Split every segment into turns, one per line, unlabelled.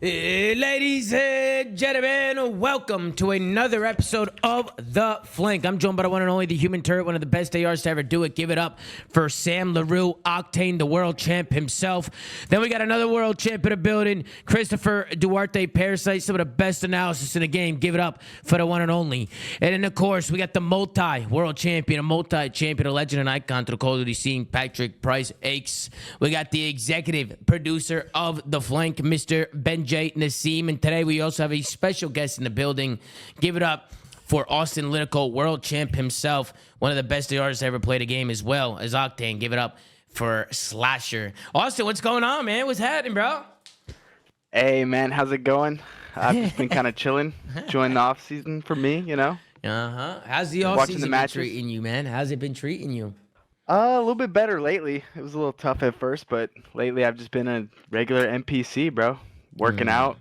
Ladies and gentlemen, welcome to another episode of The Flank. I'm joined by the one and only the human turret, one of the best ARs to ever do it. Give it up for Sam LaRue, Octane, the world champ himself. Then we got another world champ in the building, Christopher Duarte, Parasite, some of the best analysis in the game. Give it up for the one and only. And then, of course, we got the multi-world champion, a multi-champion, a legend and icon to the Call of Duty scene, Patrick Price Aches. We got the executive producer of The Flank, Mr. Benjay Nassim, and today we also have a special guest in the building. Give it up for Austin Linico, world champ himself, one of the best artists to ever play the game, as well as Octane. Give it up for Slasher. Austin, what's going on, man? What's happening, bro?
Hey, man, how's it going? I've just been kind of chilling, enjoying the off season for me, you know.
How's the off season been treating you, man? How's it been treating you?
A little bit better lately. It was a little tough at first, but lately I've just been a regular NPC, bro. Working out,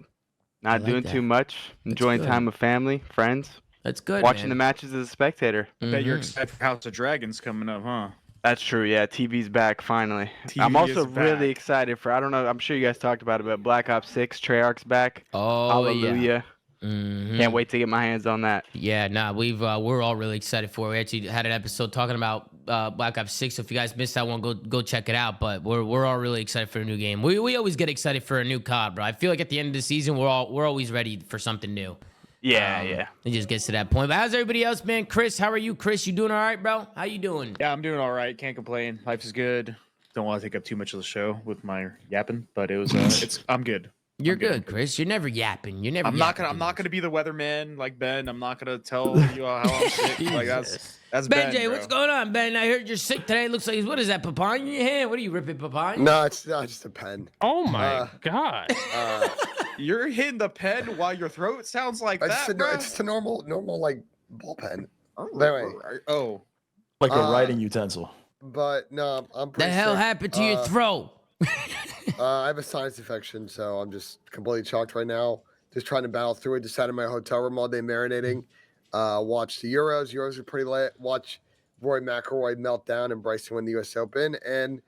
not doing too much, enjoying time with family, friends.
That's good,
watching the matches as a spectator.
I bet you're excited for House of Dragons coming up, huh?
That's true, yeah. TV's back, finally. I'm also really excited for, I don't know, I'm sure you guys talked about it, but Black Ops 6, Treyarch's back.
Oh,
hallelujah.
Yeah.
Can't wait to get my hands on that.
Yeah, we're all really excited for it. We actually had an episode talking about Black Ops 6. So if you guys missed that one, go check it out. But we're all really excited for a new game. We always get excited for a new COD, bro. I feel like at the end of the season, we're always ready for something new.
Yeah, yeah.
It just gets to that point. But how's everybody else, man? Chris, how are you? Chris, you doing all right, bro? How you doing?
Yeah, I'm doing all right. Can't complain. Life is good. Don't want to take up too much of the show with my yapping, but it was I'm good.
You're good, Chris. You're never yapping. You're never.
I'm not gonna be the weatherman like Ben. I'm not gonna tell you how I'm sick. Like that's Ben.
Benjay, what's going on, Ben? I heard you're sick today. It looks like what is that, papaya in your hand? What are you ripping, papaya?
No, it's not just a pen.
Oh my god!
You're hitting the pen while your throat sounds like that, bro?
It's just a normal like ball pen.
Oh,
anyway.
Like a writing utensil.
But no, I'm pretty
The hell
sick.
happened to your throat?
I have a sinus infection, so I'm just completely shocked right now. Just trying to battle through it. Just sat in my hotel room all day marinating. Watched the Euros. Euros are pretty lit. Watch Roy McIlroy melt down and Bryson win the U.S. Open. And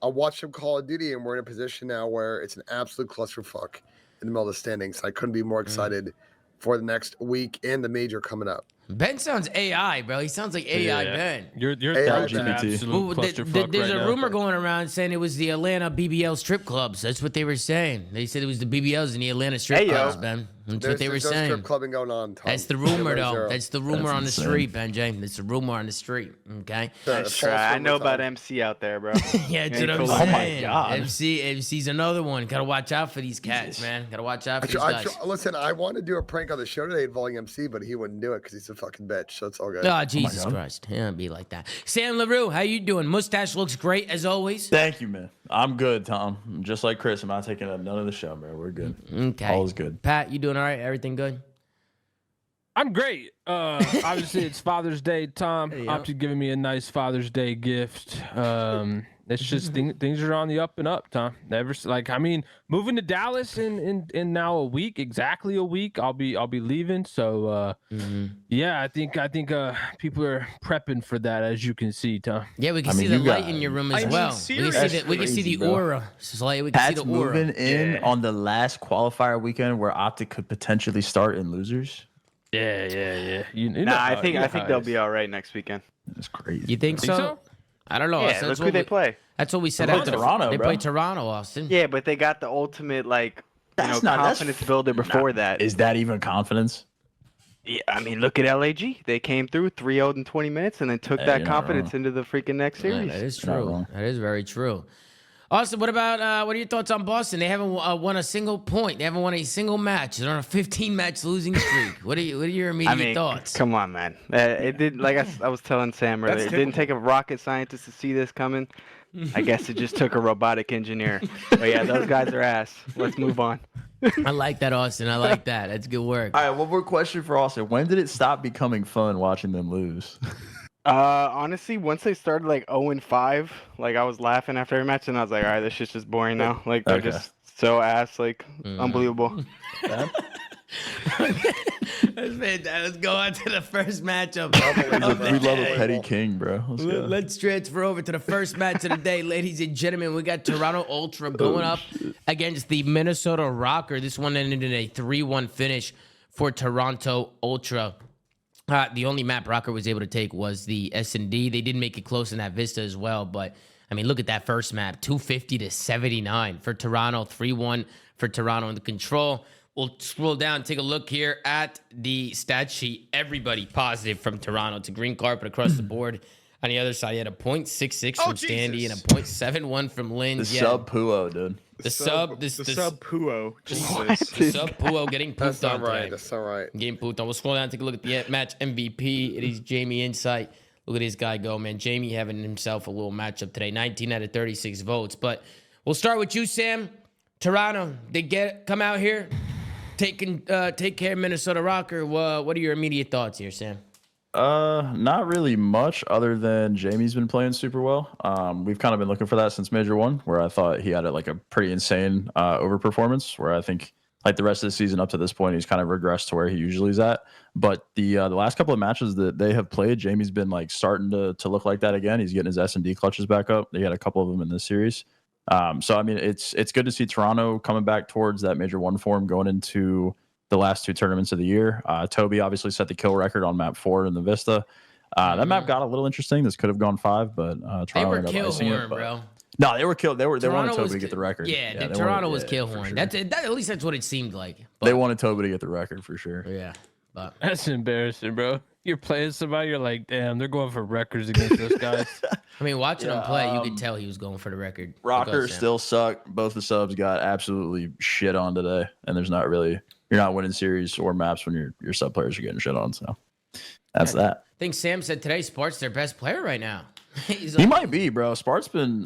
I watched some Call of Duty, and we're in a position now where it's an absolute clusterfuck in the middle of the standings. I couldn't be more excited for the next week and the major coming up.
Ben sounds AI, bro. He sounds like AI Ben.
You're
AI
the
Ben.
absolute clusterfuck
There's
right
a
now.
rumor going around saying it was the Atlanta BBL strip clubs. That's what they were saying. They said it was the BBLs in the Atlanta strip clubs, Ben. That's what they were
There's no
saying.
strip clubbing going on, Tom.
That's the rumor, though.
Zero.
That's the rumor on the street, Benjay. That's the rumor on the street. Okay.
That's right. I know about MC out there, bro.
Yeah, that's what I'm
cool.
saying.
Oh my God.
MC's another one. Gotta watch out for these cats, man. Gotta watch out for these guys.
Listen, I wanted to do a prank on the show today involving MC, but he wouldn't do it because he's a fucking bitch. So it's all good.
Oh, Jesus Christ. Yeah, it'd be like that. Sam LaRue, how you doing? Mustache looks great, as always.
Thank you, man. I'm good, Tom. Just like Chris, I'm not taking up none of the show, bro. We're good.
Okay.
All is good.
Pat, you doing all right? Everything good?
I'm great. Obviously, it's Father's Day, Tom.
Hey,
Optic giving me a nice Father's Day gift. It's just things are on the up and up, Tom. Moving to Dallas in now a week, exactly a week. I'll be leaving. So yeah, I think people are prepping for that, as you can see, Tom.
Yeah, we can see the light in your room as well. We can see the aura. It's like we can
Pat's
see the aura.
moving in on the last qualifier weekend where Optic could potentially start in losers.
Yeah.
I think they'll be all right next weekend.
That's crazy.
You think so? I don't know.
Yeah, look who they play.
That's what we said.
They play
after
Toronto,
They
bro.
play Toronto, Austin.
Yeah, but they got the ultimate
That's
confidence builder before that.
Is that even confidence?
Yeah, I mean, look at LAG. They came through 3-0 in 20 minutes and then took that confidence into the freaking next series.
Yeah, that is
Not
true.
wrong.
That is very true. Austin, what about what are your thoughts on Boston? They haven't won a single point. They haven't won a single match. They're on a 15-match losing streak. What are your immediate thoughts?
Come on, man. It did like I was telling Sam earlier. It didn't take a rocket scientist to see this coming. I guess it just took a robotic engineer. But yeah, those guys are ass. Let's move on.
I like that, Austin. I like that. That's good work.
All right, one more question for Austin. When did it stop becoming fun watching them lose?
Honestly, once they started 0-5, I was laughing after every match, and I was like, all right, this shit's just boring now. They're just so ass, unbelievable.
Let's go on to the first matchup.
We love a petty king, bro.
Let's transfer over to the first match of the day, ladies and gentlemen. We got Toronto Ultra going up against the Minnesota ROKKR. This one ended in a 3-1 finish for Toronto Ultra. The only map ROKKR was able to take was the S&D. They did make it close in that Vista as well, but I mean, look at that first map, 250 to 79 for Toronto, 3-1 for Toronto in the control. We'll scroll down, take a look here at the stat sheet. Everybody positive from Toronto. It's a green carpet across the board. On the other side, you had a 0.66 from Standy and a 0.71 from Lynn.
The sub Puo, dude.
The sub Puo.
The sub Puo getting pooped on today.
That's all right.
Getting pooped on. We'll scroll down and take a look at the match MVP. It is Jamie Insight. Look at this guy go, man. Jamie having himself a little matchup today. 19 out of 36 votes. But we'll start with you, Sam. Toronto, they come out here, take care of Minnesota ROKKR. What are your immediate thoughts here, Sam?
Not really much other than Jamie's been playing super well. We've kind of been looking for that since Major 1, where I thought he had like a pretty insane overperformance, where I think like the rest of the season up to this point, he's kind of regressed to where he usually is at. But the last couple of matches that they have played, Jamie's been like starting to look like that again. He's getting his S&D clutches back up. They had a couple of them in this series. So I mean, it's good to see Toronto coming back towards that Major 1 form going into the last two tournaments of the year. Toby obviously set the kill record on map 4 in the Vista. That map got a little interesting. This could have gone 5, but Toronto
they were
ended up
kill
icing
horn,
it, but...
bro.
No, they were killed. They wanted Toby to get the record.
Yeah, Toronto was kill horn.
Sure.
At least that's what it seemed like. But,
They wanted Toby to get the record for sure.
Yeah, but
That's embarrassing, bro. You're playing somebody, you're like, damn, they're going for records against those guys.
I mean, watching him play, you could tell he was going for the record.
ROKKR still suck. Both the subs got absolutely shit on today, and you're not winning series or maps when your sub players are getting shit on. So that's that.
I think Sam said today Spart's their best player right now.
He might be, bro. He's been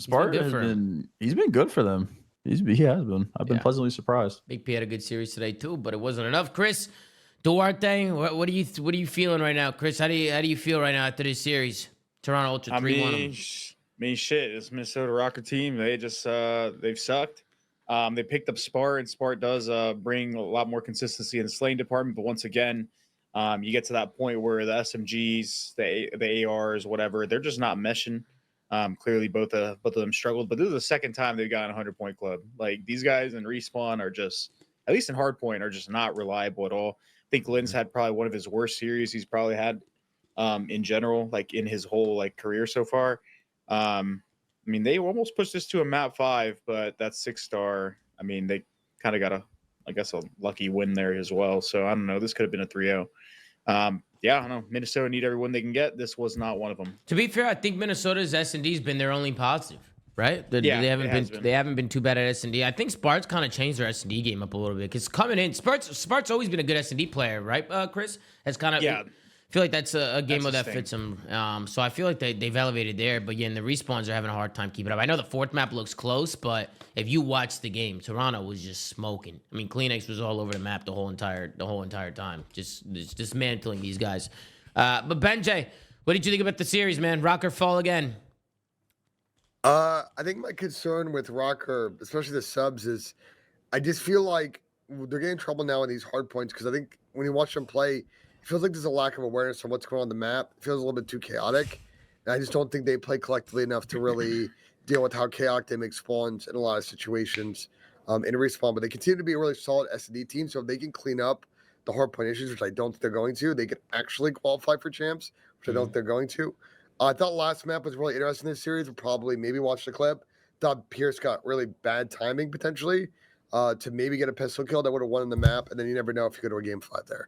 good for them. He has been. I've been pleasantly surprised.
Big P had a good series today too, but it wasn't enough. Chris Duarte, what are you feeling right now, Chris? How do you feel right now after this series? Toronto Ultra 3-1.
I mean, shit. This Minnesota ROKKR team, they just they've sucked. They picked up Spart, and Spart does bring a lot more consistency in the slaying department. But once again, you get to that point where the SMGs, the ARs, whatever, they're just not meshing. Clearly, both of them struggled. But this is the second time they've gotten a 100-point club. Like, these guys in Respawn are just, at least in Hardpoint, are just not reliable at all. I think Lynn's had probably one of his worst series he's probably had in general, like in his whole like career so far. I mean, they almost pushed this to a map 5, but that 6-star, I mean, they kind of got a lucky win there as well. So I don't know. This could have been a 3-0. Yeah, I don't know. Minnesota need every win they can get. This was not one of them.
To be fair, I think Minnesota's S&D's been their only positive, right? They haven't been too bad at S&D. I think Spart's kind of changed their S&D game up a little bit because coming in, Spart's always been a good S&D player, right? Chris has kind of I feel like that's a game that fits him. So I feel like they've elevated there. But yeah, and the respawns are having a hard time keeping up. I know the 4th map looks close, but if you watch the game, Toronto was just smoking. I mean, Kleenex was all over the map the whole entire time, just dismantling these guys. But Benjay, what did you think about the series, man? ROKKR fall again.
I think my concern with ROKKR, especially the subs, is I just feel like they're getting in trouble now in these hard points because I think when you watch them play, it feels like there's a lack of awareness on what's going on the map. It feels a little bit too chaotic. And I just don't think they play collectively enough to really deal with how chaotic they make spawns in a lot of situations in a respawn. But they continue to be a really solid S&D team. So if they can clean up the hard point issues, which I don't think they're going to, they could actually qualify for champs, which I don't think they're going to. I thought last map was really interesting in this series. We'll probably maybe watch the clip. Thought Pierce got really bad timing potentially to maybe get a pistol kill that would have won in the map. And then you never know if you go to a game 5 there.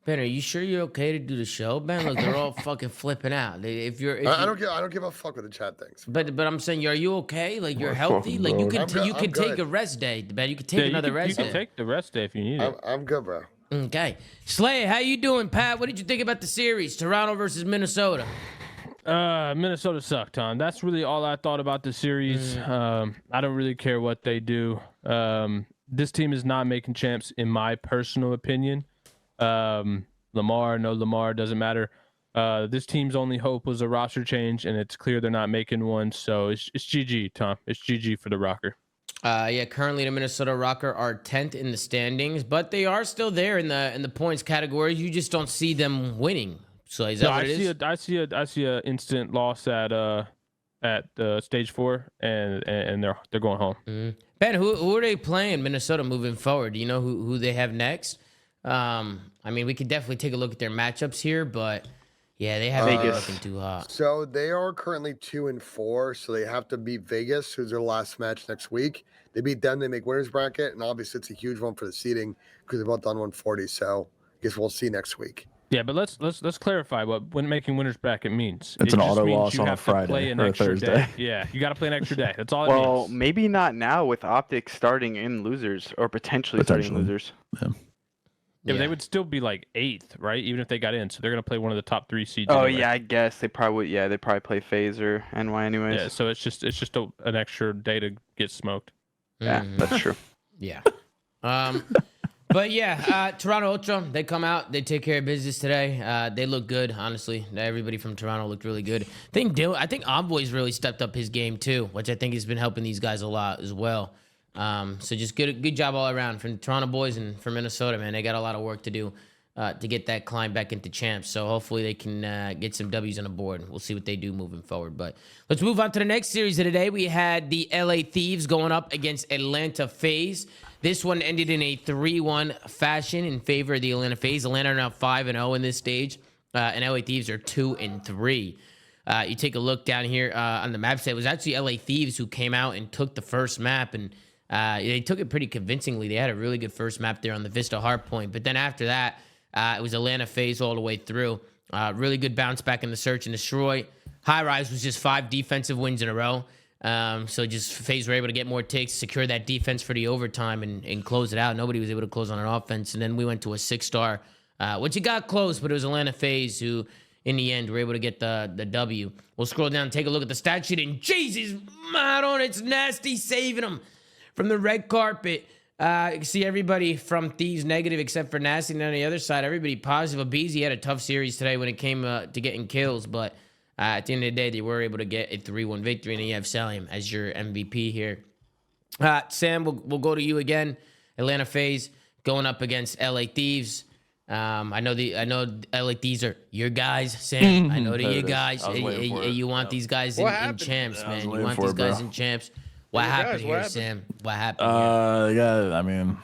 Ben, are you sure you're okay to do the show, Ben? Look, they're all fucking flipping out.
I don't give a fuck with the chat things.
But I'm saying, are you okay? Like, you're healthy? Like, you can take a rest day, Ben. You can take another rest day.
You can take the rest day if you need it.
I'm good, bro.
Okay. Slay, how you doing, Pat? What did you think about the series? Toronto versus Minnesota.
Minnesota sucked, Tom. That's really all I thought about the series. I don't really care what they do. This team is not making champs, in my personal opinion. Lamar doesn't matter. This team's only hope was a roster change, and it's clear they're not making one. So it's GG, Tom. It's GG for the ROKKR.
Yeah, currently the Minnesota ROKKR are 10th in the standings, but they are still there in the points category. You just don't see them winning. So is that
No,
what it is?
I see a instant loss at stage 4, and they're going home.
Ben, who are they playing Minnesota moving forward? Do you know who they have next? I mean, we could definitely take a look at their matchups here, but yeah, they haven't been
Vegas.
looking too hot.
So they are currently 2-4, so they have to beat Vegas, who's their last match next week. They beat them, they make winners bracket, and obviously it's a huge one for the seeding because they're both on 140. So I guess we'll see next week.
Yeah, but let's clarify what when making winners bracket means.
It's
It
an
just
auto
means
loss
you
on a
have to play
Friday
an
or a
extra
Thursday.
day. Yeah, you got to play an extra day. That's all it
Well,
means.
maybe not now with Optic starting in losers or potentially starting losers.
Yeah, but they would still be like 8th, right? Even if they got in, so they're gonna play one of the top 3 seeds.
Oh
anyway.
yeah, I guess they probably would. Yeah, they probably play FaZe or NY anyways.
Yeah, so it's just an extra day to get smoked.
Yeah, that's true.
Yeah. But yeah, Toronto Ultra, they come out, they take care of business today. They look good, honestly. Everybody from Toronto looked really good. I think Envoy's really stepped up his game too, which I think has been helping these guys a lot as well. So just good job all around from the Toronto boys and from Minnesota, man. They got a lot of work to do to get that climb back into champs. So hopefully they can get some W's on the board. We'll see what they do moving forward. But let's move on to the next series of the day. We had the LA Thieves going up against Atlanta FaZe. This one ended in a 3-1 fashion in favor of the Atlanta FaZe. Atlanta are now 5-0 in this stage, and LA Thieves are 2-3. You take a look down here on the map set. It was actually LA Thieves who came out and took the first map, and they took it pretty convincingly. They had a really good first map there on the Vista Hardpoint. But then after that, it was Atlanta FaZe all the way through. Really good bounce back in the search and destroy. High Rise was just 5 defensive wins in a row. So just FaZe were able to get more takes, secure that defense for the overtime, and close it out. Nobody was able to close on an offense. And then we went to a 6-star, which it got close, but it was Atlanta FaZe who, in the end, were able to get the W. We'll scroll down and take a look at the stat sheet, and Jesus, Maron, it's nasty saving them from the red carpet. You can see everybody from Thieves negative except for Nasty, and on the other side, everybody positive. Abizi had a tough series today when it came to getting kills, but at the end of the day, they were able to get a 3-1 victory, and then you have Salim as your MVP here. Sam, we'll go to you again. Atlanta FaZe going up against LA Thieves. I know LA Thieves are your guys, Sam. I know they're your guys. You want these guys in champs, man. You want these guys in champs. What happened here, Sam? What happened here?
Yeah, I mean,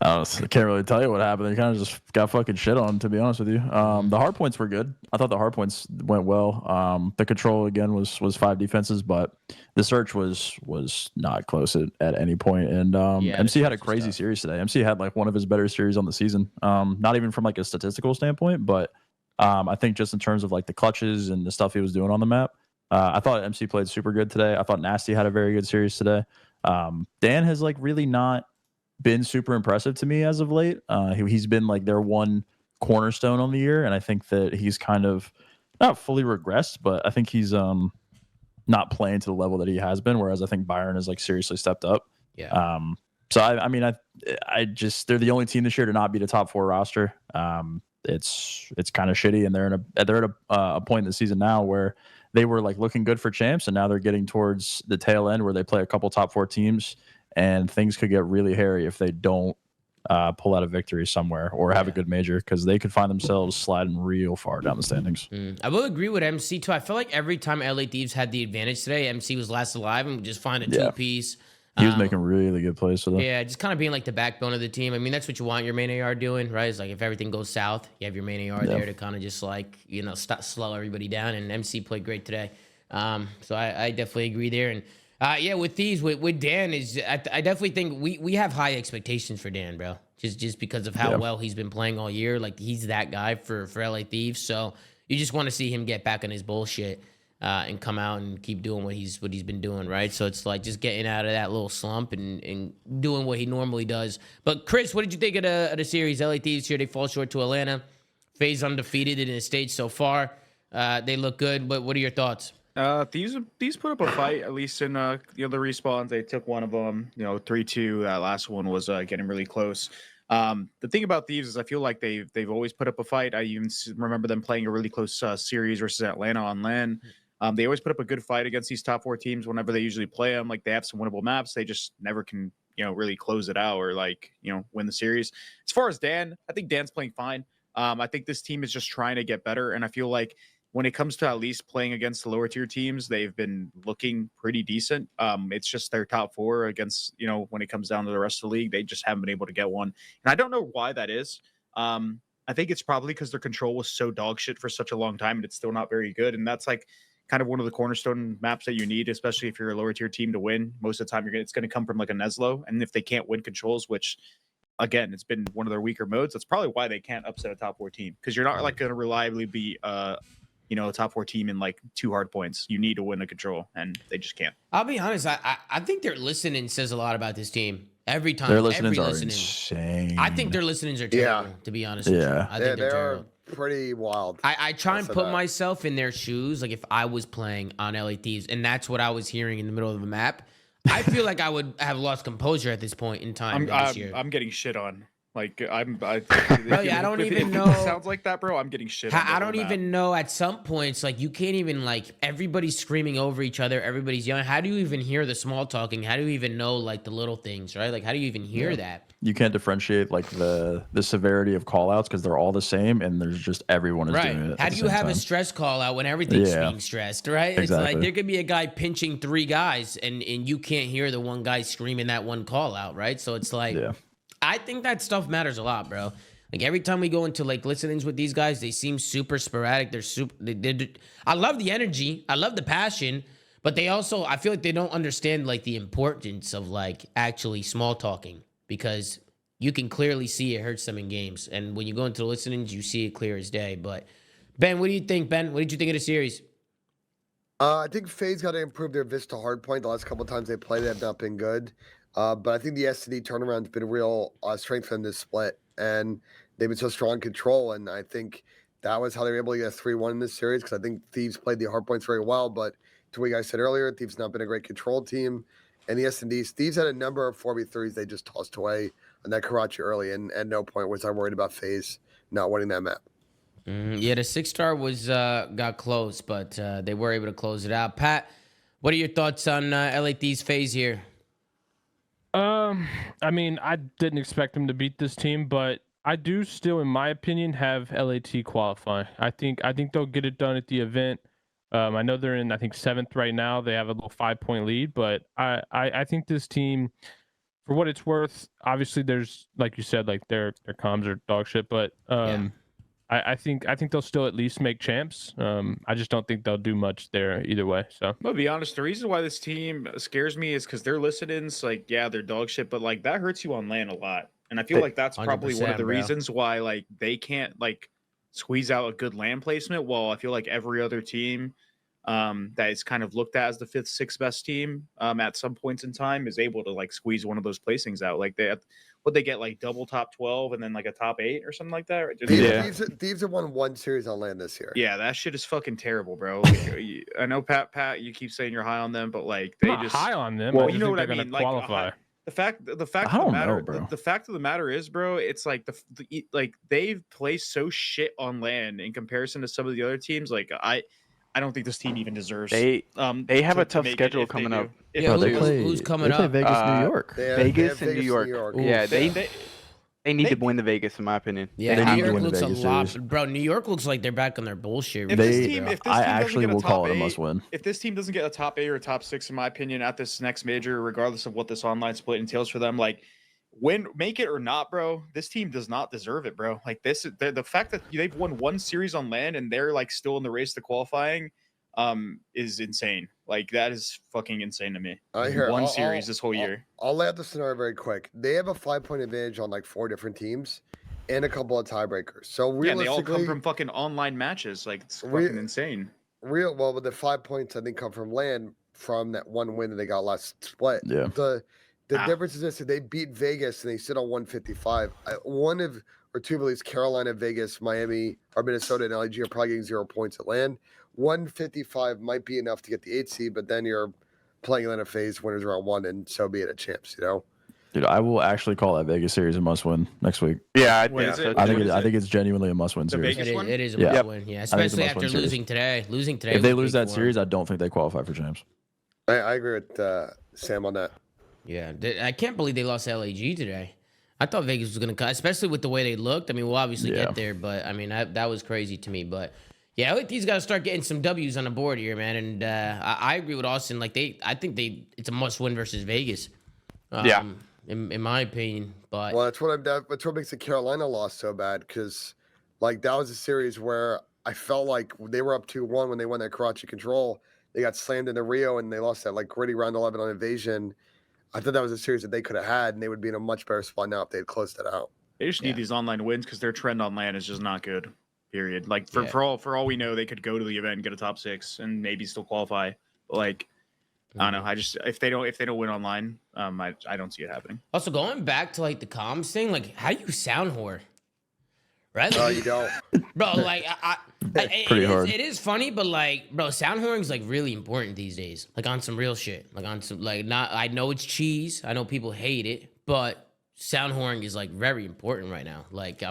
I can't really tell you what happened. They kind of just got fucking shit on, to be honest with you. The hard points were good. I thought the hard points went well. The control again was 5 defenses, but the search was not close at any point. And MC had a crazy series today. MC had like one of his better series on the season. Not even from like a statistical standpoint, but I think just in terms of like the clutches and the stuff he was doing on the map. I thought MC played super good today. I thought Nasty had a very good series today. Dan has like really not been super impressive to me as of late. He's been like their one cornerstone on the year, and I think that he's kind of not fully regressed, but I think he's not playing to the level that he has been. Whereas I think Byron has like seriously stepped up.
Yeah.
So I just they're the only team this year to not beat a top 4 roster. It's kind of shitty, and they're at a point in the season now where they were like looking good for champs, and now they're getting towards the tail end where they play a couple top 4 teams, and things could get really hairy if they don't pull out a victory somewhere or have a good major, because they could find themselves sliding real far down the standings.
I will agree with MC too. I feel like every time LA Thieves had the advantage today, MC was last alive and would just find a 2-piece.
He was making really good plays for them.
Yeah, just kind of being like the backbone of the team. I mean, that's what you want your main AR doing, right? It's like if everything goes south, you have your main AR there to kind of just like, slow everybody down. And MC played great today. So I definitely agree there. And with Thieves, with Dan, I definitely think we have high expectations for Dan, bro. Just because of how well he's been playing all year. Like, he's that guy for LA Thieves. So you just want to see him get back on his bullshit. And come out and keep doing what he's been doing, right? So it's like just getting out of that little slump and doing what he normally does. But Chris, what did you think of the series? LA Thieves here, they fall short to Atlanta. FaZe undefeated in the stage so far. They look good, but what are your thoughts?
These put up a fight, at least in the respawns. They took one of them, 3-2. That last one was getting really close. The thing about Thieves is I feel like they've always put up a fight. I even remember them playing a really close series versus Atlanta on LAN. They always put up a good fight against these top 4 teams whenever they usually play them. Like they have some winnable maps. They just never can, really close it out or like, win the series. As far as Dan, I think Dan's playing fine. I think this team is just trying to get better. And I feel like when it comes to at least playing against the lower tier teams, they've been looking pretty decent. It's just their top 4 against, when it comes down to the rest of the league, they just haven't been able to get one. And I don't know why that is. I think it's probably because their control was so dog shit for such a long time and it's still not very good. And that's like kind of one of the cornerstone maps that you need, especially if you're a lower tier team to win. Most of the time, it's going to come from like a Neslo. And if they can't win controls, which again, it's been one of their weaker modes, that's probably why they can't upset a top 4 team, because you're not like going to reliably be a top 4 team in like 2 hard points. You need to win the control, and they just can't.
I'll be honest. I think their listening says a lot about this team. Every time.
Their listenings are insane.
I think their listenings are terrible, to be honest with you. I think they're terrible.
Pretty wild.
I try and put myself in their shoes, like if I was playing on LA Thieves, and that's what I was hearing in the middle of the map. I feel like I would have lost composure at this point in time this year.
I'm getting shit on. Like
I don't even know.
It sounds like that, bro. I'm getting shit.
I don't even know. At some points, like you can't even like everybody's screaming over each other. Everybody's yelling. How do you even hear the small talking? How do you even know like the little things, right? Like how do you even hear that?
You can't differentiate like the severity of call outs because they're all the same and there's just everyone is doing it.
How do you have a stress call out when everything's being stressed, right?
Exactly.
It's like there could be a guy pinching 3 guys and you can't hear the one guy screaming that one call out, right? So it's like I think that stuff matters a lot, bro. Like every time we go into like listenings with these guys, they seem super sporadic. They're super. I love the energy. I love the passion, but they also, I feel like they don't understand like the importance of like actually small talking, because you can clearly see it hurts them in games. And when you go into the listenings, you see it clear as day. But Ben, what do you think, Ben? What did you think of the series?
I think FaZe got to improve their Vista hardpoint. The last couple of times they played, they have not been good. But I think the SD turnaround's been a real strength for them this split, and they've been so strong in control. And I think that was how they were able to get 3-1 in this series, because I think Thieves played the hardpoints very well. But to what you guys said earlier, Thieves not been a great control team. And the S&Ds, Thieves had a number of 4v3s they just tossed away on that Karachi early, and at no point was I worried about FaZe not winning that map.
Yeah, the 6-star was got close, but they were able to close it out. Pat, what are your thoughts on LA Thieves FaZe here?
I mean, I didn't expect them to beat this team, but I do still, in my opinion, have LAT qualify. I think they'll get it done at the event. I know they're in, I think, 7th right now. They have a little 5-point lead, but I think this team, for what it's worth, obviously there's, like you said, like their comms are dog shit, but I think they'll still at least make champs. I just don't think they'll do much there either way. So
I'm gonna be honest, the reason why this team scares me is because their listenings, like, yeah, they're dog shit, but like that hurts you on LAN a lot. And I feel like that's probably one of the reasons why like they can't like squeeze out a good LAN placement. While I feel like every other team that is kind of looked at as the 5th, 6th best team at some points in time is able to like squeeze one of those placings out. Like they get like double top 12 and then like a top 8 or something like that. Right?
Thieves have won 1 series on LAN this year.
Yeah, that shit is fucking terrible, bro. Like, I know Pat, you keep saying you're high on them, but like they just
high on them.
Well, you know what I mean. Like
qualify.
The fact of the matter, bro. The fact of the matter is, bro, it's like like they've played so shit on LAN in comparison to some of the other teams. Like I don't think this team even deserves.
They have a tough schedule coming up.
Yeah, who's coming up?
Vegas, New York.
Vegas and New York. Yeah, they need to win the Vegas, in my opinion.
Yeah, New York looks a lot, bro. New York looks like they're back on their bullshit.
If this team
I actually will call it a must-win.
If this team doesn't get a top 8 or a top 6, in my opinion, at this next major, regardless of what this online split entails for them, like make it or not, bro, this team does not deserve it, bro. Like the fact that they've won 1 series on LAN and they're like still in the race to qualifying is insane. Like that is fucking insane to me. One series this whole year.
I'll lay out the scenario very quick. They have a 5-point advantage on like 4 different teams and a couple of tiebreakers. So realistically,
they all come from fucking online matches. Like it's fucking insane.
Well, with the 5 points, I think come from LAN from that 1 win that they got last split.
Yeah.
The difference is this: they beat Vegas and they sit on 155. One of or two of at least Carolina, Vegas, Miami, or Minnesota, and LAG are probably getting 0 points at LAN. 155 might be enough to get the 8 seed, but then you're playing in a FaZe winners round 1, and so be it at champs, you know?
Dude, I will actually call that Vegas series a must-win next week.
Yeah, I
What
think
is
so.
it?
I
too.
think I think it's genuinely a must-win
The
series.
Vegas one?
It is a
Yeah.
must win. Yeah,
I think it's a
especially after
must-win series.
losing today. Losing today.
If they
was
lose
big
that
for
series,
them.
I don't think they qualify for champs.
I agree with Sam on that.
Yeah, I can't believe they lost to LAG today. I thought Vegas was gonna cut, especially with the way they looked. I mean, we'll obviously
Yeah.
get there, but I mean that was crazy to me. But yeah, I think these guys start getting some W's on the board here, man. And I agree with Austin. Like I think it's a must win versus Vegas.
Yeah.
In my opinion, but
Well, that's what makes the Carolina loss so bad, because like that was a series where I felt like they were up 2-1 when they won that Karachi control. They got slammed into Rio and they lost that like gritty round 11 on Invasion. I thought that was a series that they could have had, and they would be in a much better spot now if they had closed it out.
They just
Yeah.
need these online wins because their trend on LAN is just not good. Period. Like
Yeah.
for all we know, they could go to the event and get a top 6 and maybe still qualify. But like I don't know. I just if they don't win online, I don't see it happening.
also going back to like the comms thing, like how do you sound whore? Right?
No, you don't.
Bro, like
Pretty hard.
It is funny, but like, bro, sound whoring is like really important these days. Like on some real shit. Like on some like not. I know it's cheese. I know people hate it, but sound whoring is like very important right now. Like
Yeah.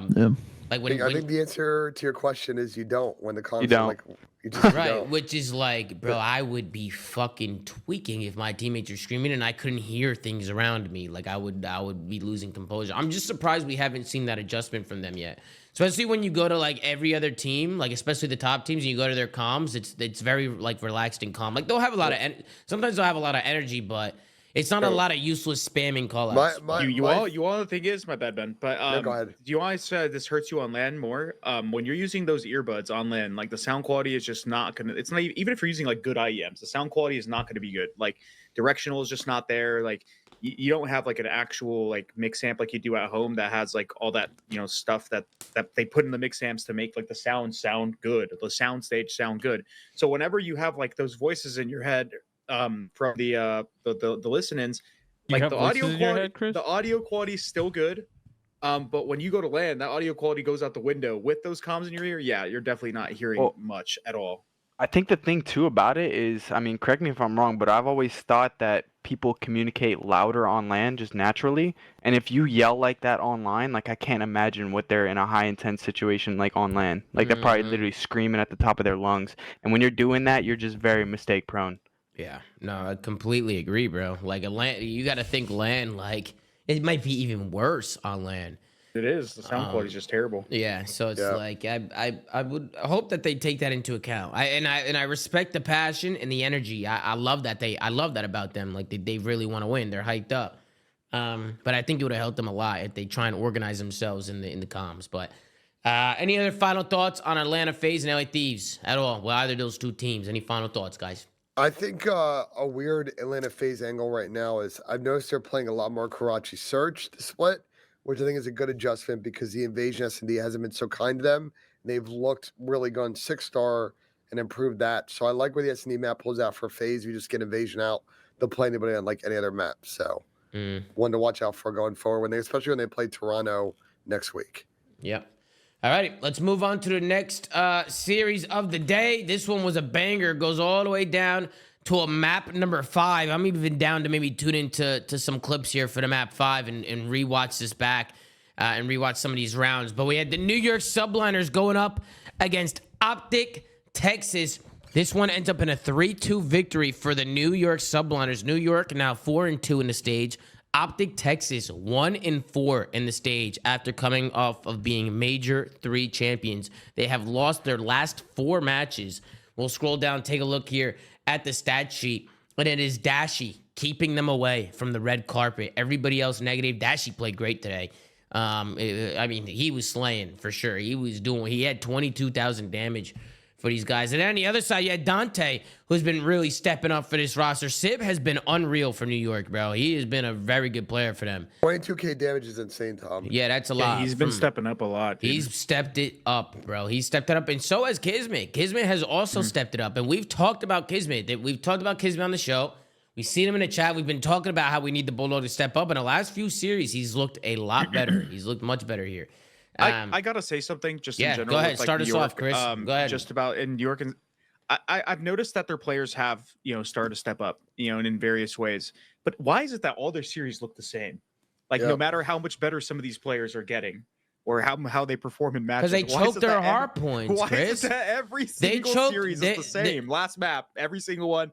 like
I
when,
think the answer to your question is you don't. When the comments
don't.
are like, you just
right,
don't.
which is like, bro, I would be fucking tweaking if my teammates are screaming and I couldn't hear things around me. Like I would be losing composure. I'm just surprised we haven't seen that adjustment from them yet. Especially when you go to like every other team, like especially the top teams, and you go to their comms, it's very like relaxed and calm. Like they'll have a lot of sometimes they'll have a lot of energy, but it's not a lot of useless spamming call outs.
You all the thing is my bad, Ben. But
go ahead.
you always said this hurts you on LAN more. When you're using those earbuds on LAN, like the sound quality is just not gonna. It's not even if you're using like good IEMs, the sound quality is not gonna be good. Like directional is just not there. Like you don't have like an actual like mix amp like you do at home that has like all that stuff that they put in the mix amps to make like the sound good, the sound stage sound good. So whenever you have like those voices in your head from the listen-ins,
You
like
have
the
voices
audio
in your
quality,
head, Chris?
the audio quality is still good. But when you go to LAN, that audio quality goes out the window with those comms in your ear. Yeah, you're definitely not hearing much at all.
I think the thing too about it is, I mean, correct me if I'm wrong, but I've always thought that people communicate louder on LAN just naturally. And if you yell like that online, like I can't imagine what they're in a high intense situation like on LAN. Like they're probably literally screaming at the top of their lungs. And when you're doing that, you're just very mistake prone.
Yeah, no, I completely agree, bro. Like a LAN, you got to think LAN. Like it might be even worse on LAN.
It is. The sound quality is just terrible.
Yeah, so it's like I would hope that they take that into account. I respect the passion and the energy. I love that I love that about them. Like they really want to win. They're hyped up. But I think it would have helped them a lot if they try and organize themselves in the comms. But any other final thoughts on Atlanta FaZe and LA Thieves at all? Well, either of those two teams. Any final thoughts, guys?
I think a weird Atlanta FaZe angle right now is I've noticed they're playing a lot more Karachi Surge to split, which I think is a good adjustment because the Invasion S&D hasn't been so kind to them. They've looked really gone 6-star and improved that. So I like where the S&D map pulls out for FaZe. You just get Invasion out. They'll play anybody on like any other map. So one to watch out for going forward, especially when they play Toronto next week.
Yep. All right, let's move on to the next series of the day. This one was a banger. Goes all the way down to a map number 5. I'm even down to maybe tune into some clips here for the map 5 and rewatch this back and rewatch some of these rounds. But we had the New York Subliners going up against Optic, Texas. This one ends up in a 3-2 victory for the New York Subliners. New York now 4-2 in the stage. Optic, Texas 1-4 in the stage after coming off of being Major 3 champions. They have lost their last 4 matches. We'll scroll down, take a look here at the stat sheet. And it is Dashi keeping them away from the red carpet. Everybody else negative. Dashi played great today. I mean, he was slaying for sure. He had 22,000 damage for these guys. And then on the other side, you had Dante, who's been really stepping up for this roster. Sib has been unreal for New York, bro. He has been a very good player for them.
22K damage is insane, Tom.
Yeah, that's a lot.
He's been stepping up a lot. Dude.
He's stepped it up, bro. He's stepped it up, and so has Kismet. Kismet has also stepped it up, and we've talked about Kismet. We've talked about Kismet on the show. We've seen him in the chat. We've been talking about how we need the Bulldog to step up. In the last few series, he's looked a lot better. He's looked much better here.
I gotta say something just in general.
Go ahead.
With, like,
Start us
New York,
off, Chris. Go ahead.
Just about in New York, and I've noticed that their players have started to step up, and in various ways. But why is it that all their series look the same? Like
Yep.
no matter how much better some of these players are getting, or how they perform in matches,
Because they
why is
choked
it
their
that
hard points,
Why
Chris.
is it that every
They
single
choked-
series
they-
is the same? Last map, every single one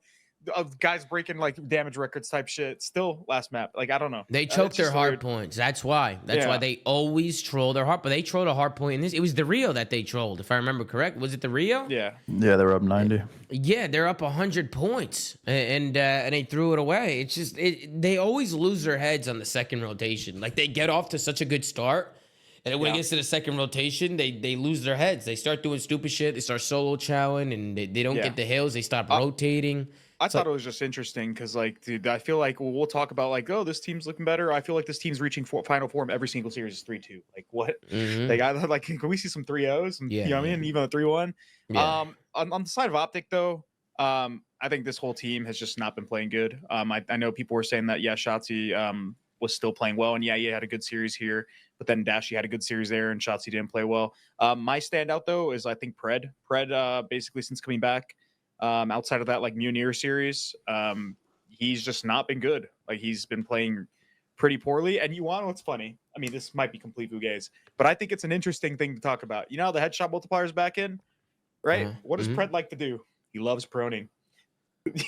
of guys breaking like damage records type shit. Still last map. Like I don't know.
They
It's
choked their
just
hard
weird.
points. That's why. That's why
Yeah.
they always troll their hard. But they trolled a hard point in this. It was the Rio that they trolled, if I remember correct. Was it the Rio?
Yeah.
Yeah, they were up 90.
Yeah, they're up 100 points, and they threw it away. It's just they always lose their heads on the second rotation. Like they get off to such a good start, and then when it gets to the second rotation, they lose their heads. They start doing stupid shit. They start solo chowing, and they don't
Yeah.
get the hills. They stop rotating.
I thought it was just interesting because, like, dude, I feel like we'll talk about like, oh, this team's looking better. I feel like this team's reaching final form every single series is 3-2. Like, what?
Mhm.
Like, like, can we see some 3-0s? And,
Yeah,
you know what I mean? Even a 3-1.
Yeah.
On the side of Optic, though, I think this whole team has just not been playing good. I know people were saying that, yeah, Shotzi was still playing well, and yeah, he had a good series here, but then Dashy had a good series there, and Shotzi didn't play well. My standout though is I think Pred. Pred, basically since coming back. Outside of that, like Munir series, he's just not been good. Like he's been playing pretty poorly. And you want what's funny? I mean, this might be complete fugazi, but I think it's an interesting thing to talk about. You know how the headshot multiplier's back in, right? What does Pred like to do? He loves proning.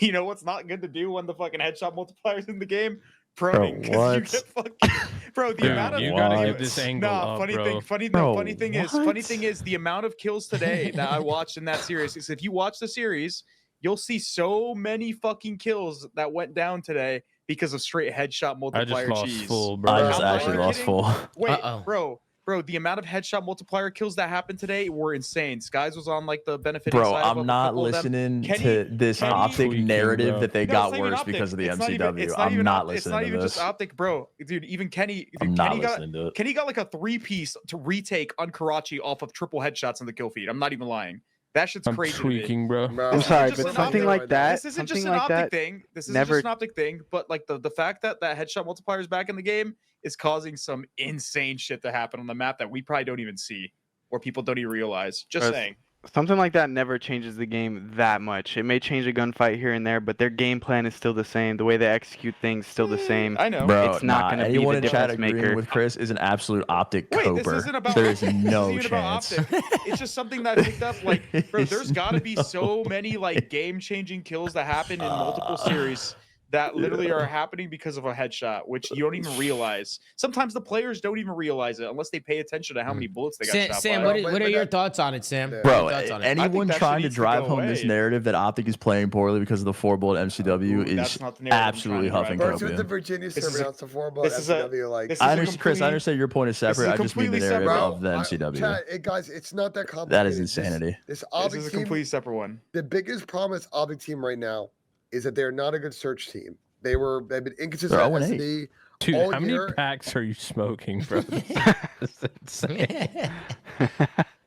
You know what's not good to do when the fucking headshot multiplier's in the game? Proning.
Bro, what?
You get fucking, bro, the
Dude,
amount of
you
gotta
give this angle up,
funny
bro.
thing, funny
Bro,
thing is the amount of kills today that I watched in that series is if you watch the series, you'll see so many fucking kills that went down today because of straight headshot
I
multiplier
just lost
cheese.
full, bro.
I
How
just
much
actually
are you
lost
kidding?
full.
Wait,
Uh-oh.
bro, the amount of headshot multiplier kills that happened today were insane. Skies was on like the benefiting
Bro,
side of
I'm
a
not
couple of them.
listening
Kenny-
to this
Kenny-
Optic
Tweaking,
narrative
bro.
that they
No,
got
it's not even
worse
Optic.
because of the
It's not even-
MCW.
it's not
I'm
even
not
Optic. It's
listening
not
to
even just
this.
Optic, bro. Dude, even Kenny,
I'm not
Kenny got
listening to it.
Kenny got like a 3-piece to retake on Karachi off of triple headshots in the kill feed. I'm not even lying. That shit's
I'm
crazy. to me.
tweaking, bro.
Bro,
I'm sorry,
just
but
an
something
optic
like that,
This isn't just
something
an
like
optic
that,
thing. This isn't
never-
just an optic thing, but like the fact that that headshot multiplier is back in the game is causing some insane shit to happen on the map that we probably don't even see or people don't even realize. Just
Bro,
saying.
Something like that never changes the game that much. It may change a gunfight here and there, but their game plan is still the same. The way they execute things still the same.
I know.
Bro,
It's not gonna be the
anyone in chat
difference
agreeing
maker.
with Chris is an absolute Optic
Wait, this
coper.
isn't about
There's
Optic.
no
This isn't even about
chance.
Optic. It's just something that I picked up. Like, bro, there's got to be so many like game-changing kills that happen in multiple series that literally are happening because of a headshot, which you don't even realize. Sometimes the players don't even realize it unless they pay attention to how many bullets they got shot
Sam,
by.
what are your thoughts on it, Sam?
Bro,
What are
Bro,
your thoughts on it?
anyone
that shit
trying to
needs to
drive
go
home this
away.
narrative that Optic is playing poorly because of the 4-bullet MCW
Ooh,
is
that's not the narrative I'm
absolutely
trying to
huffing
drive.
First with the
copium.
Virginia
This is
server,
a-
not the 4-bullet
this is a-
MCW. Like,
this
I
is a
understand, Chris. I
complete-
understand your point is
this is
separate.
a
I just mean the
completely
narrative
separate-
of the MCW.
Chat, guys, it's not that complicated.
That is insanity.
This
This
Optic
is a
team,
completely separate one.
the biggest problem with Optic team right now is that they're not a good search team. They've been inconsistent
They're
at
0-8.
SD.
Dude,
all
how many
year.
packs are you smoking, bro? This is insane.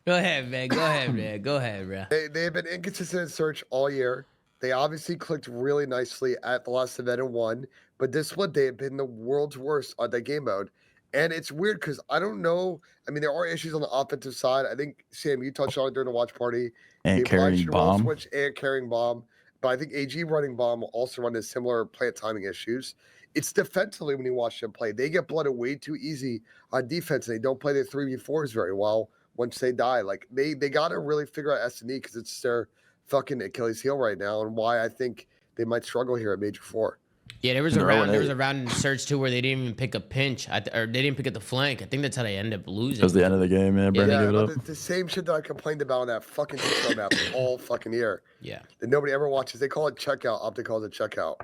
Go ahead, man. Go ahead, man. Go ahead, bro.
They've been inconsistent in search all year. They obviously clicked really nicely at the last event and won, but this split they have been the world's worst on that game mode. And it's weird because I don't know. I mean, there are issues on the offensive side. I think, Sam, you touched on it during the watch party.
And
They
carrying
should well
bomb.
switch and carrying bomb. But I think AG running bomb will also run into similar plant timing issues. It's defensively when you watch them play. They get blooded way too easy on defense, and they don't play their 3v4s very well once they die. Like they got to really figure out S&E because it's their fucking Achilles heel right now, and why I think they might struggle here at Major 4.
Yeah, there was a
They're
round. There
0-8.
was a round in the search too where they didn't even pick a pinch, or they didn't pick up the flank. I think that's how they ended up losing.
That was the end of the game, man. Brandon
Yeah,
gave it
but
up.
the same shit that I complained about on that fucking TikTok map all fucking year.
Yeah.
That nobody ever watches. They call it checkout. Optic calls it checkout.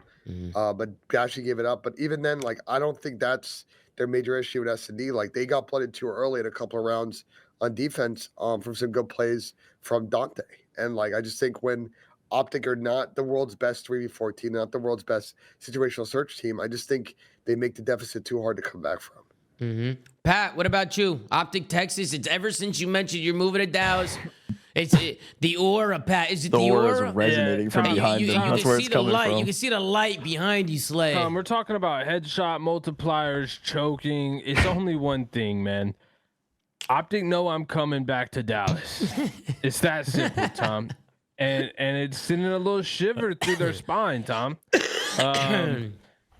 But Dashy gave it up. But even then, like, I don't think that's their major issue with S&D. Like, they got blooded too early in a couple of rounds on defense from some good plays from Dante. And, like, I just think when Optic are not the world's best 3v4 team, not the world's best situational search team, I just think they make the deficit too hard to come back from.
Pat, what about you? Optic Texas. It's ever since you mentioned you're moving to Dallas. The aura, Pat. Is it
The
the
aura is
aura?
resonating from
Tom,
behind
you
them. That's
can
where
see
it's
the
coming
light.
from.
You can see the light behind you, Slay.
We're talking about headshot multipliers, choking. It's only one thing, man. Optic know I'm coming back to Dallas. It's that simple, Tom. And it's sending a little shiver through their spine, Tom.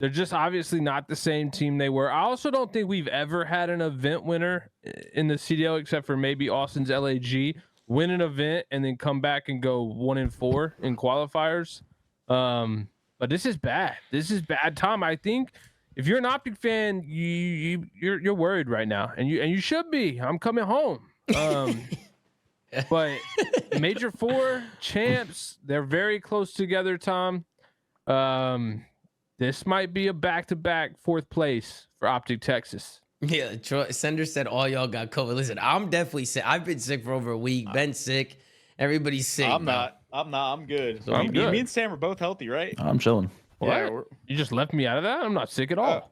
They're just obviously not the same team they were. I also don't think we've ever had an event winner in the CDL except for maybe Austin's LAG win an event and then come back and go 1-4 in qualifiers. But this is bad. This is bad, Tom. I think if you're an Optic fan, you're worried right now, and you should be. I'm coming home. But Major 4 champs, they're very close together, Tom. This might be a back-to-back 4th place for Optic Texas.
Yeah, Troy Sender said all y'all got COVID. Listen, I'm definitely sick. I've been sick for over a week. Ben's sick. Everybody's sick.
I'm not. I'm good.
So I'm good.
Me and Sam are both healthy, right?
I'm chilling.
What?
Yeah,
You just left me out of that? I'm not sick at all.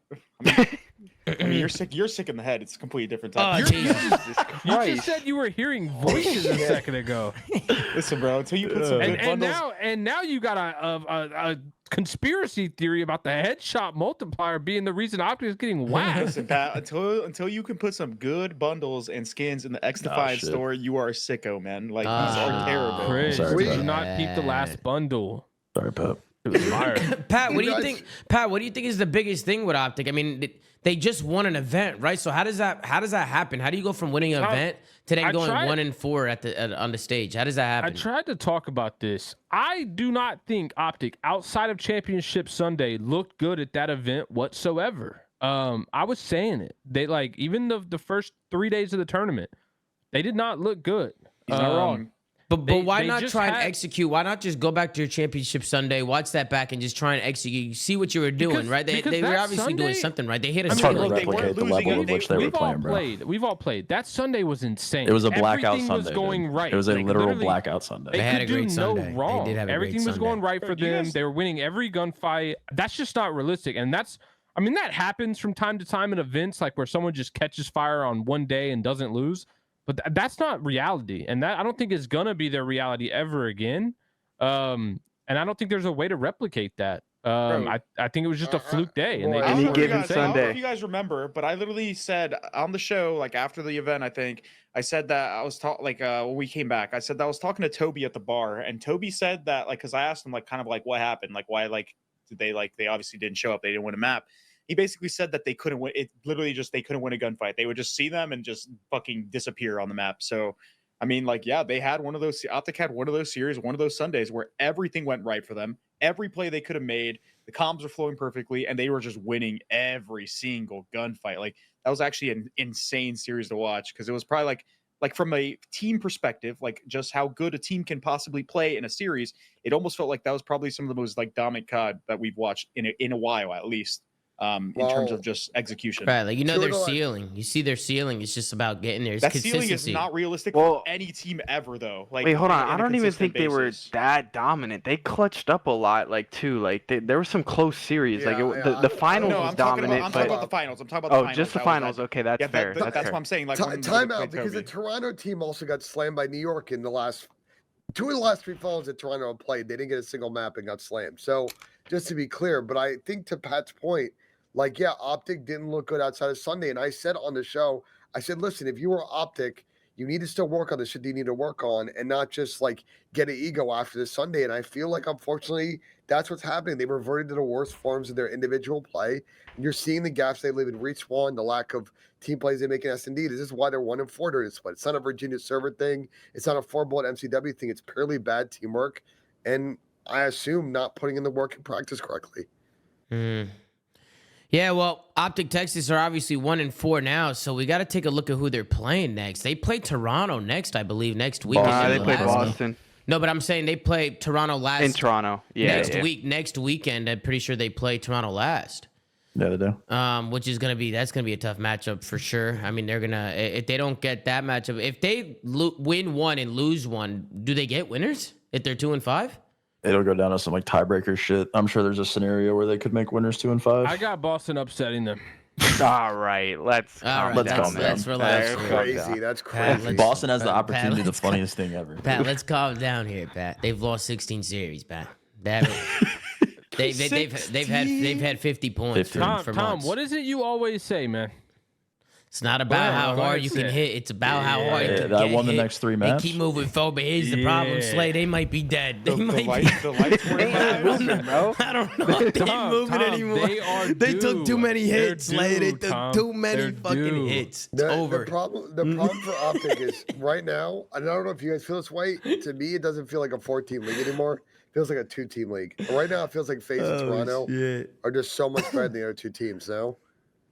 I mean, you're sick. You're sick in the head. It's a completely different type.
Oh,
You're-
Jesus.
You just said you were hearing voices a second ago.
Listen, bro. Until you put some good bundles.
And now you got a conspiracy theory about the headshot multiplier being the reason Optic is getting whacked.
Listen, Pat. Until you can put some good bundles and skins in the X Defiant
shit.
store, you are a sicko, man. Like these are terrible.
Chris,
Sorry,
do
Pat.
not keep the last bundle.
Sorry, Pep.
It was fire.
Pat, what do you
guys-
think? Pat, what do you think is the biggest thing with Optic? I mean, they just won an event, right? So how does that happen? How do you go from winning an event to then
I
going
tried-
1-4 on the stage? How does that
I
happen?
tried to talk about this. I do not think Optic, outside of Championship Sunday, looked good at that event whatsoever. I was saying it. They even the first 3 days of the tournament, they did not look good.
He's not wrong.
But
They-
why
they
not
just
try and
had-
execute? Why not just go back to your Championship Sunday, watch that back, and just try and execute? You see what you were doing,
Because-
right? They
because
were
that
obviously doing
Sunday-
something, right? They hit a
It's hard to
ceiling.
they weren't
replicate the
losing
level
it.
of which they were
We've all
playing, bro.
played. We've all played. That Sunday was insane.
It was a blackout
Everything
Sunday.
was going
dude.
right.
It was a
Like,
literal
literally,
blackout Sunday.
They
They had
could
a great
do
Sunday.
no
They
wrong.
did have a great
Everything was
Sunday.
going right for
Do you
them.
guys-
They were winning every gunfight. That's just not realistic. And that happens from time to time in events, like where someone just catches fire on one day and doesn't lose. But that's not reality. And that I don't think is gonna be their reality ever again. And I don't think there's a way to replicate that. I think it was just a fluke day, and they
Roy,
just
I don't know
were
if you
given
guys- I don't know
Sunday.
if you guys remember, but I literally said on the show, like after the event, I think I said that I was talking, when we came back, I said that I was talking to Toby at the bar, and Toby said that, because I asked him, kind of what happened, why, did they, they obviously didn't show up, they didn't win a map. He basically said that they couldn't win. It literally just they couldn't win a gunfight. They would just see them and just fucking disappear on the map. So, I mean, yeah, they had one of those. Optic had one of those series, one of those Sundays where everything went right for them. Every play they could have made, the comms were flowing perfectly, and they were just winning every single gunfight. That was actually an insane series to watch because it was probably like from a team perspective, just how good a team can possibly play in a series. It almost felt like that was probably some of the most dominant COD that we've watched in a while, at least. In terms of just execution.
Right, their
Sure, like-
ceiling. You see their ceiling. It's just about getting there. It's
That ceiling is
consistency.
not realistic
Well-
for any team ever, though.
Wait, hold on.
in a
I don't even
consistent
think they were
basis.
that dominant. They clutched up a lot, too. There were some close series.
Yeah,
The finals
No,
was
I'm talking
dominant,
about
but
the finals. I'm talking about the finals.
just the
That was
finals.
that-
Okay, that's
Yeah,
fair.
that's
fair.
what I'm saying.
Time out, because the
Toby.
Toronto team also got slammed by New York in the last 2 of the last 3 finals that Toronto played. They didn't get a single map and got slammed. So just to be clear, but I think to Pat's point, Optic didn't look good outside of Sunday. And I said on the show, I said, listen, if you were Optic, you need to still work on the shit that you need to work on and not just get an ego after this Sunday. And I feel like, unfortunately, that's what's happening. They reverted to the worst forms of their individual play. And you're seeing the gaps they leave in Respawn, the lack of team plays they make in S&D. This is why they're 1-4 during the split. It's not a Virginia server thing. It's not a 4-bullet MCW thing. It's purely bad teamwork. And I assume not putting in the work and practice correctly.
Yeah, well, Optic Texas are obviously 1-4 now, so we got to take a look at who they're playing next. They play Toronto next, I believe, next week.
They played Boston
No, but I'm saying they play Toronto last.
in Toronto. Yeah,
Next weekend, I'm pretty sure they play Toronto last.
Yeah, they do.
Which is gonna be a tough matchup for sure. I mean, they're gonna if they don't get that matchup, if they win one and lose one, do they get winners if they're 2-5?
It'll go down to some tiebreaker shit. I'm sure there's a scenario where they could make winners 2 and 5.
I got Boston upsetting them.
All right, let's calm
let's
down.
calm down.
Let's relax.
Let's
here.
calm
Crazy.
down.
That's
Pat,
crazy.
Boston has the
Pat,
opportunity, the
let's
funniest thing ever.
Pat, let's calm down here, Pat. They've lost 16 series, Pat. They've had 50 points
15.
for
Tom,
months.
what is it you always say, man?
It's not about how
Well,
hard you can
that's
hit. It's about how hard you
Yeah,
can
that
get
won the
hit
next 3
and
maps.
keep moving forward. But here's the problem,
Yeah.
Slay. They might be dead. They
The
might
lights weren't
They ain't moving, bro.
I don't know if they're
Tom,
moving anymore.
they are
They took
due.
too many
They're
hits, Slay. They
due,
took
Tom.
too many
They're
fucking
due.
hits. It's over.
The problem for Optic is right now, and I don't know if you guys feel this way. To me, it doesn't feel like a 4-team league anymore. It feels like a 2-team league. Right now, it feels like FaZe and Toronto are just so much better than the other 2 teams. No.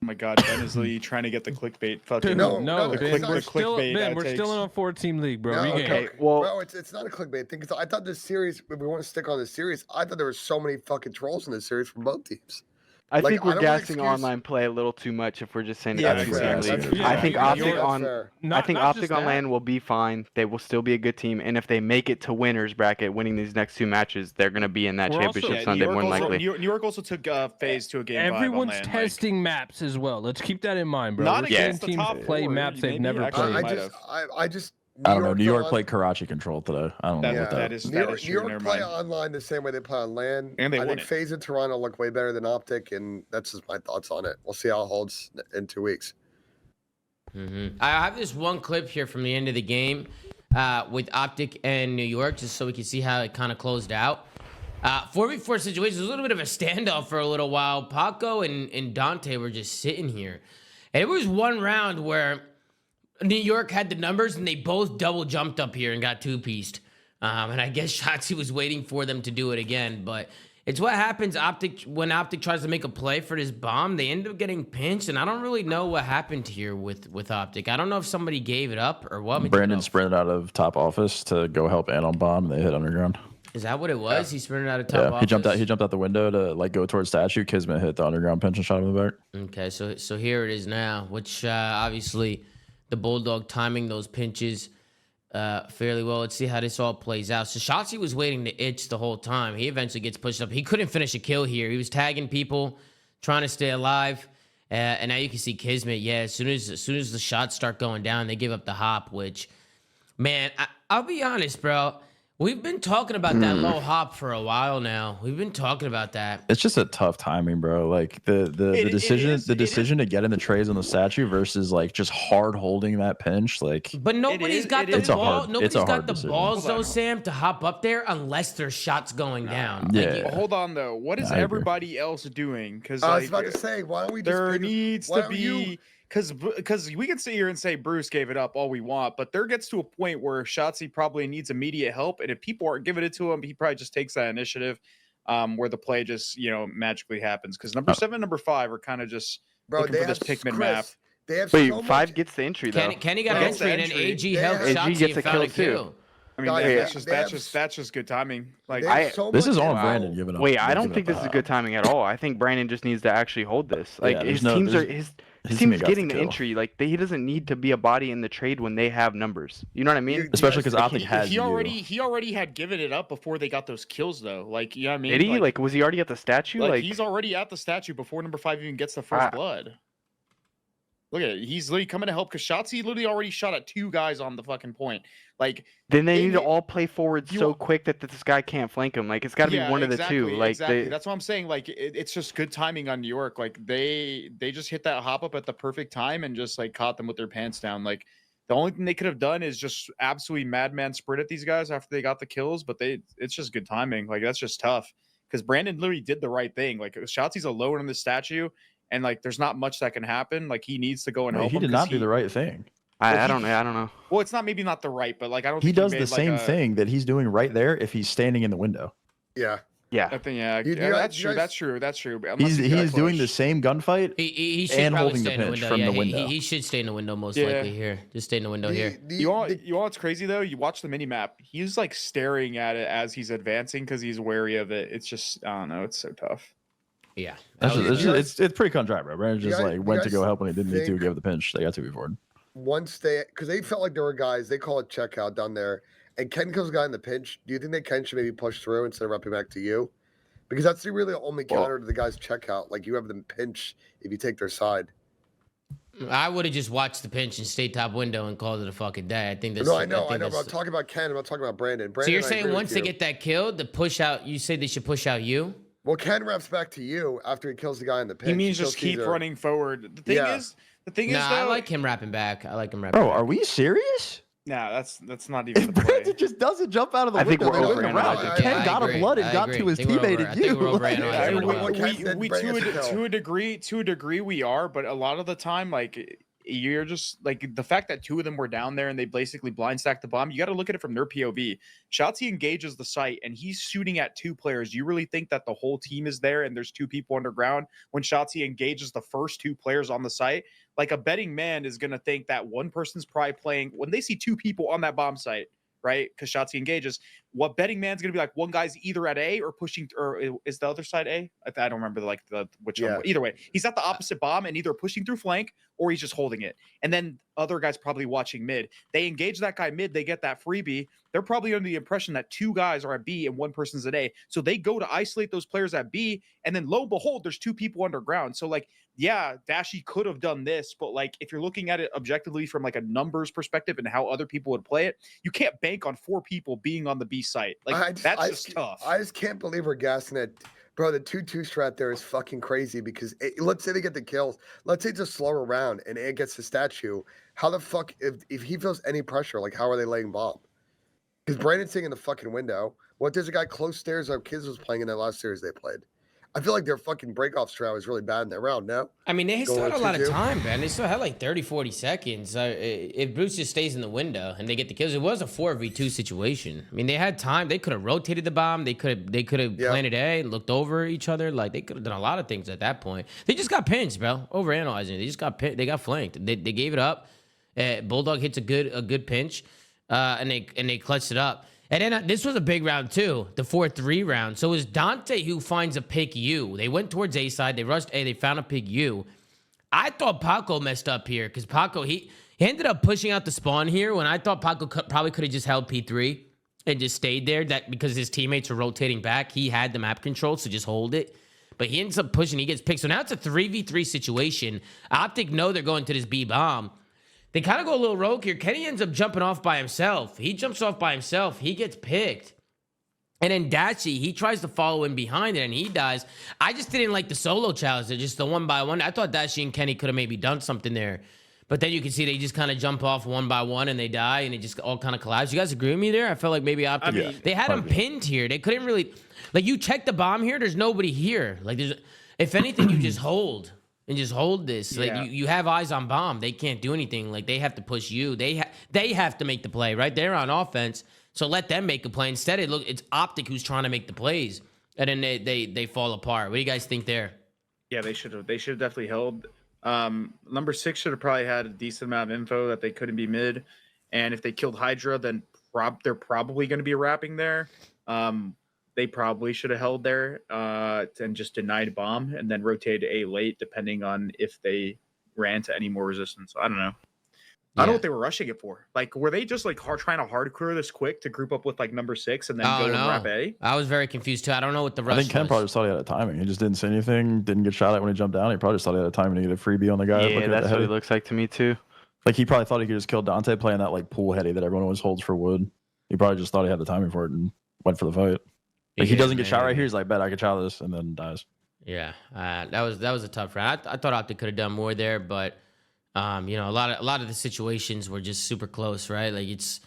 Oh my God, Ben is literally trying to get the clickbait. Fucking
No,
No,
it's
Ben,
not.
we're still,
Clickbait
Ben,
that
we're still in
takes.
a 4-team league, bro.
No,
We
okay.
can't.
Well-
Bro, it's not a clickbait thing because I thought this series, if we want to stick on this series, I thought there were so many fucking trolls in this series from both teams.
I
Like,
think
I
we're
don't want
gassing
excuse-
online play a little too much if we're just saying
Yeah,
it's
that's
a
fair.
team
That's
league.
fair.
I think
Yeah,
Optic
you're-
on
fair.
I think Optic
just
on
that.
land will be fine. They will still be a good team, and if they make it to winners bracket, winning these next 2 matches, they're gonna be in that
We're also-
championship
Yeah,
Sunday more than
also,
likely.
New York also took FaZe to a game 5 on
Everyone's
land,
testing maps as well. Let's keep that in mind, bro.
Not
We're
against
seeing
the
teams
top
play
4,
maps they've
maybe,
never
actually.
played.
might
I just.
I don't know. New York
on-
played Karachi Control today. I don't know
That-
what that.
that is
New York,
true.
New York
Never
play
mind.
online the same way they play on land.
And they
I
won
think
it.
FaZe and Toronto look way better than Optic, and that's just my thoughts on it. We'll see how it holds in 2 weeks.
I have this one clip here from the end of the game with Optic and New York, just so we can see how it kind of closed out. 4v4 situation was a little bit of a standoff for a little while. Paco and Dante were just sitting here. And it was one round where New York had the numbers and they both double jumped up here and got 2-pieced. And I guess Shotzi was waiting for them to do it again. But it's what happens when Optic tries to make a play for this bomb. They end up getting pinched, and I don't really know what happened here with Optic. I don't know if somebody gave it up or what.
Brandon sprinted out of top office to go help Ant on bomb, and they hit underground.
Is that what it was? He sprinted out of top
Yeah,
office?
he jumped out the window to like go towards statue. Kismet hit the underground pinch and shot him in the back.
Okay, so here it is now, which obviously the Bulldog timing those pinches fairly well. Let's see how this all plays out. So Shotzi was waiting to itch the whole time. He eventually gets pushed up. He couldn't finish a kill here. He was tagging people, trying to stay alive. And now you can see Kismet. Yeah, as soon as the shots start going down, they give up the hop, which, man, I'll be honest, bro. We've been talking about that low hop for a while now. We've been talking about that.
It's just a tough timing, bro. Like the decision to get in the trays on the statue versus like just hard holding that pinch. Like,
But nobody's got the
It's a
ball.
hard-
Nobody's
it's a
got
hard
the
decision.
balls
Hold
though,
on.
Sam, to hop up there unless there's shots going down.
Yeah.
Well, hold on though. What is
I agree.
everybody else doing? Because
I was about to say, why don't we just
there
pick-
needs
why
to
don't you-
be because we can sit here and say Bruce gave it up all we want, but there gets to a point where Shotzi probably needs immediate help, and if people aren't giving it to him, he probably just takes that initiative, where the play just magically happens. Because number 7, number 5 are kind of just
Bro,
looking
they
for this
have
Pikmin
Chris,
map.
They have
Wait,
so
5
much-
gets the entry though.
Kenny got
Well,
an
it's
entry,
the
and then
entry.
AG
They
helped
have-
AG
Shotzi
gets
and
a
found a
kill, too.
kill.
I mean,
Guys,
that's just good timing. Like
they have
I-
so
this
much
is on
info.
Brandon giving up.
Wait, I don't
giving
think
up
this is
the
good timing at all. I think Brandon just needs to actually hold this. Like
Yeah,
his
there's no-
teams are
there's-
his
team
team's
got the
getting the
kill.
entry. Like he doesn't need to be a body in the trade when they have numbers. You know what I mean?
You-
Especially because Optic
he,
has
he
you.
already had given it up before they got those kills though. Like you know what I mean?
Did he? Like was he already at the statue?
Like,
Like
he's already at the statue before number 5 even gets the first
Ah.
blood. Look at it. He's literally coming to help because Shotzi literally already shot at 2 guys on the fucking point. Like
then they
in
need to
it-
all play forward
you
so
are-
quick that this guy can't flank him. Like it's got to be one of the two. Like
exactly.
they,
That's what I'm saying. Like it's just good timing on New York. Like they just hit that hop up at the perfect time and just like caught them with their pants down. Like the only thing they could have done is just absolutely madman sprint at these guys after they got the kills. But it's just good timing. Like that's just tough because Brandon literally did the right thing. Like Shotzi's alone in the statue. And like, there's not much that can happen. Like, he needs to go and help.
He
him
did
'cause
not do the right thing.
I don't know.
Well, it's not maybe not the right, but like I don't.
He
think
does
made,
the same
like, a,
thing that he's doing right there if he's standing in the window.
Yeah.
Yeah.
I think yeah,
You-
yeah,
you
that's
guys-
true.
you
That's
guys-
true. That's true. Unless
He's
you get
doing the
pushed.
same gunfight.
He should
And
probably
holding the
stay in the
pinch
window.
from
Yeah,
the
he-
window.
He should stay in the window most
Yeah.
likely here. Just stay in the window here.
You know what's crazy though? You watch the mini map. He's like staring at it as he's advancing because he's wary of it. It's just I don't know. It's so tough.
Yeah.
That's
That
just,
was-
it's, just, it's pretty cut and dry, bro. Brandon just
guys-
like
you
went to
guys
go help when he didn't need to,
think-
give the pinch. They got to be forward.
Once they, because they felt like there were guys, they call it checkout down there, and Ken kills a guy in the pinch. Do you think that Ken should maybe push through instead of repping back to you? Because that's the really only counter to the guy's checkout. Like you have them pinch if you take their side.
I would have just watched the pinch and stayed top window and called it a fucking day. I think that's.
No, I know,
think
but I'm
that's-
talking about Ken. I'm not talking about Brandon.
So
Brandon,
you're
I
saying
agree with
once they
you.
get that kill, the push out, you say they should push out you?
Well, Ken reps back to you after he kills the guy in the pinch.
He means
kills
just keep
Caesar.
running forward. The The thing
Nah,
is,
I
though,
like him rapping back. I like him rapping
Bro,
back.
are we serious?
nah, that's not even
If
the play.
Brandon just doesn't jump out of the
I think
window,
we're
they win the round.
overanalyzing.
If Ken
I
got
agree.
a blood and
I
got
agree.
to his
I think we're
teammate
over-
and
I think
you.
we're
like-
overanalyzing
I
it.
mean,
What Ken said,
we
bring us a kill.
to a degree we are, but a lot of the time, like you're just like the fact that 2 of them were down there and they basically blind stacked the bomb. You got to look at it from their POV. Shotzzy engages the site and he's shooting at 2 players. You really think that the whole team is there and there's 2 people underground when Shotzzy engages the first 2 players on the site? Like a betting man is gonna think that one person's probably playing when they see 2 people on that bomb site, right? Because Shotzzy engages. What betting man's gonna be like? One guy's either at A or pushing, or is the other side A? I don't remember which one.
Yeah.
Either way, he's at the opposite bomb and either pushing through flank or he's just holding it. And then other guys probably watching mid. They engage that guy mid. They get that freebie. They're probably under the impression that 2 guys are at B and 1 person's at A. So they go to isolate those players at B, and then lo and behold, there's 2 people underground. So like, yeah, Dashy could have done this, but like if you're looking at it objectively from like a numbers perspective and how other people would play it, you can't bank on 4 people being on the B site. Like that's just tough.
I just can't believe we're gassing it. Bro, the 2-2 strat there is fucking crazy because let's say they get the kills. Let's say it's a slower round and it gets the statue. How the fuck, if he feels any pressure, like how are they laying bomb? Because Brandon's sitting in the fucking window. What, there's a guy close stairs our kids was playing in that last series they played. I feel like their fucking break-off strat was really bad in that round, no?
I mean, they still
Going
had a lot of
2-2.
time, man. They still had like 30, 40 seconds. If Bruce just stays in the window and they get the kills, it was a 4v2 situation. I mean, they had time. They could have rotated the bomb. They could have planted A and looked over each other. Like, they could have done a lot of things at that point. They just got pinched, bro. Overanalyzing it. They just got they got flanked. They gave it up. Bulldog hits a good pinch, and they clutched it up. And then this was a big round too, the 4-3 round. So it was Dante who finds a pick U. They went towards A side. They rushed A. They found a pick U. I thought Paco messed up here because Paco, he ended up pushing out the spawn here when I thought Paco probably could have just held P3 and just stayed there. That because his teammates were rotating back, he had the map control, so just hold it. But he ends up pushing. He gets picked. So now it's a 3v3 situation. Optic know they're going to this B bomb. They kind of go a little rogue here. Kenny ends up jumping off by himself. He jumps off by himself. He gets picked. And then Dachi, he tries to follow in behind it, and he dies. I just didn't like the solo challenge. Just the 1-by-1. I thought Dachi and Kenny could have maybe done something there. But then you can see they just kind of jump off 1-by-1, and they die, and it just all kind of collapse. You guys agree with me there? I felt like maybe Optic, they had him pinned here. They couldn't really... Like, you check the bomb here, there's nobody here. Like, there's... If anything, you just hold. And just hold this. Like you have eyes on bomb. They can't do anything. Like they have to push you. They have to make the play, right? They're on offense. So let them make a play. Instead, it's Optic who's trying to make the plays. And then they fall apart. What do you guys think there?
Yeah, they should have definitely held. Number 6 should have probably had a decent amount of info that they couldn't be mid. And if they killed Hydra, then they're probably going to be wrapping there. They probably should have held there and just denied bomb and then rotated A late, depending on if they ran to any more resistance. I don't know. I don't know what they were rushing it for. Like, were they just like trying to hard clear this quick to group up with like number 6 and then go and wrap A?
I was very confused too. I don't know what the rush
I think Ken
was.
probably just thought he had a timing. He just didn't say anything, didn't get shot at when he jumped down. He probably just thought he had a timing to get a freebie on the guy.
Yeah, that's what it looks like to me too.
Like he probably thought he could just kill Dante playing that like pool heady that everyone always holds for wood. He probably just thought he had the timing for it and went for the fight. Like he doesn't get shot right here. He's like, bet I could shot this, and then dies.
Yeah, that was a tough round. I thought Optic could have done more there, but a lot of the situations were just super close, right? Like it's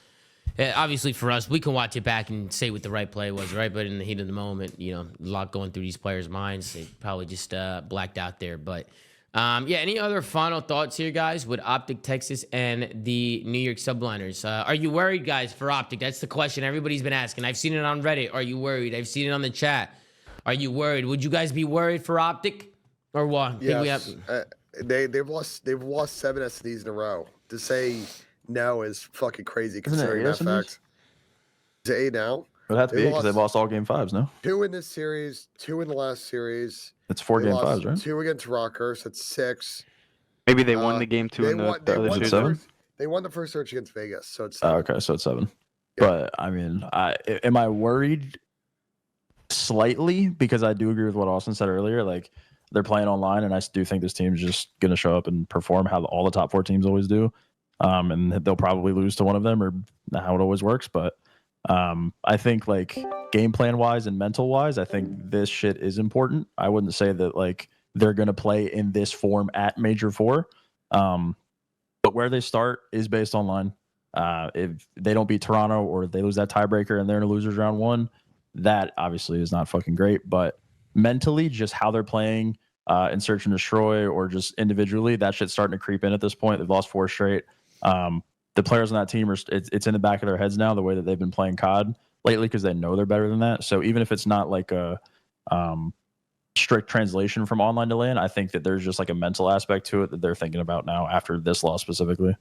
obviously for us, we can watch it back and say what the right play was, right? But in the heat of the moment, a lot going through these players' minds. They probably just blacked out there. But any other final thoughts here, guys, with Optic Texas and the New York Subliners? Are you worried, guys, for Optic? That's the question everybody's been asking. I've seen it on Reddit. Are you worried? I've seen it on the chat. Are you worried? Would you guys be worried for Optic or what?
Yes. They've lost 7 SDs in a row. To say no is fucking crazy considering that fact. Is it 8 now?
It would have to be because they've lost all game 5s, no?
2 in this series, 2 in the last series.
It's 4 game 5s, right?
2 against ROKKR, so it's 6.
Maybe they won the game 2 in the other 2.
They won the first search against Vegas, so it's
7. Okay, so it's 7. Yeah. But I mean, am I worried? Slightly, because I do agree with what Austin said earlier. Like they're playing online, and I do think this team's just gonna show up and perform how all the top 4 teams always do. And they'll probably lose to one of them, or how it always works. But I think like game plan wise and mental wise, I think this shit is important. I wouldn't say that like they're gonna play in this form at Major 4. But where they start is based on line. If they don't beat Toronto or they lose that tiebreaker and they're in a losers round 1, that obviously is not fucking great. But mentally, just how they're playing in Search and Destroy or just individually, that shit's starting to creep in at this point. They've lost 4 straight. The players on that team it's in the back of their heads now, the way that they've been playing COD lately, because they know they're better than that. So even if it's not like a strict translation from online to LAN, I think that there's just like a mental aspect to it that they're thinking about now after this loss specifically.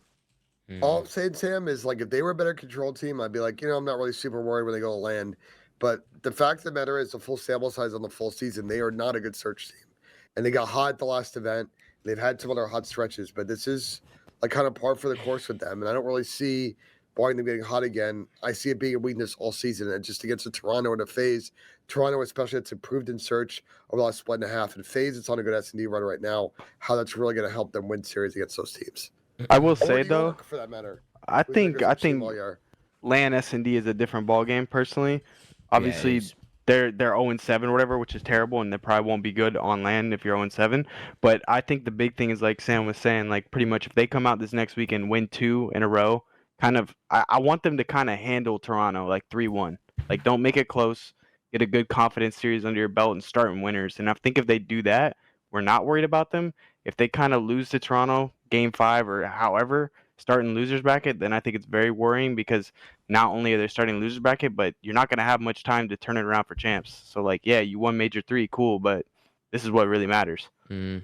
All I'm saying, Sam, is like if they were a better control team, I'd be like, I'm not really super worried when they go to LAN. But the fact of the matter is, the full sample size on the full season, they are not a good Search team. And they got hot at the last event. They've had some other hot stretches, but this is like kind of par for the course with them. And I don't really see, barring them getting hot again, I see it being a weakness all season. And just against the Toronto and a FaZe, Toronto especially, it's improved in Search over the last split and a half. And FaZe, it's on a good S&D run right now. How that's really going to help them win series against those teams.
I will
Or
say
New
though,
York, for that matter.
I
Who's the
think
biggest team all year?
LAN S&D is a different ball game personally. Obviously, they're 0-7 or whatever, which is terrible, and they probably won't be good on LAN if you're 0-7. But I think the big thing is, like Sam was saying, like pretty much if they come out this next week and win 2 in a row, kind of I want them to kind of handle Toronto like 3-1. Like don't make it close, get a good confidence series under your belt and start in winners. And I think if they do that, we're not worried about them. If they kind of lose to Toronto game 5 or however, start in losers bracket, then I think it's very worrying because not only are they starting losers bracket, but you're not going to have much time to turn it around for champs. So like, yeah, you won major 3, cool, but this is what really matters.
I mean,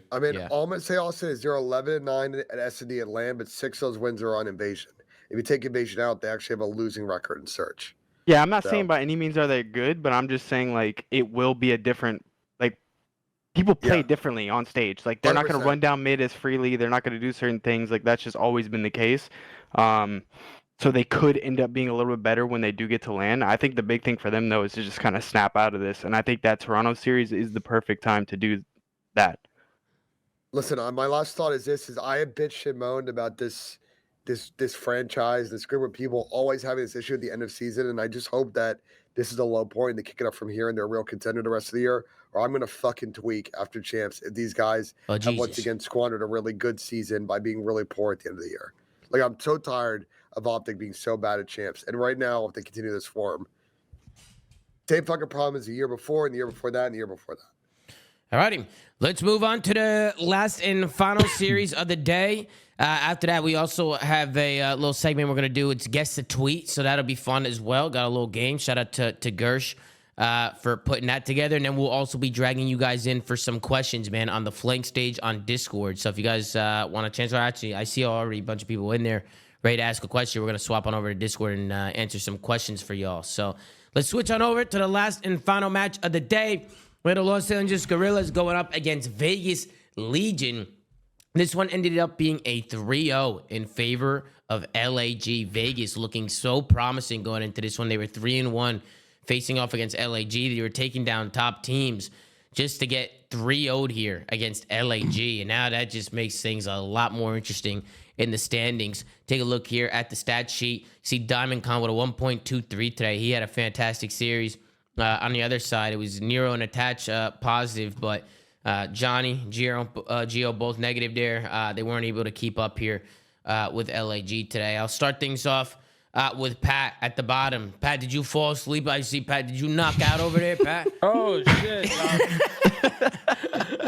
all I'm going to say also is they're 11-9 at S&D at LAN, but 6 of those wins are on Invasion. If you take Invasion out, they actually have a losing record in Search.
Yeah, I'm not saying by any means are they good, but I'm just saying like it will be a different, like people play differently on stage. Like they're not going to
100%.
run down mid as freely. They're not going to do certain things. Like that's just always been the case. So they could end up being a little bit better when they do get to LAN. I think the big thing for them though is to just kind of snap out of this, and I think that Toronto series is the perfect time to do that.
Listen, my last thought is this: I have bitched and moaned about this franchise, this group of people always having this issue at the end of season, and I just hope that this is a low point and they kick it up from here and they're a real contender the rest of the year, or I'm gonna fucking tweak after champs if these guys have once again squandered a really good season by being really poor at the end of the year. Like I'm so tired of Optic being so bad at champs, and right now if they continue this form, same fucking problem as the year before and the year before that and the year before that.
Alrighty, let's move on to the last and final series of the day. After that, we also have a little segment we're going to do. It's Guess the Tweet, so that'll be fun as well. Got a little game. Shout out to Gersh for putting that together. And then we'll also be dragging you guys in for some questions, man, on the Flank stage on Discord. So if you guys want a chance, or actually, I see already a bunch of people in there ready to ask a question. We're going to swap on over to Discord and answer some questions for y'all. So let's switch on over to the last and final match of the day. We had the Los Angeles Guerrillas going up against Vegas Legion. This one ended up being a 3-0 in favor of LAG. Vegas looking so promising going into this one. They were 3-1 facing off against LAG. They were taking down top teams just to get 3-0'd here against LAG. And now that just makes things a lot more interesting in the standings. Take a look here at the stat sheet. See Diamond Con with a 1.23 today. He had a fantastic series. On the other side, it was Nero and Attach positive, but Johnny, Gio, both negative there. They weren't able to keep up here with LAG today. I'll start things off with Pat at the bottom. Pat, did you fall asleep? I see, Pat. Did you knock out over there, Pat?
Oh, shit.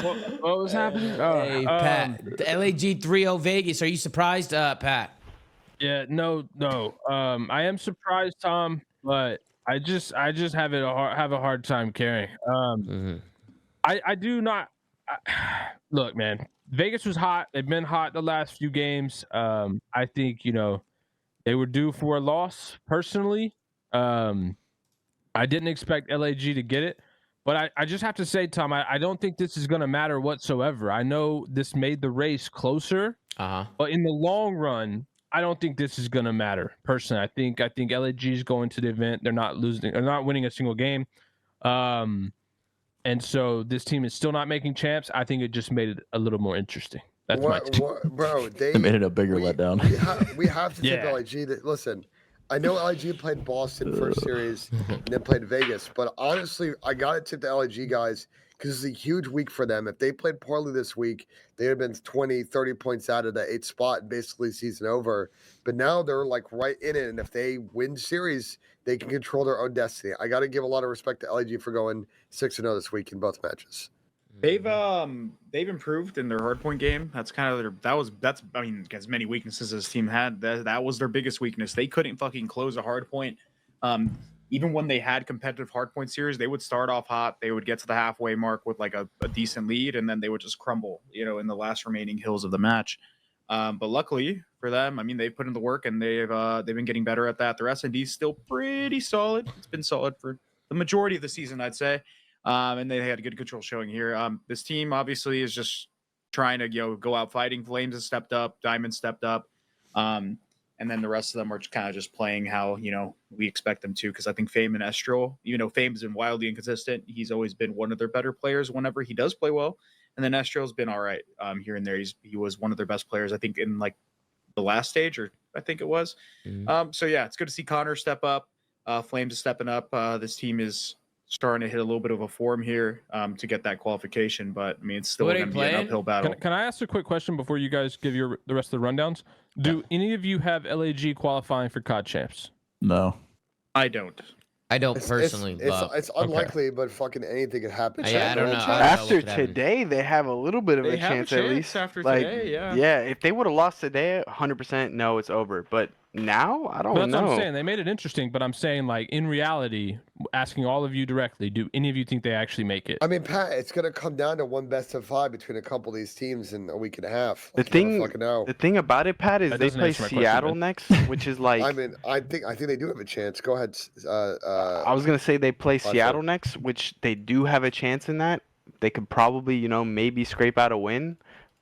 What was happening?
Hey, Pat. The LAG 3-0 Vegas. Are you surprised, Pat?
Yeah, no. I am surprised, Tom, but I just have a hard time carrying. I do not look, man. Vegas was hot. They've been hot the last few games. I think they were due for a loss. Personally, I didn't expect LAG to get it, but I just have to say, Tom, I don't think this is going to matter whatsoever. I know this made the race closer, but in the long run, I don't think this is going to matter. Personally, I think LAG is going to the event. They're not losing. They're not winning a single game. And so this team is still not making champs. I think it just made it a little more interesting. That's my take.
Bro,
They made it a bigger letdown.
We have to take LAG. Listen, I know LAG played Boston first series and then played Vegas, but honestly, I got to tip the LAG guys because it's a huge week for them. If they played poorly this week, they'd have been 20, 30 points out of that 8th spot and basically season over. But now they're like right in it. And if they win series, they can control their own destiny. I got to give a lot of respect to LAG for going 6-0 this week in both matches.
They've improved in their hardpoint game. That's kind of that's I mean, as many weaknesses as this team had, that was their biggest weakness. They couldn't fucking close a hardpoint. Even when they had competitive hardpoint series, they would start off hot. They would get to the halfway mark with like a decent lead, and then they would just crumble, in the last remaining hills of the match. But luckily for them, I mean, they've put in the work and they've been getting better at that. Their S&D is still pretty solid. It's been solid for the majority of the season, I'd say. And they had a good control showing here. This team obviously is just trying to go out fighting. Flames has stepped up, Diamond stepped up, and then the rest of them are kind of just playing how we expect them to. Because I think Fame and Estral, even though Fame's been wildly inconsistent, he's always been one of their better players whenever he does play well. And then Estral's been all right here and there. He was one of their best players, I think, in like the last stage, or I think it was. So yeah, it's good to see Connor step up. Flames is stepping up. This team is starting to hit a little bit of a form here to get that qualification, but I mean, it's still going to be an uphill battle.
Can I ask a quick question before you guys give the rest of the rundowns? Do any of you have LAG qualifying for COD champs?
No.
I don't.
I don't personally.
It's unlikely, but fucking anything could happen.
Yeah, I don't know.
After today, they have a little bit of a chance at least.
After
like,
today, yeah.
Yeah, if they would have lost today, 100% no, it's over. But now, I don't know.
That's what I'm saying. They made it interesting, but I'm saying, like, in reality, asking all of you directly, do any of you think they actually make it?
I mean, Pat, it's going to come down to one best of 5 between a couple of these teams in a week and a half.
The thing about it, Pat, is they play Seattle next, which is like.
I mean, I think they do have a chance. Go ahead.
I was gonna say they play Seattle next, which they do have a chance in that. They could probably, maybe scrape out a win.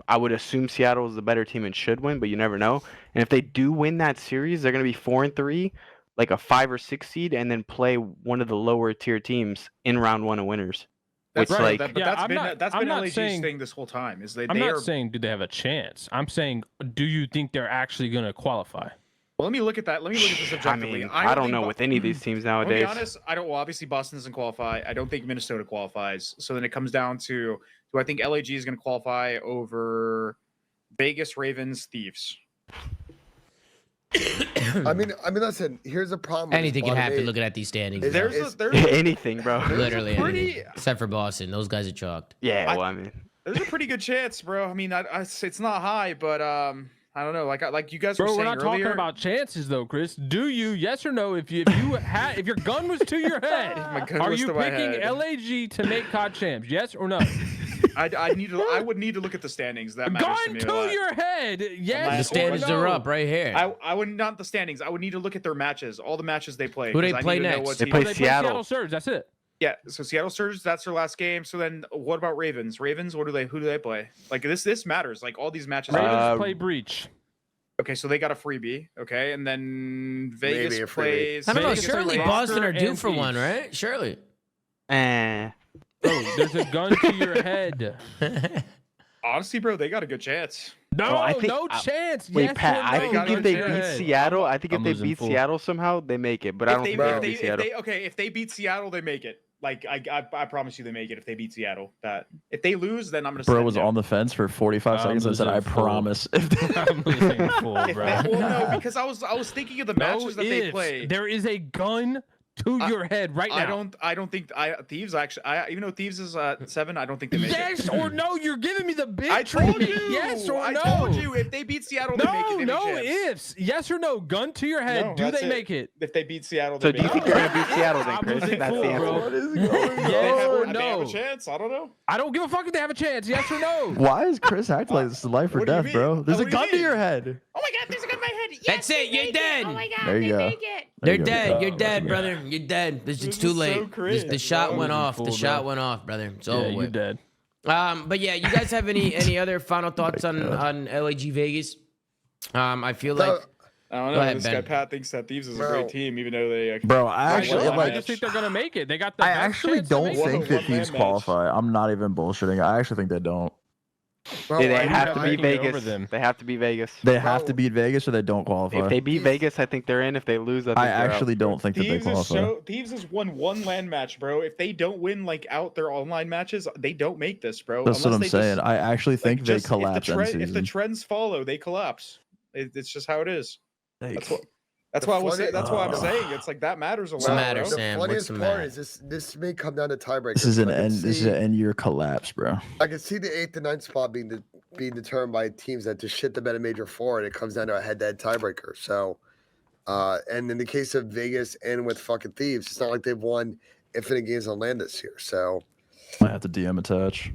I would assume Seattle is the better team and should win, but you never know. And if they do win that series, they're gonna be 4-3, like a 5 or 6 seed, and then play one of the lower tier teams in round 1 of winners.
That's
right.
That's been LAG's thing this whole time.
I'm not saying do they have a chance. I'm saying, do you think they're actually going to qualify?
Well, let me look at that. Let me look at this objectively.
I don't know with any of these teams nowadays.
To be honest, I don't. Well, obviously Boston doesn't qualify. I don't think Minnesota qualifies. So then it comes down to, do I think LAG is going to qualify over Vegas, Ravens, Thieves?
I mean, listen. Here's a problem.
Anything can happen looking at these standings.
There's
anything, bro.
Literally anything. Except for Boston. Those guys are chalked.
Yeah, well, I mean.
There's a pretty good chance, bro. I mean, it's not high, but I don't know. Like you guys were saying earlier.
We're not talking about chances, though, Chris. Do you, yes or no, if your gun was to your head, are you picking LAG to make COD champs? Yes or no?
I would need to look at the standings. That matters to me a lot.
Gun to your head. Yes.
The standings are up right here.
I would not the standings. I would need to look at their matches, all the matches they play.
Who they play next?
They play Seattle
Surge. That's it.
Yeah, so Seattle Surge, that's their last game. So then, what about Ravens? Ravens, who do they play? Like this matters. Like all these matches.
Ravens play Breach.
Okay, so they got a freebie. Okay, and then Vegas plays.
I don't know.
Vegas
Surely Boston are due for one, right? Surely.
Bro, there's a gun to your head.
Honestly, bro, they got a good chance.
No, no chance.
Wait,
yes
Pat, I think if they beat Seattle,
Seattle
somehow, they make it. But I don't think they beat Seattle.
If they beat Seattle, they make it. Like I promise you, they make it if they beat Seattle. That if they lose, then I'm gonna.
Bro was on the fence for 45 seconds and said, "I promise."
I'm losing full, bro.
Well, no, because I was thinking of the matches that they play.
There is a gun to your head right now.
I don't think Thieves actually. Even though Thieves is 7, I don't think they make it.
Yes or no? You're giving me the big.
I told you.
Yes or no?
I told you if they beat Seattle, they make it.
No ifs. Yes or no? Gun to your head. Do they make it?
If they beat Seattle,
so do you think they're gonna beat Seattle then, Chris?
That's the answer.
What is going on?
Yes or no?
They have a chance. I don't know.
I don't give a fuck if they have a chance. Yes or no?
Why is Chris acting like this is life or death, bro? There's a gun to your head.
Oh my god, there's a gun in my head.
That's it. You're dead.
Oh my god,
There you go.
make it.
They're dead. You're dead, brother. You're dead. It's too late. The shot went off. The shot went off, brother. It's over
you're
with.
dead.
But yeah, you guys have any other final thoughts on LAG Vegas? I feel like.
I don't know.
Go ahead,
this
Ben.
guy Pat thinks that Thieves is a great team, even though they.
Bro, I actually
I just think they're gonna make it. They got the.
I
best
actually
chance to
don't
make it.
think that Thieves qualify. I'm not even bullshitting. I actually think they don't.
Bro,
They
I-
have to
I-
be
taking over
Vegas.
them.
They have to be Vegas.
They have
Bro.
to beat Vegas or they don't qualify.
If they beat
Thieves-
Vegas, I think they're in. If they lose, I think
I
they're out.
actually don't think that they qualify.
Thieves has won one LAN match, bro. If they don't win like out their online matches, they don't make this, bro.
That's what I'm
Unless they
saying.
just-
I actually
like,
think they
just-
collapse end
If the
season.
trends follow, they collapse. It's just how it is. That's
The
why I was.
funny-
That's why I'm saying it's like that matters a
What's
lot.
the matter,
bro.
The
Sam?
funniest
What's the
part
matter?
is this may come down to tiebreakers.
This is an
I can
end. This is
see-
an end year collapse, bro.
I can see the 8th and 9th spot being determined by teams that just shit the bed at Major 4, and it comes down to a head-to-head tiebreaker. So, and in the case of Vegas and with fucking Thieves, it's not like they've won infinite games on land this year. So,
Might have to DM attach,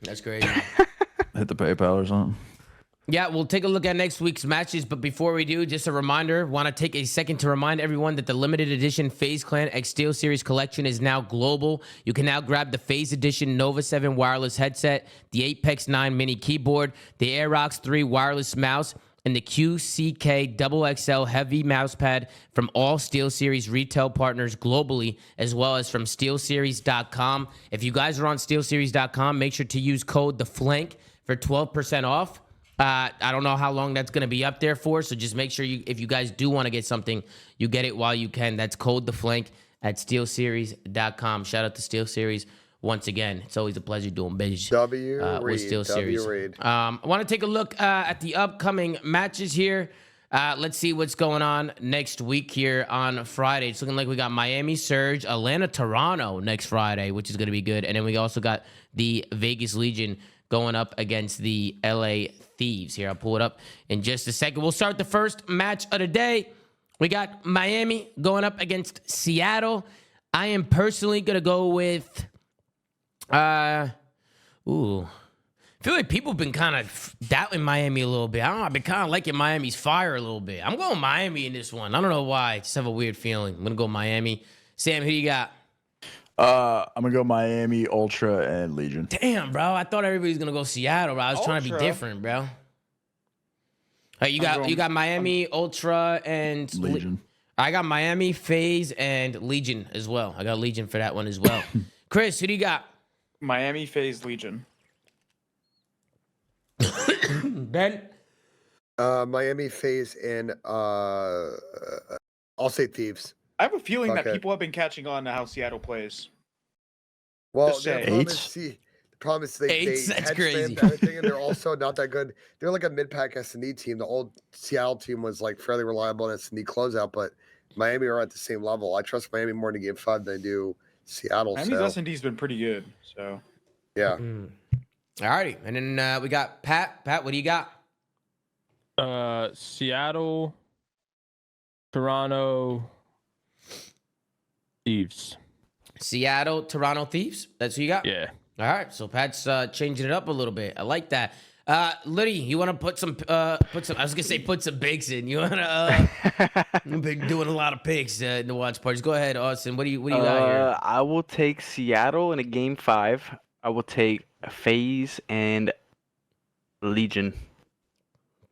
That's crazy.
hit the PayPal or something.
Yeah, we'll take a look at next week's matches, but before we do, just a reminder, want to take a second to remind everyone that the limited edition FaZe Clan X Steel Series collection is now global. You can now grab the FaZe Edition Nova 7 wireless headset, the Apex 9 mini keyboard, the Aerox 3 wireless mouse, and the QCK XXL heavy mousepad from all SteelSeries retail partners globally, as well as from SteelSeries.com. If you guys are on SteelSeries.com, make sure to use code THEFLANK for 12% off. I don't know how long that's going to be up there for, so just make sure if you guys do want to get something, you get it while you can. That's code THEFLANK at SteelSeries.com. Shout out to SteelSeries once again. It's always a pleasure doing business with SteelSeries. I want to take a look at the upcoming matches here. Let's see what's going on next week here on Friday. It's looking like we got Miami Surge, Atlanta, Toronto next Friday, which is going to be good. And then we also got the Vegas Legion going up against the LA Thieves here. I'll pull it up in just a second. We'll start the first match of the day. We got Miami going up against Seattle. I am personally going to go with, I feel like people have been kind of doubting Miami a little bit. I don't know. I've been kind of liking Miami's fire a little bit. I'm going Miami in this one. I don't know why. I just have a weird feeling. I'm going to go Miami. Sam, who you got?
I'm gonna go Miami, Ultra, and Legion.
Damn, bro. I thought everybody's gonna go Seattle, bro. I was trying to be
Ultra.
different, bro. You got Miami, Ultra, and
Legion.
I got Miami, FaZe, and Legion as well. I got Legion for that one as well. Chris, who do you got?
Miami FaZe Legion.
Ben?
Miami FaZe and I'll say Thieves.
I have a feeling that
Okay.
people have been catching on to how Seattle plays.
Well,
Just
the
saying.
problem
Eights?
is, the problem is they
Eights? That's
head
crazy.
spam everything, and they're also not that good. They're like a mid-pack S&D team. The old Seattle team was like fairly reliable in S&D closeout, but Miami are at the same level. I trust Miami more in Game 5 than I do Seattle.
Miami's
So,
S&D's been pretty good. So
yeah.
All righty. And then we got Pat. Pat, what do you got?
Seattle, Toronto, Thieves.
Seattle, Toronto Thieves. That's who you got?
Yeah.
All right. So Pat's changing it up a little bit. I like that. Liddy, you want to put some, I was going to say put some picks in. You want to, we've been doing a lot of picks in the watch parties. Go ahead, Austin. What do you got here?
I will take Seattle in a Game 5. I will take FaZe and Legion.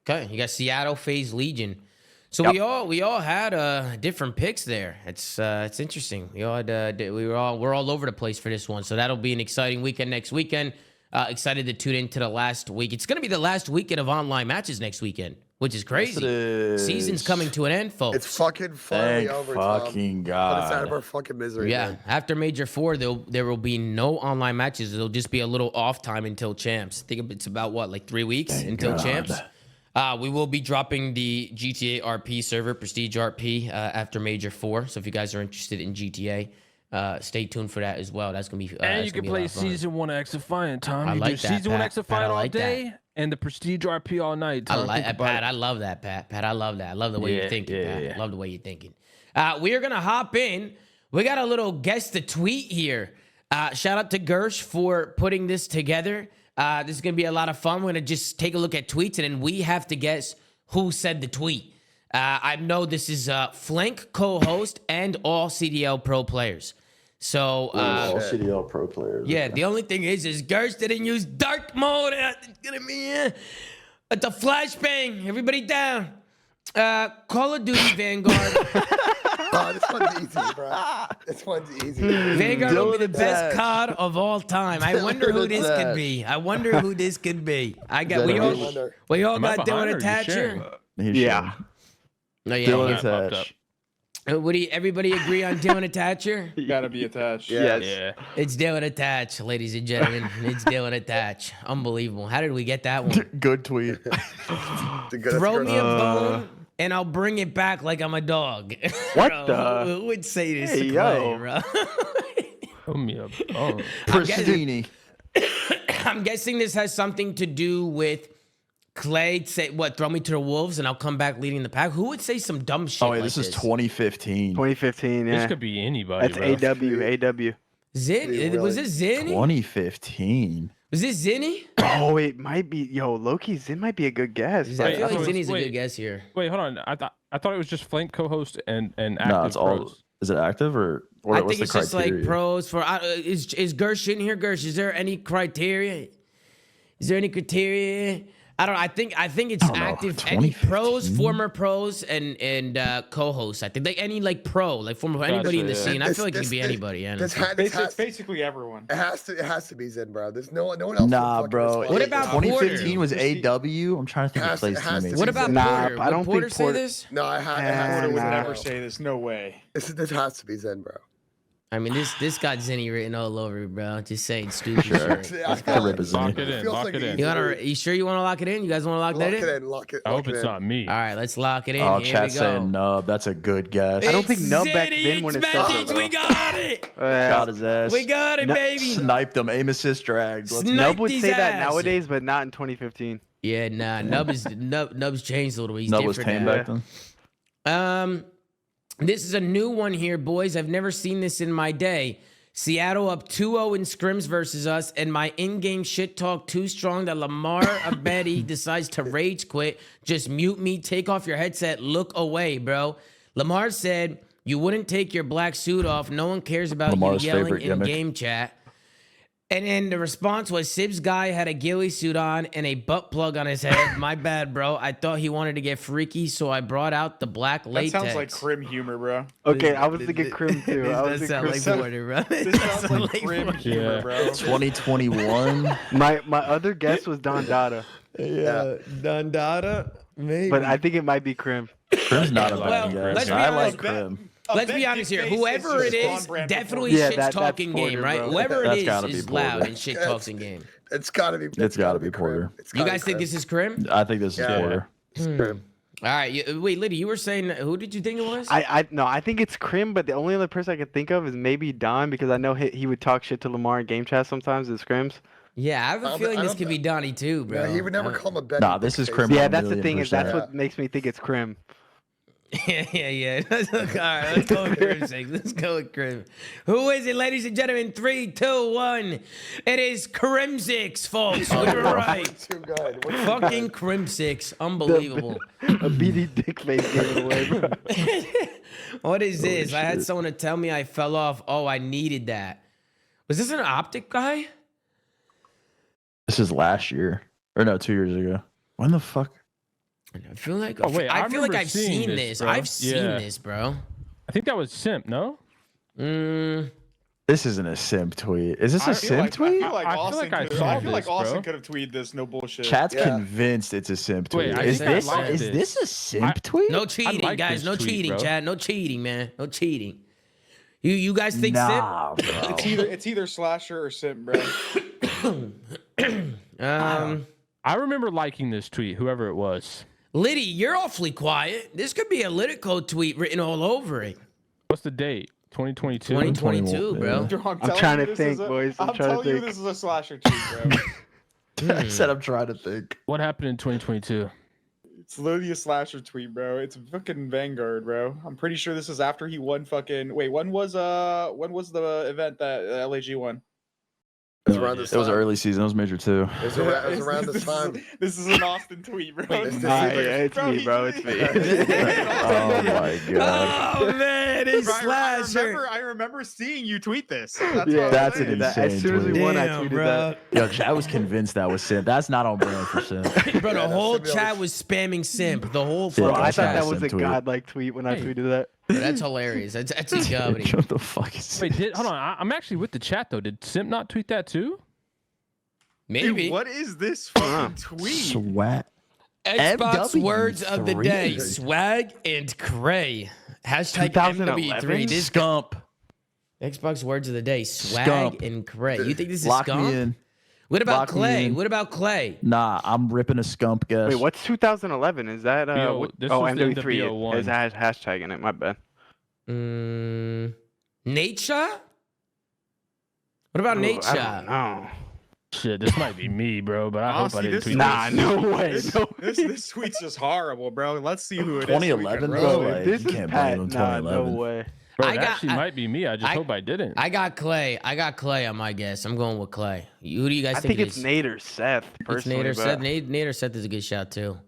Okay, you got Seattle, FaZe, Legion. So
Yep.
we all had different picks there. It's interesting. We all had we're all over the place for this one. So that'll be an exciting weekend next weekend. Excited to tune into the last week. It's gonna be the last weekend of online matches next weekend, which is crazy. Season's coming to an end, folks.
It's fucking finally
Thank
over, Tom.
fucking
Put us out of
God.
our fucking misery,
Yeah,
man.
after Major 4, there will be no online matches. It'll just be a little off time until champs. I think it's about what, like 3 weeks until
God.
champs. We will be dropping the GTA RP server, Prestige RP, after Major 4. So if you guys are interested in GTA, stay tuned for that as well. That's gonna be
And
that's
you
gonna
can
be a
play
lot of fun.
Season 1 Exafine, Tom.
I
You
like
do
that,
Season 1
Pat.
Exafine
Pat, I
all
like that.
day and the Prestige RP all night,
I
Tom.
like
Think about
Pat.
it.
I love that, Pat. Pat, I love that. I love the way you're
Yeah,
thinking,
yeah,
Pat.
yeah.
Love the way you're thinking. We are gonna hop in. We got a little guest to tweet here. Shout out to Gersh for putting this together. This is gonna be a lot of fun. We're gonna just take a look at tweets, and then we have to guess who said the tweet. I know this is Flank co-host and all CDL pro players. So
all CDL pro players.
yeah, the only thing is Gersh didn't use dark mode. It's gonna be at the flashbang. Everybody down. Call of Duty Vanguard.
Oh, this one's easy, bro. This one's easy.
Vanguard will be the
Dylan
best
Attach.
COD of all time. I wonder who this could be. I wonder who this could be. I got we all
Wonder.
got
behind
Dylan
or are you
Attach
sharing?
here.
Yeah.
No,
Dylan
popped up.
Attach.
Would everybody agree on Dylan Attach here?
Gotta be attached.
Yeah.
Yes.
Yeah.
It's Dylan Attach, ladies and gentlemen. It's Dylan Attach. Unbelievable. How did we get that one?
Good tweet.
Throw me a bone and I'll bring it back like I'm a dog.
What
Bro,
the?
Who would say this
Hey,
to
yo.
Clay, bro?
Throw me up. Oh.
Pristini.
I'm guessing this has something to do with Clay say what? Throw me to the wolves and I'll come back leading the pack. Who would say some dumb shit?
Oh, wait,
like
this is 2015.
2015.
This
Yeah.
could be anybody,
That's
bro.
AW.
Zin? Was this Zinni?
2015.
Was this Zinni?
Oh, it might be. Yo, Loki Zin might be a good guess.
I
Wait,
feel like
so it's-
Zinni's a
wait.
good guess here.
Wait, hold on. I thought it was just flank co-host and active
No, it's all.
pros.
Is it active or
I
what's
think
the
it's just like
criteria?
pros for. Is Gersh in here? Gersh, is there any criteria? Is there any criteria? I don't know. I think it's
don't know.
active. Any pros,
2015?
former pros, and co-hosts. I think like any like pro, like former anybody in the
yeah.
scene. I feel like it
This-
could be
this-
anybody.
This
honestly.
ha- this
It's
has,
basically everyone.
it has to be Zen, bro. There's no one else.
Nah,
fucking
bro.
respond.
What about
2015 was
Porter?
AW? I'm trying to think of
Has to-
place
has to
teammates.
What
be
about
Zen.
Nah,
Porter?
I
Would
don't
Porter
think
say
Porter-
this?
No, it has
Porter
to be
would
Zen,
never
bro.
say this. No way.
This has to be Zen, bro.
I mean, this got Zinni written all over it, bro. Just saying stupid
Sure.
shit.
I
Could rip a Zinni.
Lock it in.
Feels
Lock
like
it in.
You wanna? You sure you want to lock it in? You guys want to lock
Lock
that in?
it in. Lock it.
I hope
lock it
it's
in.
not me.
All right, let's lock it in.
Oh,
Here we
chat's
go.
saying nub. That's a good guess.
I don't think Nub back
Zinni,
then when it
it's
said
Magic,
that,
we
though.
got it.
Got his ass.
We got it,
No,
baby.
Sniped him. Aim assist dragged. Let's
Snipe
Nub would
these
say that
ass.
nowadays, but not in 2015.
Yeah, nah. Nub's changed a little bit. He's
Nub was
different
tame
now.
back then.
This is a new one here, boys. I've never seen this in my day. Seattle up 2-0 in scrims versus us, and my in-game shit talk too strong that Lamar Abedi decides to rage quit. Just mute me, take off your headset, look away, bro. Lamar said, you wouldn't take your black suit off. No one cares about
Lamar's
you yelling
favorite
in
gimmick.
game chat. And then the response was, Sib's guy had a ghillie suit on and a butt plug on his head. My bad, bro. I thought he wanted to get freaky, so I brought out the black
That
latex.
sounds like Crim humor, bro.
Okay, I was thinking Crim too.
This
I was
does
thinking
sound
Crim.
like Porter, bro.
This sounds like Crim
Porter.
humor,
Yeah.
bro.
2021.
My other guess was Don Dada,
Yeah, Dundada, maybe.
but I think it might be Crim.
Crim's not a
Well,
bad guess.
let's be
I
honest,
like Crim.
Let's be honest here. Whoever it is, definitely
Yeah,
shit's
that's
talking
Porter,
game, right?
bro.
Whoever
That's
it
gotta
is
be
loud
Porter.
and shit talks in game.
It's gotta be.
It's gotta be
Crim.
Porter.
It's
You
gotta
guys
be
think
Crim.
this is Crim?
I think this is
Yeah.
Porter.
It's Crim.
All right. Wait, Liddy, you were saying who did you think it was?
No, I think it's Crim, but the only other person I could think of is maybe Don because I know he would talk shit to Lamar in game chat sometimes in scrims.
Yeah, I have a
I
feeling
don't-
this could be Donnie too, bro.
Yeah, he would never call him a bet.
Nah, this is Crim.
Yeah,
a
that's the
million
thing is that's
percent.
what makes me think it's Crim.
yeah. All right, let's go with Crim. Let's go with Crim. Who is it, ladies and gentlemen? 3, 2, 1. It is Crimsix, folks. We were right.
Too good. We're too
Fucking
good.
Crimsix. Unbelievable.
A beady dick face gave it away, bro.
What is this? I had
shit.
someone to tell me I fell off. Oh, I needed that. Was this an Optic guy?
This is last year. Or no, 2 years ago. When the fuck?
I feel like
Oh, wait, I
I feel like
remember
I've
seeing
seen
this,
this.
bro.
I've seen
Yeah.
this, bro.
I think that was Simp, no?
This isn't a simp tweet. Is this
I
a
feel
simp
like,
tweet?
I feel like
I feel
Austin
like I
could
saw
I feel like
this,
Austin
bro.
could have tweeted this. No bullshit.
Chat's
Yeah.
convinced it's a simp
Wait,
tweet.
I
Is
think I
this
like
is
this.
this a simp tweet?
No cheating,
like
guys.
this
No
tweet,
cheating,
bro.
Chad. No cheating, man. No cheating. You guys think
Nah, bro.
It's either slasher or simp, bro.
Sip?
I remember liking this tweet, whoever it was.
Liddy, you're awfully quiet. This could be a Litico tweet written all over it.
What's the date? 2022?
2022, bro.
Dude,
I'm
telling
trying
you
to
this
think,
is a-
boys. I'm
I'm
trying to
telling you
think.
this is a slasher tweet, bro.
I said I'm trying to think.
What happened in 2022?
It's literally a slasher tweet, bro. It's fucking Vanguard, bro. I'm pretty sure this is after he won fucking. Wait, when was the event that LAG won?
It was around this
It was
time.
early season. It was major too.
It was around this time.
This is an Austin tweet, bro.
Wait, this is-
Nah, yeah, it's me, bro. It's me.
Oh my god.
Oh man, he's
Bro,
slasher.
I remember seeing you tweet this. That's
Yeah,
what
That's
I'm
an
saying.
insane
As soon as we
tweet.
won, I
Damn,
tweeted
bro.
that.
Yo, Chad was convinced that was simp. That's not on brand for simp.
Bro, the
Yeah,
whole
that's
chat was spamming simp. The whole
Yeah,
Bro,
fucking
I
that's
thought
chat.
that was a
Tweet.
godlike tweet when I
Hey.
tweeted that.
That's hilarious. That's a comedy.
What the fuck is
Wait,
this?
hold on. I'm actually with the chat though. Did Simp not tweet that too?
Maybe.
Dude, what is this fucking tweet?
Sweat.
Xbox words of the
MW3.
day: swag and cray. Hashtag
2011?
MW3. This
Scump.
Xbox words of the day: swag
Scump.
and cray. You think this is
Lock
scum?
me in.
What about
Lock me
Clay?
in.
What about Clay?
Nah, I'm ripping a scump guess.
Wait, what's 2011? Is that
Yo,
what,
this
oh
was the
MW3?
NWO1.
It has hashtag in it. My bad.
Nature? What about
Ooh,
nature?
I don't know.
Shit, this might be me, bro. But I hope I
Honestly,
didn't
this
tweet
Nah,
this.
no way.
This,
No
this tweet's just horrible, bro. Let's see who it is. so we can
2011,
roast
bro.
it.
Like,
This
you
is
can't
Pat.
blame him.
Nah, no
2011.
way.
Bro,
I
it
got-
actually might be me. I just hope I didn't.
I got Clay. I got Clay on my guess. I'm going with Clay. Who do you guys
I
think
think
it
it's
is?
Nate or Seth.
It's
Personally,
Nate or
but-
Seth. Nate or Seth is a good shot too.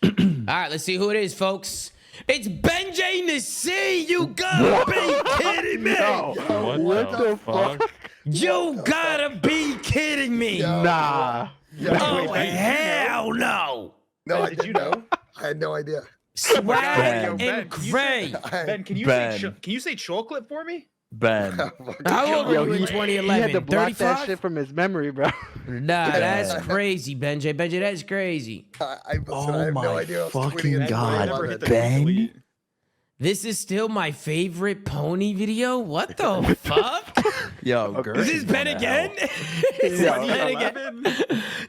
All right, let's see who it is, folks. It's Benjay Nassi. You gotta be kidding me.
what the fuck?
You gotta be kidding me.
Nah.
Oh, hell no.
No,
Did you know?
I had no idea.
Swag
Ben,
and cray.
Ben, can you
Ben.
say chocolate for me?
Ben.
How old were
Yo,
you in
he had
2011?
to block that
35?
shit from his memory, bro.
Nah, that's crazy, Benjay. Benjay, that's crazy.
Listen, I have no idea. I was
fucking
tweeting it.
God.
I
Never
love
hit
it.
the
Ben?
delete.
This is still my favorite pony video? What the fuck?
Yo,
Okay.
Gersh
Is this Ben
going to
again?
hell.
Is this Ben again?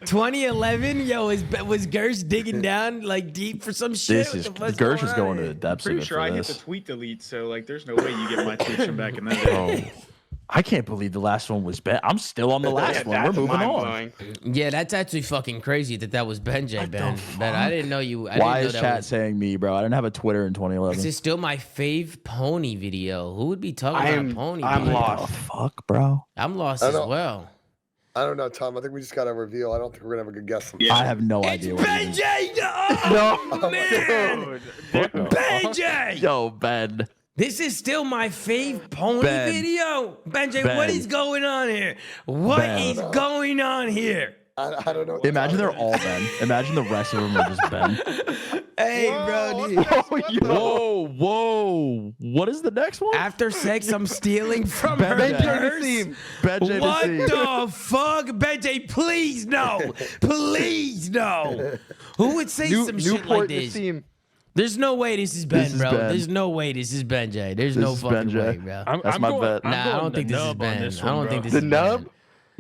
2011?
2011? Yo, was Gersh digging down like deep for some shit?
This
What
is
the fuck's
Gersh is
on
going to
here?
the depths
Pretty
of it
sure
for
I hit
this.
the tweet delete, so like, there's no way you get my tweets from back in that day.
Oh, I can't believe the last one was Ben. I'm still on the last one. We're
That's
moving on.
mind-blowing.
Yeah, that's actually fucking crazy that was Benjay, Ben. Ben, I didn't know you. I
Why
didn't
is
know that
chat
was,
saying me, bro? I didn't have a Twitter in
This
2011.
is still my fave pony video. Who would be talking
I'm-
about pony?
I'm
video?
lost.
Oh, fuck, bro.
I'm lost
I
as
don't-
well.
I don't know, Tom. I think we just got to reveal. I don't think we're gonna have a good guess.
Yeah.
I have no
It's
idea what it is.
Benjay! Oh, man!
Dude.
Benjay!
Yo, Ben.
This is still my fave pony
Ben.
video. Benjay,
Ben.
what is going on here? What
Ben.
is going on here?
I don't know.
Imagine they're all Ben. Imagine the rest of them are just Ben.
Hey,
Whoa,
bro.
what
dude.
the-
Whoa, whoa. What is the next one?
After sex, I'm stealing from her
Benjay
purse.
Nassim. Benjay
What
Nassim.
the fuck? Benjay, please no. Please no. Who would say some shit like
Newport
this?
Nassim.
There's no way this is Ben,
This is
bro.
Ben.
There's no way this is Benjay. There's
This
no
is
fucking
Benjay.
way, bro.
That's my bet.
Nah, I don't
going
think
the
this is
nub on
Ben.
this
I don't
one,
think
bro.
this
The
is
nub?
Ben.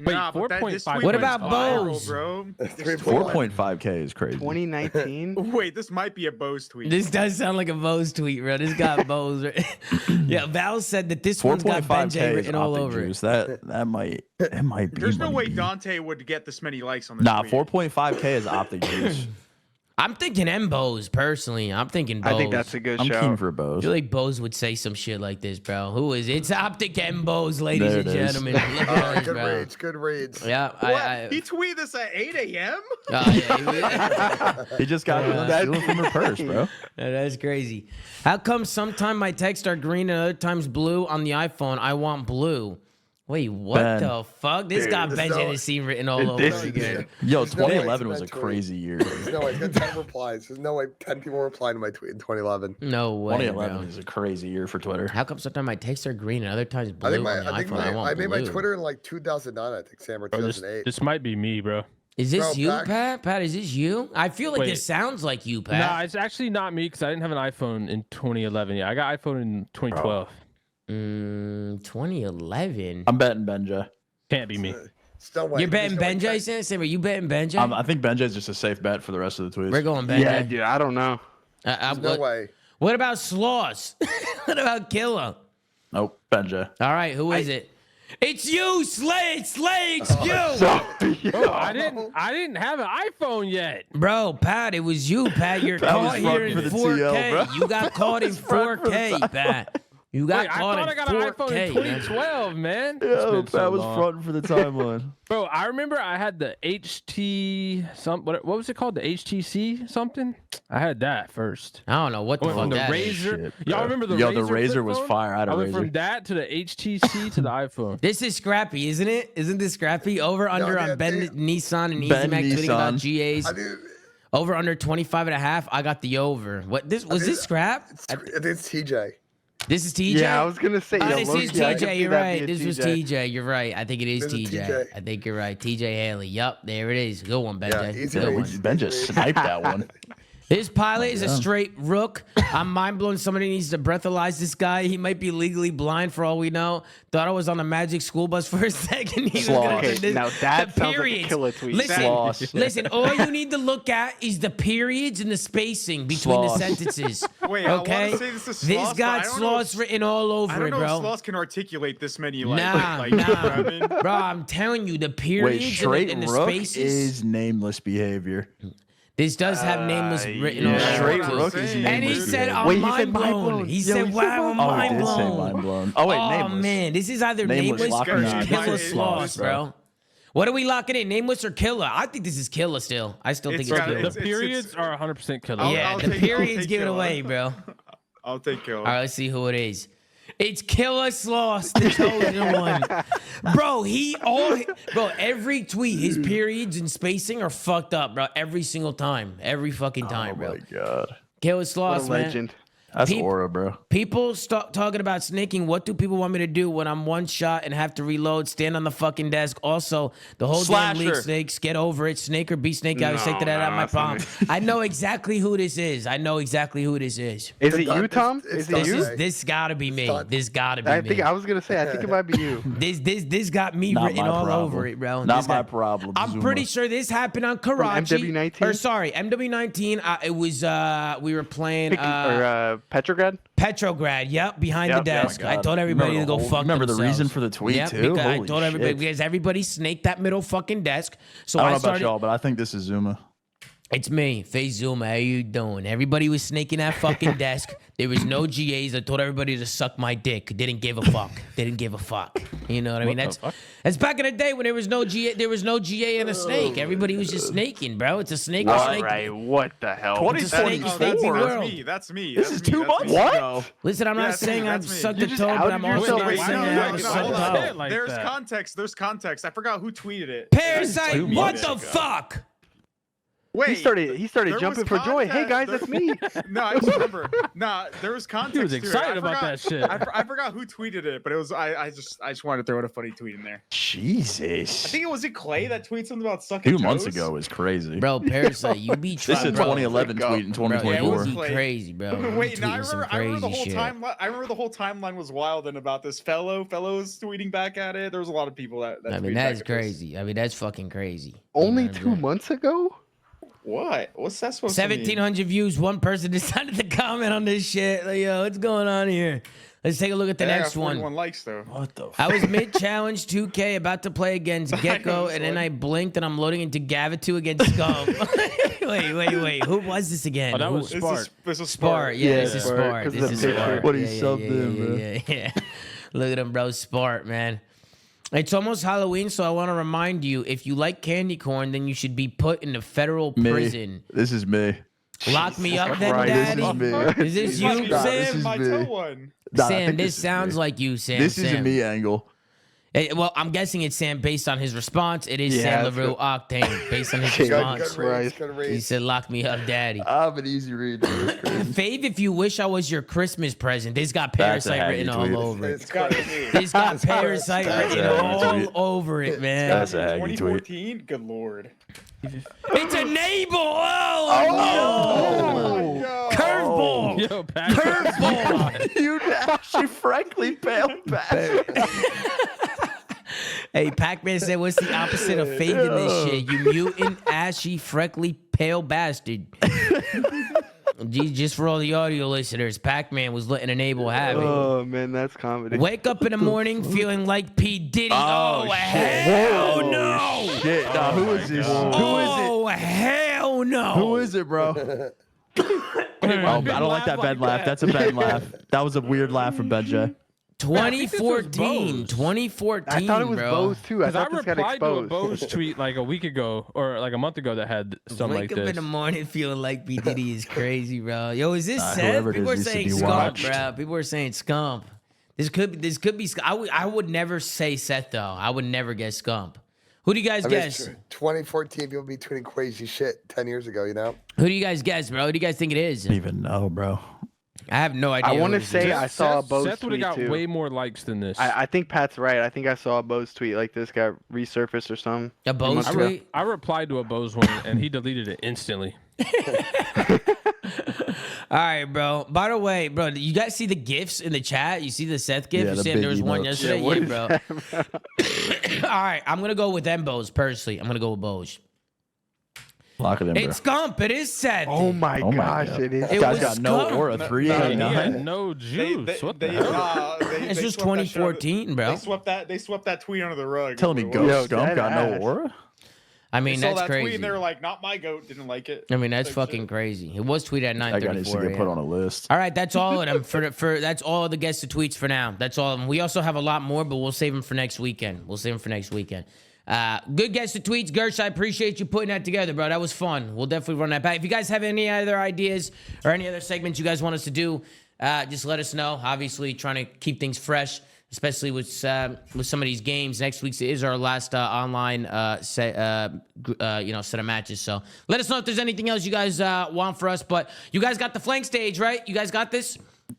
Wait,
Nah, but that- this
4.5.
tweet
What
went
about
viral,
Bows?
bro? This
4.5K is crazy.
2019.
Wait, this might be a Bose tweet.
This does sound like a Vose tweet, bro. This got Vose. Yeah, Val said that this one's got
4.5K
Benjay
is
written all
Optic
over
juice.
it.
That might be.
There's no way
money.
Dante would get this many likes on this
Nah,
tweet.
4.5K is Optic juice.
I'm thinking M Bose personally. I'm thinking Bose.
I think that's a good
I'm
show.
keen for
I
both.
feel like Bose would say some shit like this, bro. Who is it? It's Optic M Bose, ladies
There
and
it is.
gentlemen. Look at this,
Good
bro.
reads. Good reads.
Yeah,
What? He tweeted this at 8 a.m.?
yeah,
He just got stealing from her purse, bro.
that's crazy. How come sometimes my texts are green and other times blue on the iPhone? I want blue. Wait, what
Ben.
the fuck? This got
this is
Benjay
no-
Nassim written all over
This
it again.
Yo,
There's no way
2011
it's
was a
that tweet.
crazy year.
There's no way. It's got 10 replies. There's no way 10 people replied to my tweet in 2011.
No way,
2011
bro.
is a crazy year for Twitter.
How come sometimes my texts are green and other times blue
I think
on the iPhone? I want
I made my
blue.
Twitter in like 2009. I think Sam or
Bro,
2008.
this might be me, bro.
Is this
Bro,
you,
back-
Pat? Pat, is this you? I feel like
Wait.
this sounds like you, Pat.
Nah, it's actually not me because I didn't have an iPhone in 2011. Yeah, I got iPhone in 2012.
2011.
I'm betting Benja.
Can't be me.
Still wait.
You're betting
There's no way
Benjay, Sam? Are you betting Benjay?
I think Benja's just a safe bet for the rest of the tweets.
We're going Benjay.
Yeah, dude. I don't know.
There's no way.
What about Sloss? What about Killa?
Nope, Benja.
All right, who is it? It's you, Slay, it's you.
Bro, I didn't have an iPhone yet.
Bro, Pat, it was you, Pat. You're
Pat was
caught here
fronting
in
for the
4K.
TL, bro.
You got caught in
fronting for the
4K, Pat. You got
Wait, I
caught
thought I
in
got an iPhone in
4K, man.
2012, man. It's
Yo,
been
Pat
so
was
long.
fronting for the timeline.
Bro, I remember I had the what was it called? The HTC something? I had that first.
I don't know what
I
the
went from
fuck
the
that is.
Razor.
Shit,
Y'all
bro.
remember the
Yo,
Razor?
the Razor
flip
was
phone?
fire. I had a
I went
Razor.
from that to the HTC to the iPhone.
This is scrappy, isn't it? Isn't this scrappy? Over under
yeah,
on Ben
dude.
Nissan and Easy
Ben
Mac tweeting about
Nissan.
GAs.
I do.
Over under 25 and a half. I got the over. What this was this scrap?
It's TJ.
This is TJ.
Yeah, I was gonna say.
Oh,
yeah,
this
low-key,
is
I could
TJ.
see
You're
that
right.
being
This was TJ. You're right. I think it is
This is
TJ.
TJ.
I think you're right. TJ Haley. Yup, there it is. Good one,
Yeah,
Benjay.
easy
Good
reads.
one.
Ben just sniped that one.
This pilot is a straight rook. I'm mind blown. Somebody needs to breathalyze this guy. He might be legally blind for all we know. Thought I was on a magic school bus for a second. He was gonna
Sloth.
do
Okay,
this.
now that
The
sounds like a
periods.
killer tweet.
Listen,
Sloth.
listen. All you need to look at is the periods and the spacing between the
Sloth.
sentences.
Wait, I
okay,
wanna say this is
this
sloths, but
got
I don't know
sloths
if-
written all
I
over
don't
it,
know if
bro.
sloths can articulate this many
Nah,
you know what I
nah,
mean?
bro. I'm telling you, the
Wait,
periods and
straight
the, and the
rook
spaces.
is nameless behavior.
This does have nameless written
yeah.
all over
Straight
it.
rook is
And he
nameless
said,
behavior.
I'm
Wait, he
mind
said mind
blown.
blown.
He
Yo,
said,
he said
wow, I'm
mind
Oh, he
mind
did say
blown.
mind blown. Oh, wait,
Oh,
nameless.
man. This is either
Nameless
nameless
lock
or
or not.
killer
Nameless
sloths,
bro.
bro. What are we locking in? Nameless or killer? I think this is killer still. I still think
It's
it's
got-
killer.
it's-
The periods are 100% killer.
Yeah,
I'll
the
take-
periods
I'll take
give it
killer.
away, bro.
I'll take kill.
All right, let's see who it is. It's Killer Sloss, the chosen one. Bro, every tweet, his periods and spacing are fucked up, bro. Every single time. Every fucking time,
Oh
bro.
my god.
Killer
What
Sloss,
a
man.
legend.
That's
Peop-
aura, bro.
People stop talking about snaking. What do people want me to do when I'm one shot and have to reload? Stand on the fucking desk. Also, the whole damn league
Slasher.
snakes. Get over it. Snake or be snake. I was
No,
taking that out of my
that's not
palm. I know exactly who this is. I know exactly who this is.
Is it
Dante-
you, Tom?
it's
Is it
Dante.
you?
This gotta be me.
Dante.
This gotta be
I
me.
think I was gonna say. I think it might be you.
This got me
Not
written
my
all
problem.
over it, bro.
Not
This
my
got-
problem.
I'm
Zuma.
pretty sure this happened on Karachi.
MW19?
Or sorry, MW19. It was we were playing
Petrograd.
Petrograd. Yep, behind
Yep,
the
yep.
desk.
Oh my
I
God.
told everybody to
Remember the
go
whole-
fuck
remember the
themselves.
reason for the tweet,
Yep,
too?
because I
Holy
told everybody
shit.
because everybody snaked that middle fucking desk. So
I don't know
started.
about y'all, but I think this is Zuma.
It's me, FaZe ZooMaa. How you doing? Everybody was snaking that fucking desk. There was no GAs. I told everybody to suck my dick. Didn't give a fuck. Didn't give a fuck. You know what I mean?
What the
That's back in the day when there was no GA. There was no GA and a snake. Everybody was just snaking, bro. It's a snake or
All
snake.
right. What the hell?
2024.
Oh, that's
That's
me.
me. That's me.
This
That's
is
me.
2
That's
months
me.
What?
ago.
Listen, I'm
Yeah,
not
that's me,
saying I've
that's me.
sucked
You
a
just
toe, but I'm
outed
also
yourself.
not
Wait,
saying
no,
I
no,
haven't
no,
sucked
hold
a
on.
toe.
Like
There's
that.
context. There's context. I forgot who tweeted it.
Parasite,
2
what
months
the
ago.
fuck?
Wait,
He started
there
jumping
was
for joy. Hey guys, that's
context.
me.
No, I just remember. Nah, there was context.
He was
to it.
excited
I
about
forgot-
that shit.
I forgot who tweeted it, but it was I just wanted to throw in a funny tweet in there.
Jesus.
I think it was Clay that tweeted something about sucking
2 months
toes?
ago is crazy.
Bro, Parasite, you be
This is
trying,
a
bro.
2011
Bro,
tweet in
Bro, yeah, it
2024.
would be
Like-
crazy, bro. You
Wait, no, I
tweeting some
remember the
crazy
whole
shit.
time. I remember the whole timeline was wild and about this fellow was tweeting back at it. There was a lot of people that.
I mean,
tweeted
that's
back at this.
crazy. I mean, that's fucking crazy.
Only
You know what I'm
2
saying?
months ago.
What? What's that supposed to mean?
1,700 views. One person decided to comment on this shit. Like, yo, what's going on here? Let's take a look at the
Yeah, I got
next
41
one.
likes though.
What the
I was mid-challenge 2K about to play against Gecko,
this
and then
one.
I blinked and I'm loading into Gavitu against Scum. wait. Who was this again?
Oh, that
Who-
was Spark.
This is
Spart. Yeah, this is
Spart,
Spart.
'cause
This
of
is
the picture.
Spart.
What he
Yeah,
subbed
yeah,
in,
yeah,
bro.
yeah. Look at him, bro. Spart, man. It's almost Halloween, so I want to remind you, if you like candy corn, then you should be put in a federal
Me.
prison.
This is me.
Lock me up then,
Christ.
daddy.
This is me.
Is this
Fucking
you,
Nah,
Sam?
this is
my
me.
toe one.
Nah, I
Sam,
think
this
is
sounds
me.
like you, Sam.
This is
Sam.
a me angle.
Well, I'm guessing it's Sam based on his response. It is
Yeah,
Sam
that's
LaRue
good.
Octane based on his
Good-
response.
Good reads.
Christ.
Good
He
reads.
said, "Lock me up, daddy."
I have an easy read. Dude. It's crazy.
Fave, if you wish I was your Christmas present. This got
That's a
Parasite
haggy
written all
tweet.
over it.
It's got to be.
This got Parasite
That's
written
a haggy
all
tweet.
over it, man.
That's a haggy tweet.
2014. Good lord.
It's a Nabel. Oh,
Oh my god.
curveball.
Yo, Pat.
Curveball.
You actually, frankly, pale bastard.
Hey, Pac-Man said, "What's the opposite of Fave in this shit? You mutant, ashy, freckly, pale bastard." Gee, just for all the audio listeners, Pac-Man was letting Enable have it.
Oh man, that's comedy.
Wake up in the morning feeling like P. Diddy. Oh,
shit.
hell no.
Shit. Nah, who is this? Who is
Oh, hell no.
it? Who is it, bro? Oh, I don't like that Ben laugh. That's a Ben laugh. That was a weird laugh from Ben J.
2014.
Bose.
2014,
I thought it was
bro.
Bose too. I
Because I
thought this got
replied to a
exposed.
Bose tweet like a week ago or like a month ago that had something
Wake
like
up
this.
in the morning feeling like B. Diddy is crazy, bro. Yo, is this Seth?
whoever it
People are
is needs to
saying
be
Scump,
watched.
bro. People are saying Scump. This could be. I would never say Seth though. I would never guess Scump. Who do you guys
I mean,
guess?
2014, people be tweeting crazy shit 10 years ago, you know?
Who do you guys guess, bro? Who do you guys think it is?
I don't even know, bro.
I have no idea.
I
who
want to
this
say
is.
I saw a
Seth
Bose
would have
tweet
got
too.
way more likes than this.
I think Pat's right. I think I saw a Bose tweet like this got resurfaced or something.
A Bose
months ago.
tweet.
I replied to a Bose one and he deleted it instantly.
All right, bro. By the way, bro, you guys see the gifs in the chat? You see the Seth gif?
Yeah,
You
the
saying there was
big
one
emotes.
yesterday?
what
Yeah,
is
bro.
that,
All right, I'm gonna go with them Bose personally. I'm gonna go with Bose.
Lock it in, bro.
It's Gump. It is Seth.
Oh my
Oh my
gosh,
God.
it is.
It
Guy's
was
got no
scum.
aura.
He
389.
had no juice. What the hell?
This was 2014, bro.
They swept that tweet under the rug.
Telling me
That's what it was.
Ghost Scump
dead
got no
ass.
aura?
I
They
mean,
saw
that's
that tweet
crazy.
and they were like, "Not my goat." Didn't like it.
I mean, that's
Like,
fucking
shit.
crazy. It was tweeted at
That guy needs to
9:34
get put
a.m.
on a list.
All right, that's all of them for that's all of the guests of tweets for now. That's all of them. We also have a lot more, but we'll save them for next weekend. Good guests of tweets, Gersh. I appreciate you putting that together, bro. That was fun. We'll definitely run that back. If you guys have any other ideas or any other segments you guys want us to do, just let us know. Obviously, trying to keep things fresh, especially with some of these games. Next week is our last online set of matches. So let us know if there's anything else you guys want for us. But you guys got the flank stage, right? You guys got this.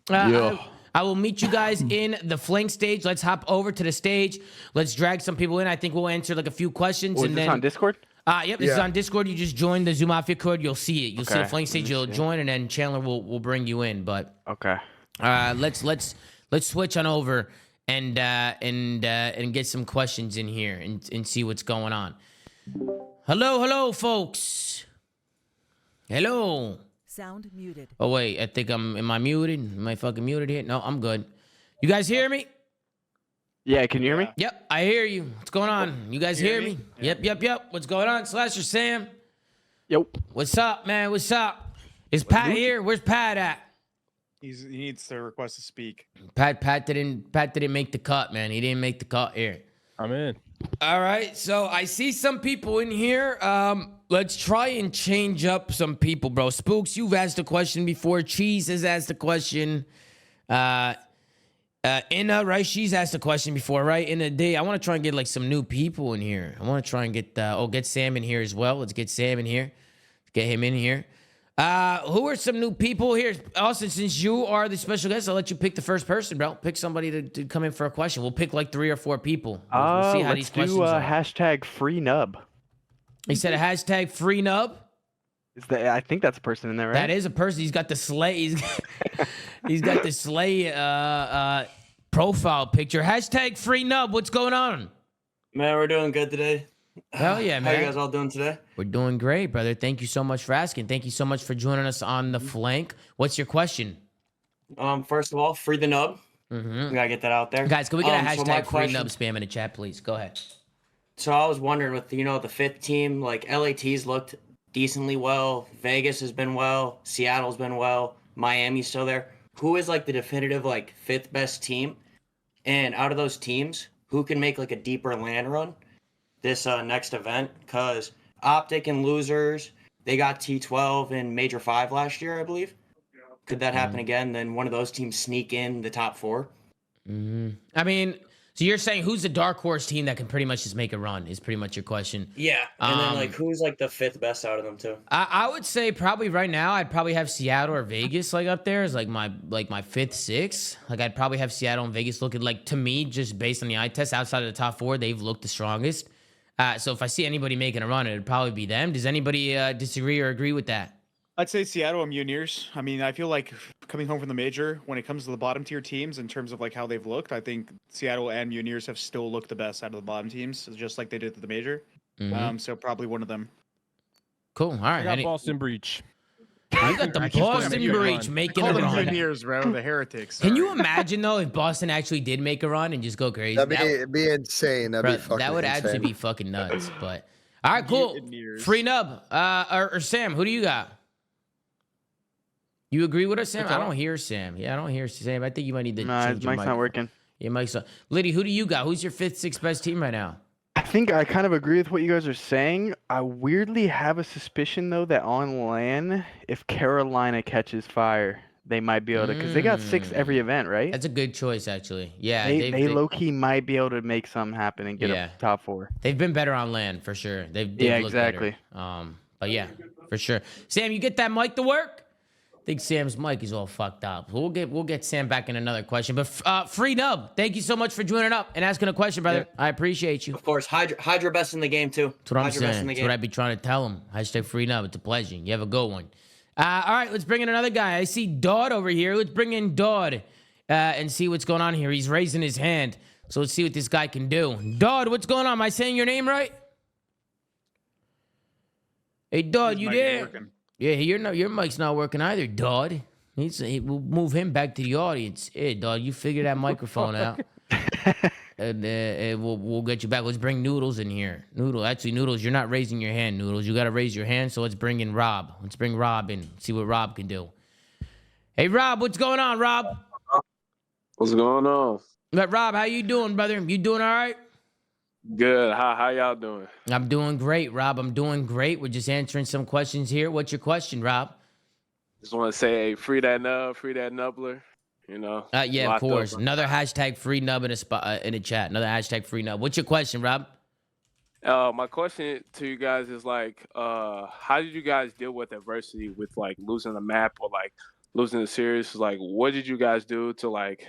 Yeah.
I will meet you guys in the flank stage. Let's hop over to the stage. Let's drag some people in. I think we'll answer like a few questions.
Was
and
this
then
on Discord?
Yep, this is
Yeah.
on Discord. You just join the ZooMAFIA code. You'll see it. You'll see the
Okay.
flank stage. You'll join, and then Chandler will bring you in. But
Okay.
let's switch on over and get some questions in here and see what's going on. Hello, folks. Hello.
Sound muted.
Oh wait, I think am I muted? Am I fucking muted here? No, I'm good. You guys hear me?
Yeah, can you hear me?
Yep, I hear you. What's going on? You guys hear
hear
me?
me?
Yep. What's going on? Slasher Sam.
Yo.
What's up, man? What's up? Is Pat here? Where's Pat at?
He needs to request to speak.
Pat didn't make the cut, man. He didn't make the cut here.
I'm in.
All right, so I see some people in here. Let's try and change up some people, bro. Spooks, you've asked a question before. Cheese has asked a question. Inna, right? She's asked a question before, right? In the day, I want to try and get like some new people in here. I want to try and get get Sam in here as well. Let's get Sam in here. Let's get him in here. Who are some new people here? Austin, since you are the special guest, I'll let you pick the first person, bro. Pick somebody to come in for a question. We'll pick like 3 or 4 people. We'll see how these
Let's do
questions are.
hashtag free nub.
He said a hashtag free nub.
I think that's a person in there, right?
That is a person. He's got the slay. He's got the slay profile picture. Hashtag free nub. What's going on?
Man, we're doing good today.
Hell yeah,
How
man.
you guys all doing today?
We're doing great, brother. Thank you so much for asking. Thank you so much for joining us on the flank. What's your question?
First of all, free the nub.
Mm-hmm.
We gotta get that out there.
Guys, can we get a
So my
hashtag free
question-
nub spam in the chat, please? Go ahead.
So I was wondering with the fifth team, like LAT's looked decently well. Vegas has been well. Seattle's been well. Miami's still there. Who is like the definitive like 5th best team? And out of those teams, who can make like a deeper land run this next event? Because Optic and Losers, they got T12 in Major 5 last year, I believe. Could that happen again? Then one of those teams sneak in the top 4?
I mean, so you're saying who's the dark horse team that can pretty much just make a run is pretty much your question.
Yeah. And then like who's like the 5th best out of them too?
I would say probably right now I'd probably have Seattle or Vegas like up there as like my 5th, 6th. Like I'd probably have Seattle and Vegas looking like, to me, just based on the eye test outside of the top 4, they've looked the strongest. So if I see anybody making a run, it'd probably be them. Does anybody disagree or agree with that?
I'd say Seattle and Mutineers. I mean, I feel like coming home from the major, when it comes to the bottom tier teams in terms of like how they've looked, I think Seattle and Mutineers have still looked the best out of the bottom teams, just like they did at the major. So probably one of them.
Cool. All right.
I got Boston Breach.
You got the Boston Breach making a
Call them
run.
Mutineers, bro. The heretics.
Can you
Sorry.
imagine though if Boston actually did make a run and just go crazy?
That'd be insane. That'd
Bro,
be fucking
that would
insane.
actually be fucking nuts. But all right, cool.
Mutineers.
Free nub. Or Sam, who do you got? You agree with us, Sam? I don't hear Sam. Yeah, I don't hear Sam. I think you might need to
Nah,
change
his
your
mic's
mic.
not working.
Your mic's not. Liddy, who do you got? Who's your 5th, 6th best team right now?
I think I kind of agree with what you guys are saying. I weirdly have a suspicion though that on LAN, if Carolina catches fire, they might be able to, because they got 6 every event, right?
That's a good choice, actually. Yeah,
They low key might be able to make something happen and get
Yeah.
a top 4.
they've been better on land for sure. They've
Yeah,
looked better.
exactly.
But yeah, for sure. Sam, you get that mic to work? think Sam's mic is all fucked up. We'll get Sam back in another question. But Free Nub, thank you so much for joining up and asking a question, brother. Yeah. I appreciate you.
Of course, Hydra best in the game too.
That's what I'm saying. That's what I'd be trying to tell him. Hashtag Free Nub. It's a pleasure. You have a good one. All right, let's bring in another guy. I see Dodd over here. Let's bring in Dodd and see what's going on here. He's raising his hand. So let's see what this guy can do. Dodd, what's going on? Am I saying your name right? Hey, Dodd, you there? Yeah, your mic's not working either, Dodd. We'll move him back to the audience. Hey, Dodd, you figure that microphone out. And we'll get you back. Let's bring Noodles in here. Noodles, you're not raising your hand, Noodles. You got to raise your hand, so let's bring in Rob. Let's bring Rob in, see what Rob can do. Hey, Rob, what's going on, Rob?
What's going on?
Rob, how you doing, brother? You doing all right?
Good. How y'all doing?
I'm doing great, Rob. I'm doing great. We're just answering some questions here. What's your question, Rob?
Just want to say, hey, free that nubbler. You know.
Yeah, of course. Another hashtag free nub in a chat. Another hashtag free nub. What's your question, Rob?
My question to you guys is like, how did you guys deal with adversity with like losing a map or like losing a series? Like, what did you guys do to like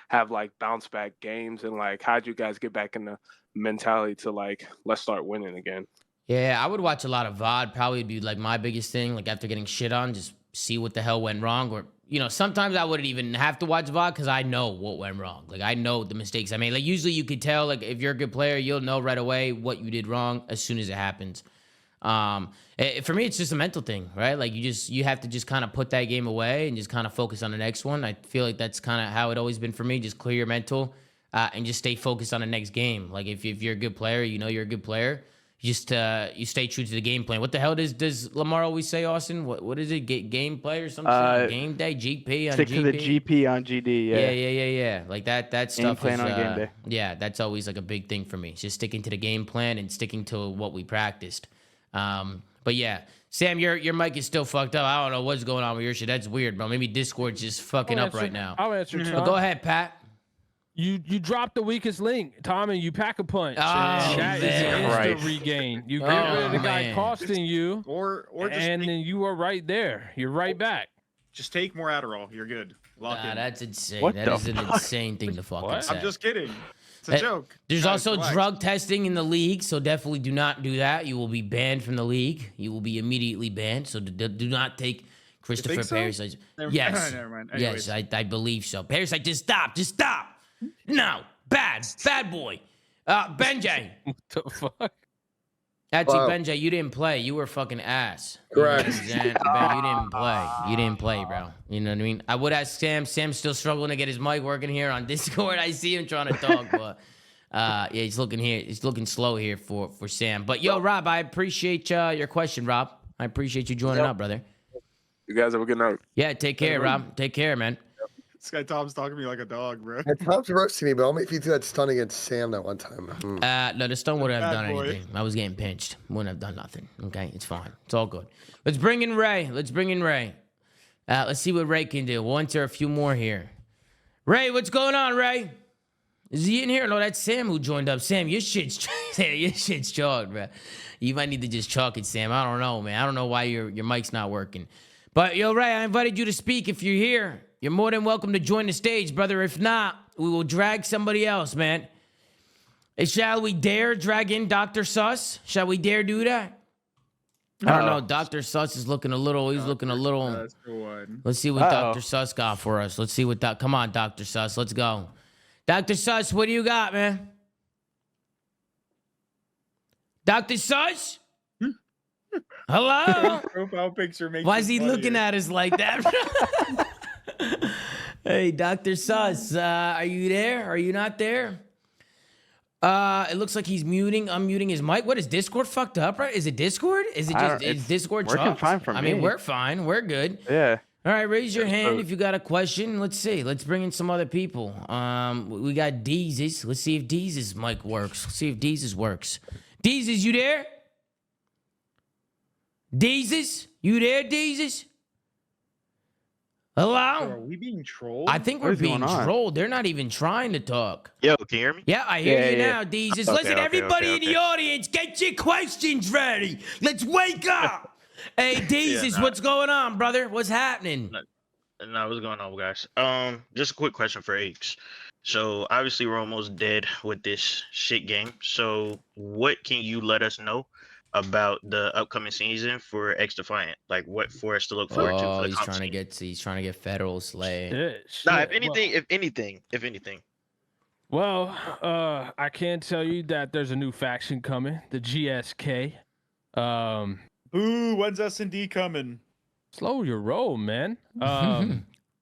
have like bounce back games, and like how did you guys get back in the mentality to like let's start winning again?
Yeah, I would watch a lot of VOD. Probably would be like my biggest thing. Like after getting shit on, just see what the hell went wrong. Or sometimes I wouldn't even have to watch VOD because I know what went wrong. Like I know the mistakes I made. Like usually you could tell. Like if you're a good player, you'll know right away what you did wrong as soon as it happens. For me, it's just a mental thing, right? Like you have to just kind of put that game away and just kind of focus on the next one. I feel like that's kind of how it always been for me. Just clear your mental and just stay focused on the next game. Like if you're a good player, you're a good player. You stay true to the game plan. What the hell does Lamar always say, Austin? What is it? Gameplay or something? Game day, GP on
stick
GP?
To the GP on GD.
Yeah. Like that stuff
plan
is
on game day.
Yeah, that's always like a big thing for me. Just sticking to the game plan and sticking to what we practiced. But yeah, Sam, your mic is still fucked up. I don't know what's going on with your shit. That's weird, bro. Maybe Discord's just fucking up right now.
I'll answer. Tom.
Go ahead, Pat.
You dropped the weakest link, Tom, and you pack a punch.
Oh,
that
man.
is the regain. You get rid of the guy costing you,
or just
and then you are right there. You're right back.
Just take more Adderall. You're good. Lock in.
That's insane.
What
That is
the
an
fuck?
insane thing to fucking say.
I'm just kidding. It's a joke.
There's
Guys,
also
relax.
drug testing in the league, so definitely do not do that. You will be banned from the league. You will be immediately banned. So do not take Christopher
so?
Parasite.
Never-
Yes.
Never mind.
Yes,
Anyways.
I believe so. Parasite, just stop. No, bad boy. Benjay.
What the fuck?
Actually,
Wow.
Benjay, you didn't play. You were fucking ass.
Correct.
You didn't play. You didn't play, bro. You know what I mean? I would ask Sam. Sam's still struggling to get his mic working here on Discord. I see him trying to talk, but yeah, he's looking here. He's looking slow here for Sam. But yo, Rob, I appreciate your question, Rob. I appreciate you joining up, brother.
You guys have a good night.
Yeah, take care, Rob. Take care, man.
This guy Tom's talking to me like a dog, bro.
Yeah, Tom's roasting me, but only if you do that stun against Sam that one time.
No, the stone wouldn't have
Bad
done
boy.
anything. I was getting pinched. Wouldn't have done nothing. Okay, it's fine. It's all good. Let's bring in Ray. Let's see what Ray can do. We'll enter a few more here. Ray, what's going on, Ray? Is he in here? No, that's Sam who joined up. Sam, your shit's chalked, bro. You might need to just chalk it, Sam. I don't know, man. I don't know why your mic's not working. But yo, Ray, I invited you to speak. If you're here, you're more than welcome to join the stage, brother. If not, we will drag somebody else, man. Shall we dare drag in Dr. Sus? Shall we dare do that? I don't know. Dr. Sus is looking a little. He's looking a little.
That's the one.
Let's see what Dr. Sus got for us. Let's see what that. Come on, Dr. Sus. Let's go. Dr. Sus, what do you got, man? Dr. Sus? Hello?
Profile picture makes
Why
it
is he
funnier.
looking at us like that? Hey, Dr. Sus, are you there? Are you not there? It looks like he's unmuting his mic. What is Discord fucked up, right? Is it Discord? Is it just is Discord
working
chopped?
fine for
I mean,
me.
we're fine. We're good.
Yeah.
All right, raise your hand if you got a question. Let's see. Let's bring in some other people. We got Deezes. Let's see if Deezes mic works. Let's see if Deezes works. Deezes, you there? Deezes? You there, Deezes?
Bro,
Hello?
are we being trolled?
I think
What
we're
is going
being
on?
trolled. They're not even trying to talk.
Yo, can you hear me?
Yeah, I hear
Yeah,
you
yeah.
now, Deezes.
Okay,
Listen,
okay,
everybody
okay,
in the audience, get your questions ready. Let's wake up. Hey, Jesus, what's going on, brother? What's happening?
Nah, what's going on, guys? Just a quick question for Aches. So obviously we're almost dead with this shit game. So what can you let us know about the upcoming season for X Defiant? Like what for us to look forward to? For the
he's
comp
trying to
scene?
get Federal Slay.
Nah,
Shit.
if anything.
Well, I can tell you that there's a new faction coming, the GSK.
Ooh, when's S&D coming?
Slow your roll, man.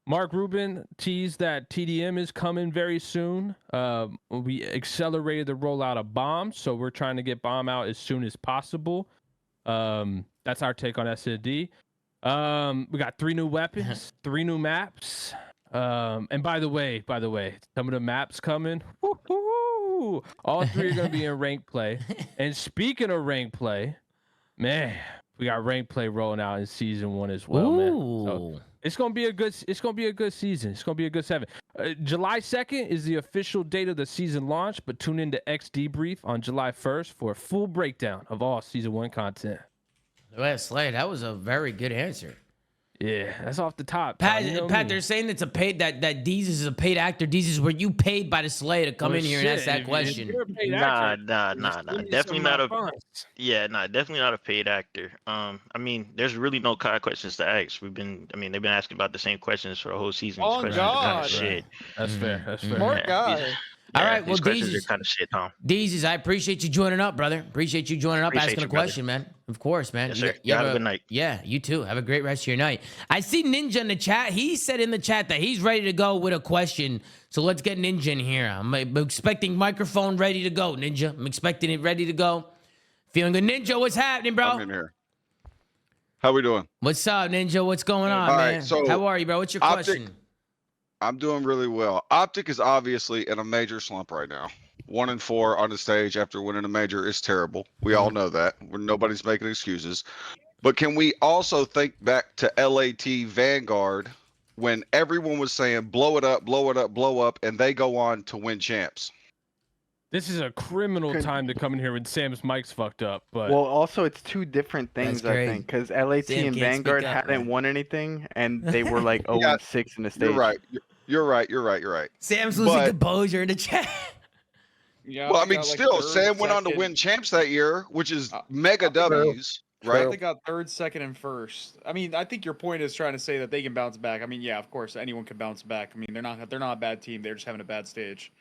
Mark Rubin teased that TDM is coming very soon. We accelerated the rollout of Bomb, so we're trying to get Bomb out as soon as possible. That's our take on S&D. We got 3 new weapons, 3 new maps. And by the way, some of the maps coming. Woo-hoo! All 3 are gonna be in rank play. And speaking of rank play, man, we got rank play rolling out in season 1 as well, man. So it's gonna be a good season. It's gonna be a good 7. July 2nd is the official date of the season launch, but tune in to X Debrief on July 1st for a full breakdown of all season 1 content.
Well, Slay, that was a very good answer.
Yeah, that's off the top.
Pat,
You know
Pat,
me.
they're saying it's a paid that Deez is a paid actor. Deez is where you paid by the Slay to come
Well,
in here and ask
shit,
that
if
question.
you're a paid
Nah,
actor,
definitely not a definitely not a paid actor. I mean, there's really no kind of questions to ask. They've been asking about the same questions for the whole season.
Oh,
These questions are kind
God.
of shit.
That's fair. That's fair.
Smart
Yeah,
guy.
these-
All
yeah,
right, well,
these questions
Deez
are kind of shit, Tom.
Deez, I appreciate you joining up, brother. Appreciate you joining up,
Appreciate
asking
you,
a
brother.
question, man. Of course, man.
Yes, sir. You have a good night.
Yeah, you too. Have a great rest of your night. I see Ninja in the chat. He said in the chat that he's ready to go with a question. So let's get Ninja in here. I'm expecting microphone ready to go, Ninja. I'm expecting it ready to go. Feeling good. Ninja, what's happening, bro?
I'm in here. How we doing?
What's up, Ninja? What's going on,
All
man?
right, so
How are you, bro? What's your
Optic-
question?
I'm doing really well. Optic is obviously in a major slump right now. 1-4 on the stage after winning a major is terrible. We all know that. Nobody's making excuses. But can we also think back to LAT Vanguard when everyone was saying blow it up, blow it up, blow up, and they go on to win champs?
This is a criminal time to come in here when Sam's mic's fucked up. But
Well, also it's 2 different things,
That's
I
great.
think, because LAT
Sam
and
can't
Vanguard
speak up,
hadn't
man.
won anything, and they were like 0-6 in the stage.
You're right. You're right. You're right. You're right.
Sam's losing
But-
composure in the chat.
Yeah,
Well, I
they
mean,
got, like,
still,
third,
Sam went on to
second.
win champs that year, which is
Uh,
mega W's,
I
right?
think they got 3rd, 2nd, and 1st. I mean, I think your point is trying to say that they can bounce back. I mean, yeah, of course, anyone can bounce back. I mean, they're not a bad team. They're just having a bad stage.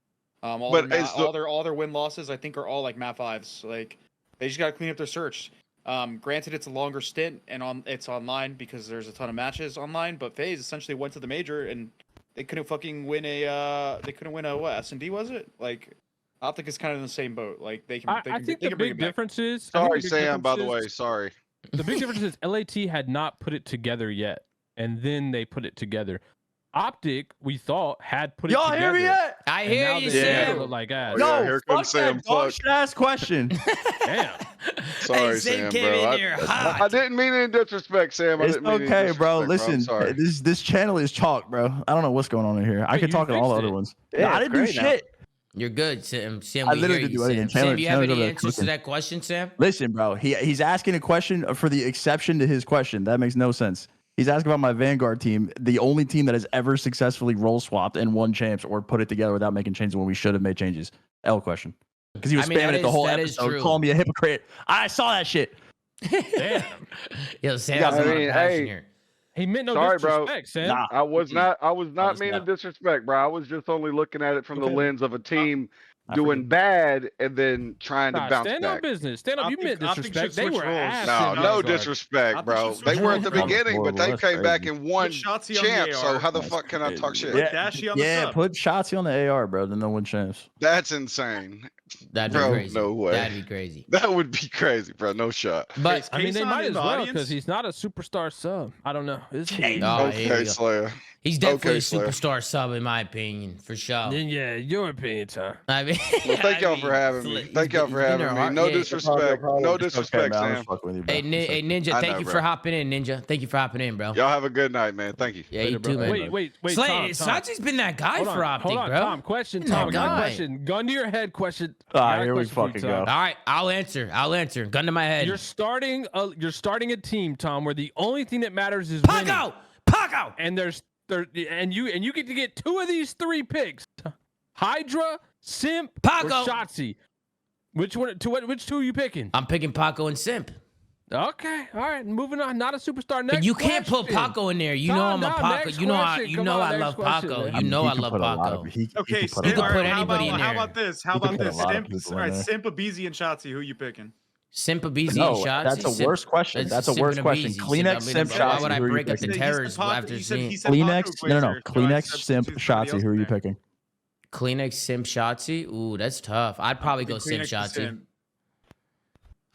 All
But
their,
is the-
all their win losses, I think, are all like Map 5s. Like, they just got to clean up their search. Granted, it's a longer stint and it's online because there's a ton of matches online. But FaZe essentially went to the major and they couldn't fucking win a what, S&D was it? Like, Optic is kind of in the same boat. Like, they can.
I
can,
think
they
the
can bring
big
it back.
difference is.
Sorry, Sam, by the way. Sorry.
The big difference is LAT had not put it together yet, and then they put it together. Optic, we thought, had put it
Y'all
together.
hear me yet?
I
and
hear
now
you,
they
Sam.
look like ass.
Oh, yeah,
No,
here
fuck
comes Sam.
that dog
Fuck.
shit ass question.
Damn.
Sorry,
hey, Sam
Sam,
came
bro.
in here
I
hot.
didn't mean any disrespect, Sam. I
It's
didn't mean any
okay, bro.
disrespect,
Listen,
I'm sorry.
this channel is chalk, bro. I don't know what's going on in here. I
Wait,
could
you
talk on all the
fixed
other
it?
ones.
Yeah,
I
it's
didn't do
great now.
shit.
You're good, Sam. Sam,
I
we
literally
hear
did
you,
do anything.
Sam.
Chandler-
Sam, do you have
Chandler's over
any
there
answers to
cooking.
that question, Sam?
Listen, bro. He's asking a question for the exception to his question. That makes no sense. He's asking about my Vanguard team, the only team that has ever successfully role swapped and won champs or put it together without making changes when we should have made changes. L question. Because he was
I mean,
spamming
that
it the
is-
whole
that is
episode,
true.
calling me a hypocrite. I saw that shit.
Damn.
Yo, Sam
Yeah,
has a
I
lot
mean,
of passion
hey,
here.
He meant no
Sorry, bro.
disrespect, Sam.
Nah.
I was not
was
meaning
not.
disrespect, bro. I was just only looking at it from the
Okay.
lens of a team
I
doing
forget.
bad and then trying to
Nah,
bounce
stand on
back.
business. Stand up. You
Optic-
meant
Optic
disrespect.
should
They
switch
were
roles.
ass.
No,
in
no
Vanguard.
disrespect,
Optic
bro.
should
They
switch
were at the
roles.
beginning, but they
That's
came back
crazy.
and won
Put Shotzi on the
champs. So
AR.
how the fuck can I talk shit?
Put Dashy on the
Yeah,
sub.
put Shotzi on the AR, bro. Then they'll win champs.
That's insane.
That'd be
Bro,
crazy.
no way.
That'd be crazy.
That would be crazy, bro. No shot.
But
I mean, they
Kason
might
in
as
the
well
audience?
because he's not a superstar sub. I don't know. Is he?
Oh, here we
Okay,
go.
Slayer.
he's definitely
Okay,
a
Slayer.
superstar sub, in my opinion, for sure.
Then yeah, your opinion, Tom.
I mean,
Well, thank
I
y'all
mean,
for having me. Thank y'all for having me. No disrespect. No
Okay,
disrespect,
man. I'm
Sam.
just fucking with you, bro.
Hey, hey, Ninja,
I
thank
know,
you
bro.
for hopping in, Ninja. Thank you for hopping in, bro.
Y'all have a good night, man. Thank you.
Yeah, you
Later,
too,
bro.
man.
Wait,
Slay,
Tom.
Sachi's been that guy
Hold
for
on,
Optic,
hold on,
bro.
Tom. Question,
Been that
Tom. I got a
guy.
question. Gun to your head question. got a
here we
question for you,
fucking
Tom.
go.
All right, I'll answer. Gun to my head.
You're starting a team, Tom, where the only thing that matters is winning.
Paco.
And you get to get 2 of these 3 picks. Hydra, Simp,
Paco.
or Shotzi. Which 2 are you picking?
I'm picking Paco and Simp.
Okay, all right, moving on. Not a superstar. Next
But you can't put
question.
Paco in there. You know
Tom,
I'm a
no,
Paco.
next
You know I
question. Come on,
I
next
love
question,
Paco.
man.
You know
he
I
could
love
put a lot
Paco.
of- he
Okay,
could put a
You could
lot
put
of-
anybody in
How
there.
about this? How
You could
about
put a
this?
lot of
Simp,
people
all
in
right,
there.
Simp, Abizi, and Shotzi. Who you picking?
Simp, Abizi,
No,
and Shotzi.
that's a
Simp-
worse question. That's a
Simp
worse
and
question.
Abizi.
Kleenex, Simp,
Why
Shotzi.
would I
Who are you
break up the
picking?
He said
terrorists
Paco-
after
he said
seeing
Kleenex,
Paco
no.
Glazer, so I
Kleenex,
said
Simp,
somebody
Shotzi.
else
Who are
in
you
there.
picking?
Kleenex, Simp, Shotzi? Ooh, that's tough. I'd probably go Simp,
Kleenex to
Shotzi.
Simp.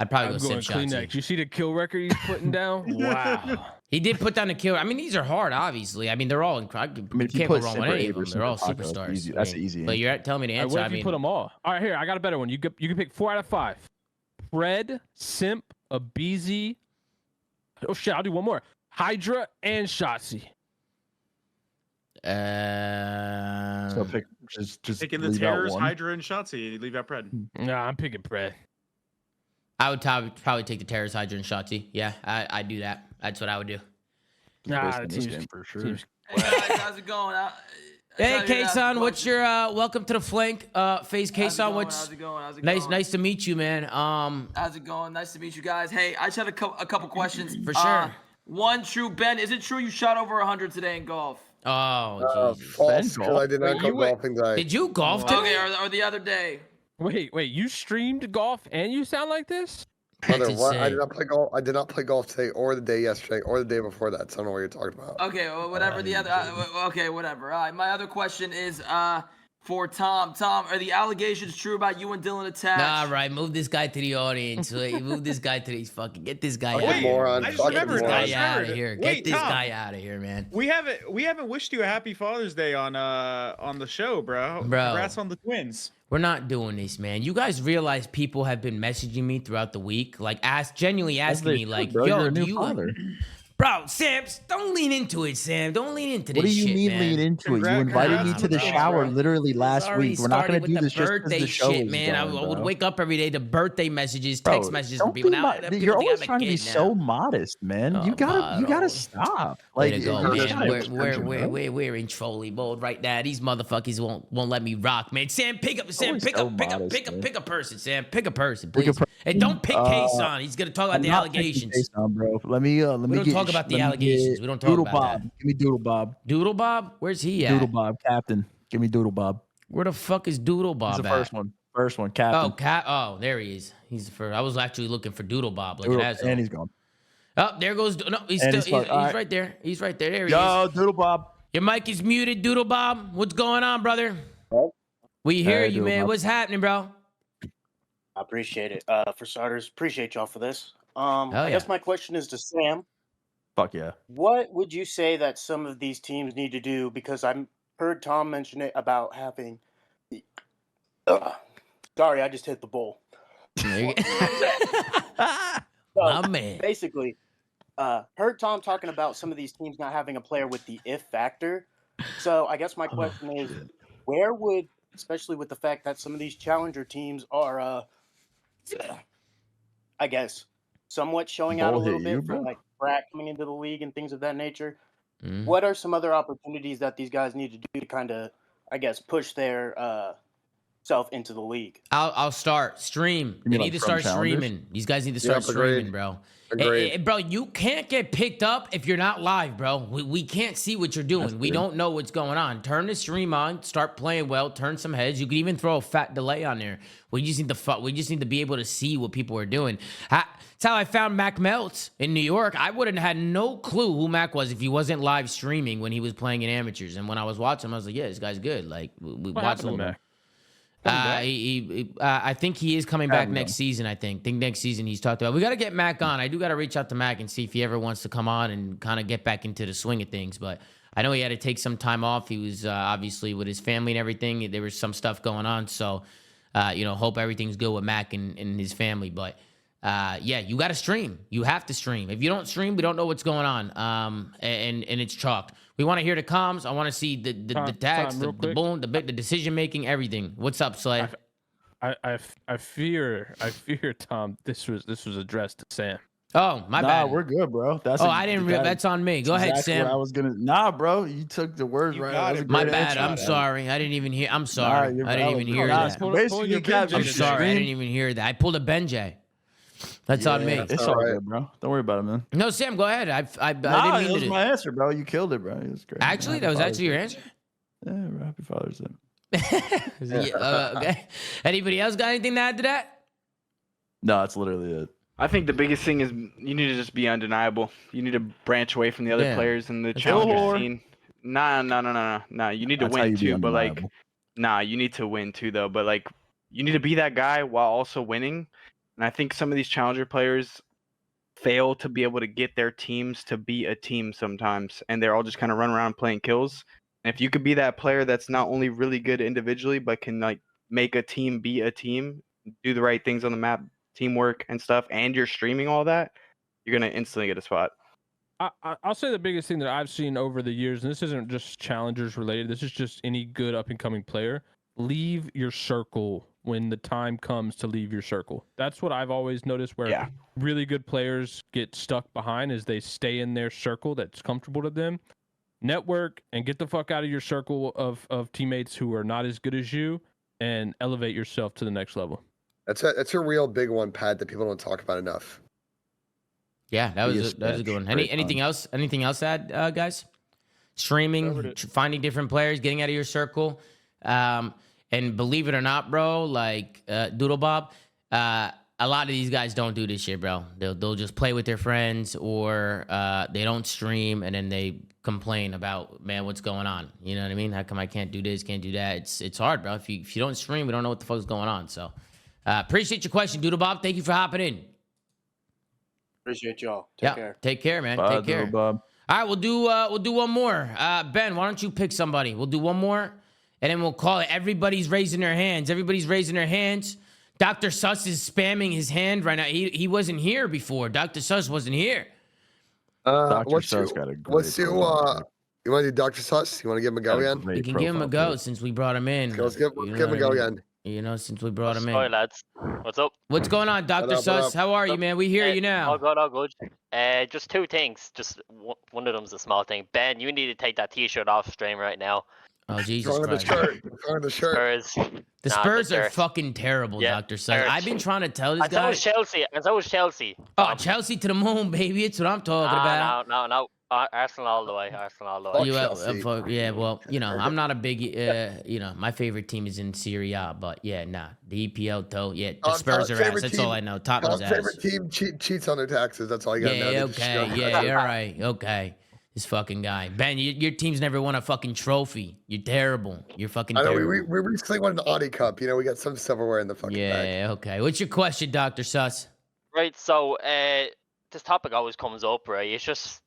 I'd probably
I'm
go
going
Simp,
Kleenex.
Shotzi.
You see the kill record he's putting down? Wow.
He did put down the kill. I mean, these are hard, obviously. I mean, they're all incredible.
I mean, if you
Can't go
put
wrong
Simp
with
or
any of
Abe or
them. They're all
Simp or Paco,
superstars.
easy. That's
I mean,
easy.
But you're telling me to answer.
What
I
if
mean,
you put them all? All right, here, I got a better one. You can pick 4 out of 5. Fred, Simp, Abizi. Oh, shit, I'll do one more. Hydra and Shotzi.
So pick just
Taking the
leave out
terrors,
one.
Hydra, and Shotzi. Leave out Pred.
Nah, I'm picking Fred.
I would probably take the Terrorist, Hydra, and Shotzi. Yeah, I'd do that. That's what I would do.
Nah,
Based
the
on this
team's
game for sure.
team's-
Hey guys, how's it going?
Hey, Kason, what's your welcome to the flank? FaZe Kason, what's
How's it going? How's it
nice?
going?
Nice to meet you, man.
How's it going? Nice to meet you guys. Hey, I just had a couple questions.
For sure.
One, true, Ben. Is it true you shot over 100 today in golf?
Oh, Jesus.
False,
Ben
'cause I did not
Wait,
go
you went-
golfing today.
Did you golf today?
Okay, or the other day.
Wait, you streamed golf and you sound like this?
Brother,
That's
what? I
insane.
did not play golf. I did not play golf today, or the day yesterday, or the day before that. So I don't know what you're talking about.
Okay, well, whatever the other. Okay, whatever. All right. My other question is for Tom. Tom, are the allegations true about you and Dylan attached?
Nah, right. Move this guy to the audience. Wait, move this guy to these fucking. Get this guy
Fucking
out.
moron.
I just
Fucking
Get this
remembered.
moron.
guy out of here. Get
Wait,
this
Tom.
guy out of here, man.
We haven't wished you a happy Father's Day on the show, bro.
Bro.
Congrats on the twins.
We're not doing this, man. You guys realize people have been messaging me throughout the week, like genuinely asking me, like,
bro, you're
yo,
a
do
new
you,
father.
bro, Sam, don't lean into it, Sam. Don't lean into this
What do you
shit,
mean
man.
lean into it? You
Congrats-
invited me
congrats
to the
on the
shower
bro.
literally last
Already
week. We're not
started
gonna do
with
this
the
just because
birthday
the show
shit,
is
man. I
going,
would
bro.
wake up every day to birthday messages, text
Bro,
messages
don't
from people.
be
Now,
mo-
people
you're
think
always
I'm a
trying to be
kid
so
now.
modest, man.
Oh,
you gotta
bro.
stop.
Way
Like
to go,
you're
man.
just trying to
We're,
push
we're,
attention,
we're,
bro.
we're in trolley mode right now. These motherfuckers won't let me rock, man. Sam, pick up, Sam,
Always
pick
so
up,
modest, man.
pick a person, Sam. Pick a person,
Pick a
please. And don't pick Kason. He's gonna talk about
I'm
the
not picking
allegations.
Jason, bro. Let me
We don't
get,
talk about the
let me
allegations.
get
We don't talk
Doodle
about
Bob.
that.
Give me Doodle Bob.
Doodle Bob? Where's he at?
Doodle Bob, Captain. Give me Doodle Bob.
Where the fuck is Doodle Bob
He's the
at?
first one. First one, Captain.
Oh, there he is. He's the first. I was actually looking for Doodle Bob. Look
Doodle,
at that.
and he's gone.
Oh, there goes. No, he's
And
still.
he's fucked.
He's
All right.
right there. He's right there. There he is.
Yo, Doodle Bob.
Your mic is muted, Doodle Bob. What's going on, brother? We hear
Hey,
you,
Doodle
man.
Bob.
What's happening, bro?
I appreciate it. For starters, appreciate y'all for this.
Hell
I
yeah.
guess my question is to Sam.
Fuck yeah.
What would you say that some of these teams need to do? Because I heard Tom mention it about having. Sorry, I just hit the bowl.
There you go.
So,
My man.
basically, heard Tom talking about some of these teams not having a player with the if factor. So I guess my question is, where would, especially with the fact that some of these challenger teams are, I guess, somewhat showing out a
Ball hit
little bit
you,
for
bro?
like Brat coming into the league and things of that nature.
Mhm.
What are some other opportunities that these guys need to do to kind of, I guess, push their self into the league?
I'll start. Stream.
You
They
mean
need
like
to
from
start
challengers?
streaming. These guys need to start
Yep, agreed.
streaming, bro.
Agreed.
Bro, you can't get picked up if you're not live, bro. We can't see what you're doing.
That's
We
good.
don't know what's going on. Turn the stream on. Start playing well. Turn some heads. You could even throw a fat delay on there. We just need to be able to see what people are doing. That's how I found Mac Melts in New York. I wouldn't have had no clue who Mac was if he wasn't live streaming when he was playing in amateurs. And when I was watching him, I was like, yeah, this guy's good. Like we
What
watched
happened
a
to
little bit.
Mac?
I think he is coming back
Haven't
next
done.
season. I think next season he's talked about. We got to get Mac on. I do got to reach out to Mac and see if he ever wants to come on and kind of get back into the swing of things. But I know he had to take some time off. He was obviously with his family and everything. There was some stuff going on. So, hope everything's good with Mac and his family. But yeah, you got to stream. You have to stream. If you don't stream, we don't know what's going on. And it's chalked. We want to hear the comms. I want to see the tags,
Tom,
the
real quick.
boom, the decision making, everything. What's up, Slay?
I fear, Tom. This was addressed to Sam.
Oh, my bad.
We're good, bro.
I didn't. That's on me. Go ahead,
exactly
Sam.
what I was gonna. Nah, bro, you took the words
You
right.
got
That was
it,
a
My
great
bad.
answer,
I'm
man.
sorry. I didn't even hear. I'm sorry.
you're
I didn't even
valid,
hear
bro. Nah,
that.
basically, you captured
I'm
the
sorry. I
stream.
didn't even hear that. I pulled a Benjay. That's on me.
It's all good, bro. Don't worry about it, man.
No, Sam, go ahead. I
Nah,
didn't
that
mean
was
to.
my answer, bro. You killed it, bro. It was great.
Actually,
Happy
that was
Father's
actually your
Day.
answer.
Yeah, bro. Happy Father's Day.
Okay. Anybody else got anything to add to that?
No, that's literally it.
I think the biggest thing is you need to just be undeniable. You need to branch away from the other
Yeah.
players in the
That's
challenger
all.
scene. Nah. You need to
That's how
win
you be
too, but like,
undeniable.
nah, you need to win too though. But like, you need to be that guy while also winning. And I think some of these challenger players fail to be able to get their teams to be a team sometimes, and they're all just kind of run around playing kills. And if you could be that player that's not only really good individually, but can like make a team be a team, do the right things on the map, teamwork and stuff, and you're streaming all that, you're gonna instantly get a spot.
I'll say the biggest thing that I've seen over the years, and this isn't just challengers related, this is just any good up and coming player. Leave your circle when the time comes to leave your circle. That's what I've always noticed where really good players get stuck behind is they stay in their circle that's comfortable to them. Network and get the fuck out of your circle of teammates who are not as good as you and elevate yourself to the next level.
That's a real big one, Pat, that people don't talk about enough.
Yeah, that was a good one. Anything else? Anything else to add, guys? Streaming, finding different players, getting out of your circle, and believe it or not, bro, like Doodle Bob, a lot of these guys don't do this shit, bro. They'll just play with their friends or they don't stream and then they complain about, man, what's going on? You know what I mean? How come I can't do this, can't do that? It's hard, bro. If you don't stream, we don't know what the fuck's going on. So appreciate your question, Doodle Bob. Thank you for hopping in.
Appreciate y'all. Take care.
Take care, man.
Bye,
Take care.
Doodle Bob.
All right, we'll do one more. Ben, why don't you pick somebody? We'll do one more, and then we'll call it. Everybody's raising their hands. Dr. Sus is spamming his hand right now. He wasn't here before. Dr. Sus wasn't here.
Dr. Sus got a great
you want to do Dr. Sus? You want to give him a go again?
You can give him a go since we brought him in.
Okay, let's give him a go again.
You know, since we brought him in.
Hi, lads. What's up?
What's going on, Dr. Sus? How are you, man? We hear you now.
All good, all good. Just two things. Just one of them's a small thing. Ben, you need to take that t-shirt off stream right now.
Oh, Jesus
Christ. The shirt.
The Spurs are fucking terrible, Dr. Sus. I've been trying to tell this guy.
And so is Chelsea.
Oh, Chelsea to the moon, baby. It's what I'm talking about.
No. Arsenal all the way.
Yeah, well, you know, I'm not a big, you know, my favorite team is in Serie A, but yeah, nah. The EPL, though, yeah, the Spurs are ass. That's all I know. Tottenham's ass.
Favorite team cheats on their taxes. That's all you got to know.
Yeah, okay. Yeah, you're right. Okay. This fucking guy. Ben, your team's never won a fucking trophy. You're terrible. You're fucking terrible.
I know, we recently won an Audi Cup. You know, we got some silverware in the fucking bag.
Yeah, okay. What's your question, Dr. Sus?
Right, so this topic always comes up, right? It's just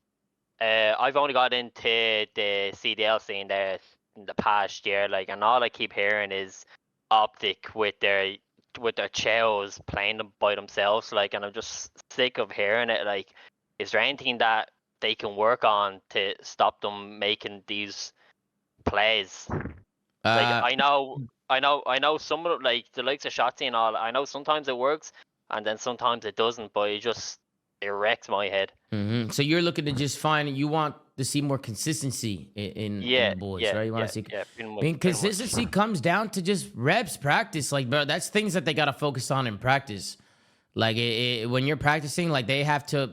I've only got into the CDL scene there in the past year, like, and all I keep hearing is Optic with their chows playing them by themselves, like, and I'm just sick of hearing it. Like, is there anything that they can work on to stop them making these plays? Like, I know some of like the likes of Shotzi and all. I know sometimes it works, and then sometimes it doesn't. But it wrecks my head.
Mm-hmm. So you're looking to just you want to see more consistency in the boys, right? You want to see. I mean, consistency comes down to just reps, practice. Like, bro, that's things that they got to focus on in practice. Like when you're practicing, like they have to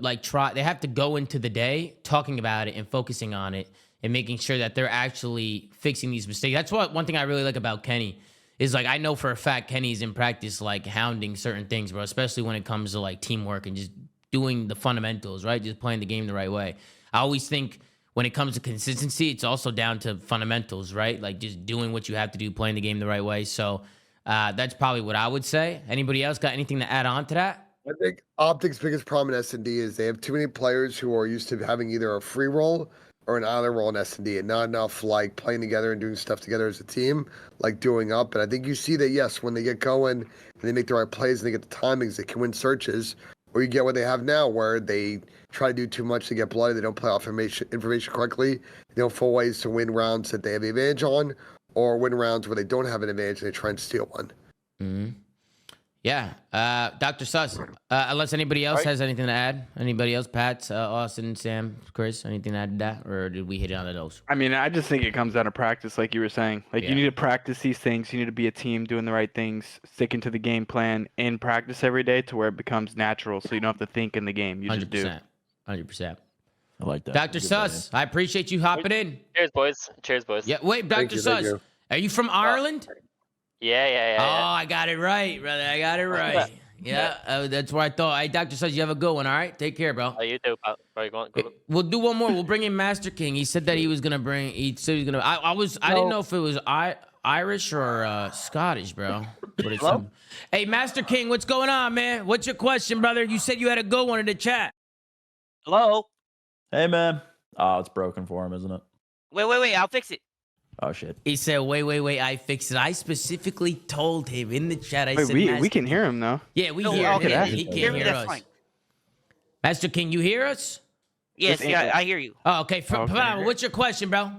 they have to go into the day talking about it and focusing on it and making sure that they're actually fixing these mistakes. That's one thing I really like about Kenny is, like, I know for a fact Kenny's in practice, like, hounding certain things, bro, especially when it comes to, like, teamwork and just doing the fundamentals, right? Just playing the game the right way. I always think when it comes to consistency, it's also down to fundamentals, right? Like, just doing what you have to do, playing the game the right way. So that's probably what I would say. Anybody else got anything to add on to that?
I think Optic's biggest problem in S&D is they have too many players who are used to having either a free roll or an island roll in S&D, and not enough, like, playing together and doing stuff together as a team, like doing up. And I think you see that, yes, when they get going and they make the right plays and they get the timings, they can win searches. Or you get what they have now, where they try to do too much to get bloody. They don't play off information correctly. They don't find ways to win rounds that they have the advantage on, or win rounds where they don't have an advantage and they try and steal one.
Mm-hmm. Yeah. Dr. Sus, unless anybody else has anything to add. Anybody else? Pat, Austin, Sam, Chris, anything to add to that? Or did we hit on those?
I mean, I just think it comes down to practice, like you were saying. Like,
Yeah.
you need to practice these things. You need to be a team doing the right things, sticking to the game plan in practice every day to where it becomes natural so you don't have to think in the game. You just do.
100%.
I like that.
Dr. Sus, I appreciate you hopping in.
Cheers, boys. Cheers, boys.
Yeah, wait, Dr. Sus, are you from Ireland?
Yeah.
Oh, I got it right, brother. I got it right. Yeah, that's what I thought. Hey, Dr. Sus, you have a good one, all right? Take care, bro.
Oh, you too, pal. Right, go on.
We'll do one more. We'll bring in Master King. He said that he was gonna bring. He said he was gonna. I didn't know if it was Irish or Scottish, bro. But it's hey, Master King, what's going on, man? What's your question, brother? You said you had a good one in the chat.
Hello.
Hey, man. Oh, it's broken for him, isn't it?
Wait. I'll fix it.
Oh, shit.
He said, wait, I fixed it. I specifically told him in the chat. I
Wait,
said,
we can hear him, though.
Yeah, we
No,
hear
okay.
him. He can't hear us.
Fine.
Master King, you hear us?
Yes, yeah, I hear you.
Oh, okay. What's your question, bro?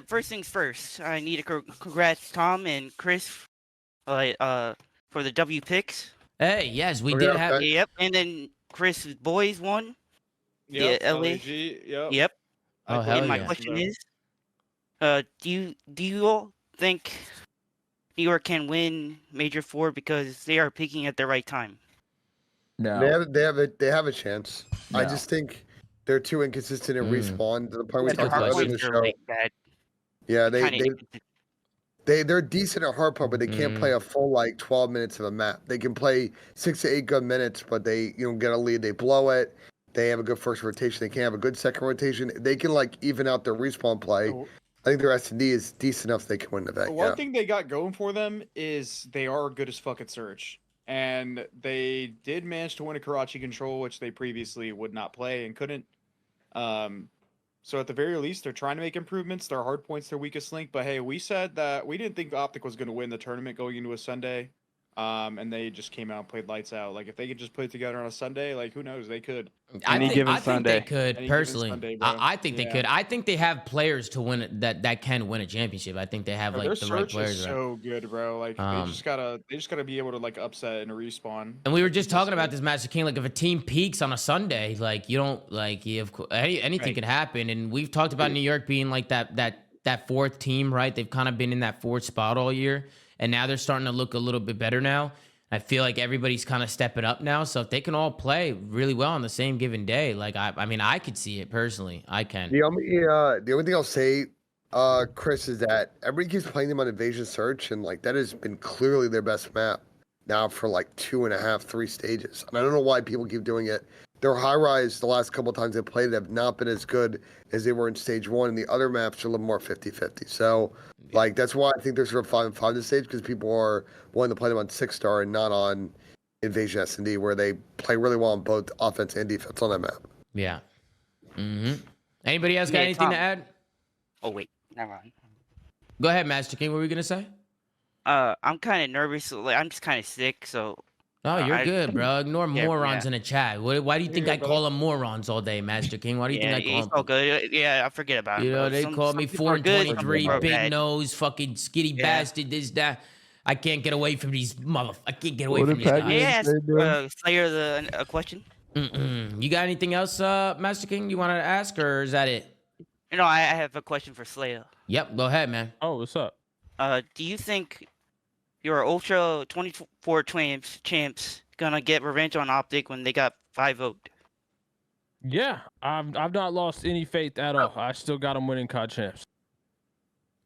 First things first. I need to congrats Tom and Chris, for the W picks.
Hey, yes, we did have.
Yep, and then Chris boys won.
Yep,
Yeah, LA.
LAG,
Yep.
Oh, hell
And my
yeah.
question is, do you all think New York can win Major 4 because they are peaking at the right time?
No.
They have a chance. I
No.
just think they're too inconsistent in respawn to the point we
Their
talked about
hard
in the
points are
show.
like that.
Yeah,
Kinda
they're decent at hardpoint, but they can't play a full like 12 minutes of a map. They can play 6 to 8 good minutes, but they get a lead, they blow it. They have a good first rotation. They can't have a good second rotation. They can like even out their respawn play. I think their S&D is decent enough they can win the event.
The one thing they got going for them is they are good as fuck at search. And they did manage to win a Karachi control, which they previously would not play and couldn't. So at the very least, they're trying to make improvements. Their hard point's their weakest link. But hey, we said that we didn't think Optic was going to win the tournament going into a Sunday. And they just came out and played lights out. Like, if they could just put it together on a Sunday, like, who knows? They could.
I think
Sunday.
they could,
Any given
personally.
Sunday, bro.
I think they
Yeah.
could. I think they have players to win it that can win a championship. I think they have
Bro,
like
their
the right
search
players.
is
right?
so good, bro. Like, they just gotta be able to like upset and respawn.
And we were just talking about this, Master King. Like, if a team peaks on a Sunday, like you don't like anything can happen. And we've talked about New York being like that fourth team, right? They've kind of been in that fourth spot all year, and now they're starting to look a little bit better now. I feel like everybody's kind of stepping up now. So if they can all play really well on the same given day, like I mean, I could see it personally. I can.
The only thing I'll say, Chris, is that everybody keeps playing them on Invasion Search, and like that has been clearly their best map now for like 2.5, 3 stages. And I don't know why people keep doing it. Their high rise the last couple of times they played have not been as good as they were in stage 1, and the other maps are a little more 50-50. So like that's why I think they're sort of 5-5 this stage, because people are willing to play them on 6-star and not on Invasion S&D, where they play really well on both offense and defense on that map.
Yeah. Anybody else got anything to add?
Oh wait, never mind.
Go ahead, Master King. What were we gonna say?
I'm kind of nervous. Like, I'm just kind of sick, so.
Oh, you're good, bro. Ignore morons
yeah.
in the chat. Why do you think I call them morons all day, Master King? Why do you think I call
it's
them?
all good. Yeah, I forget about it.
You know,
bro.
they call me
people are good, some
4-23,
people are
big
bad.
nose, fucking skitty bastard, this, that. I can't get away from these I can't get away from these guys.
Yeah, Slayer a question.
You got anything else, Master King, you wanted to ask, or is that it?
No, I have a question for Slayer.
Yep, go ahead, man.
Oh, what's up?
Do you think your Ultra 24 champs gonna get revenge on Optic when they got 5-0?
Yeah, I've not lost any faith at all. I still got them winning COD champs.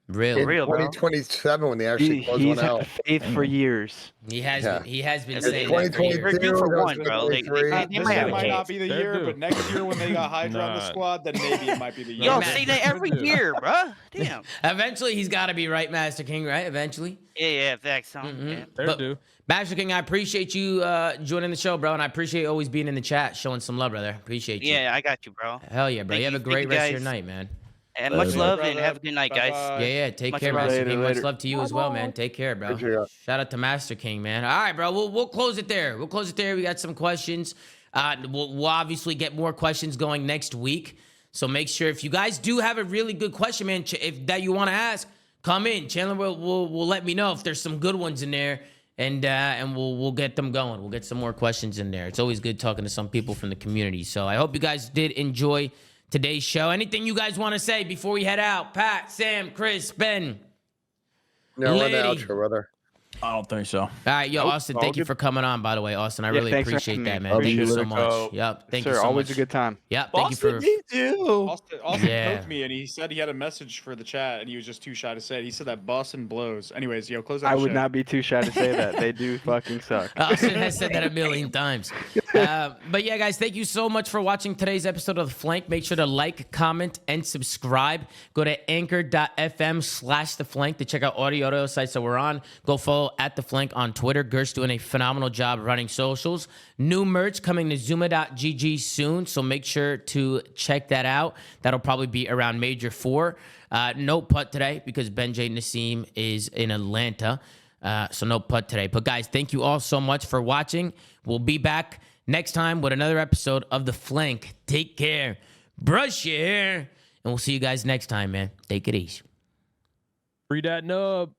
Really?
In 2027 when they actually close
He's
one out.
had faith for years.
He has been
And
saying that for
2022,
years.
They're due for
that was
one, bro. They
2023.
This
might have
year
a
might
chance.
not be the
They're
year,
due.
but next year when they got Hydra on the
Nah.
squad, then maybe it might be the year.
Yo,
man.
say that every year, bro. Damn.
Eventually, he's got to be right, Master King, right? Eventually.
Yeah, facts. Yeah.
They're
But-
due.
Master King, I appreciate you joining the show, bro, and I appreciate always being in the chat, showing some love, brother. Appreciate you.
Yeah, I got you, bro.
Hell yeah, bro.
Thank
You have
you-
a great
thank you,
rest of your
guys.
night, man.
And much
Later,
love
brother.
and have a good night, guys.
Bye-bye.
Yeah, take
Much
care,
love.
Master King. Much
Later.
love to you as well, man. Take care, bro.
Good job.
Shout out to Master King, man. All right, bro. We'll close it there. We got some questions. We'll obviously get more questions going next week. So make sure if you guys do have a really good question, man, if that you want to ask, come in. Chandler will let me know if there's some good ones in there, and we'll get them going. We'll get some more questions in there. It's always good talking to some people from the community. So I hope you guys did enjoy today's show. Anything you guys want to say before we head out? Pat, Sam, Chris, Ben.
No, we're
Lady.
the outro, brother.
I don't think so.
All right, yo, Austin, thank you for coming on, by the way, Austin. I really
thanks for
appreciate
having
that,
me.
man. Thank you
Appreciate
so
it.
much. Yep, thank you
Sir,
so
always
much.
a good time.
Yep, thank you for.
Austin
Yeah.
poked me and he said he had a message for the chat and he was just too shy to say it. He said that Boston blows. Anyways, yo, close out
I
the
would
show.
not be too shy to say that. They do fucking suck.
Austin has said that a million times. But yeah, guys, thank you so much for watching today's episode of The Flank. Make sure to like, comment, and subscribe. Go to anchor.fm/The Flank to check out audio sites that we're on. Go follow at The Flank on Twitter. Gert's doing a phenomenal job running socials. New merch coming to ZOOMAFIA.gg soon, so make sure to check that out. That'll probably be around Major 4. No putt today because Benjay Nassim is in Atlanta. So no putt today. But guys, thank you all so much for watching. We'll be back next time with another episode of The Flank. Take care. Brush your hair. And we'll see you guys next time, man. Take it easy.
Free that nub.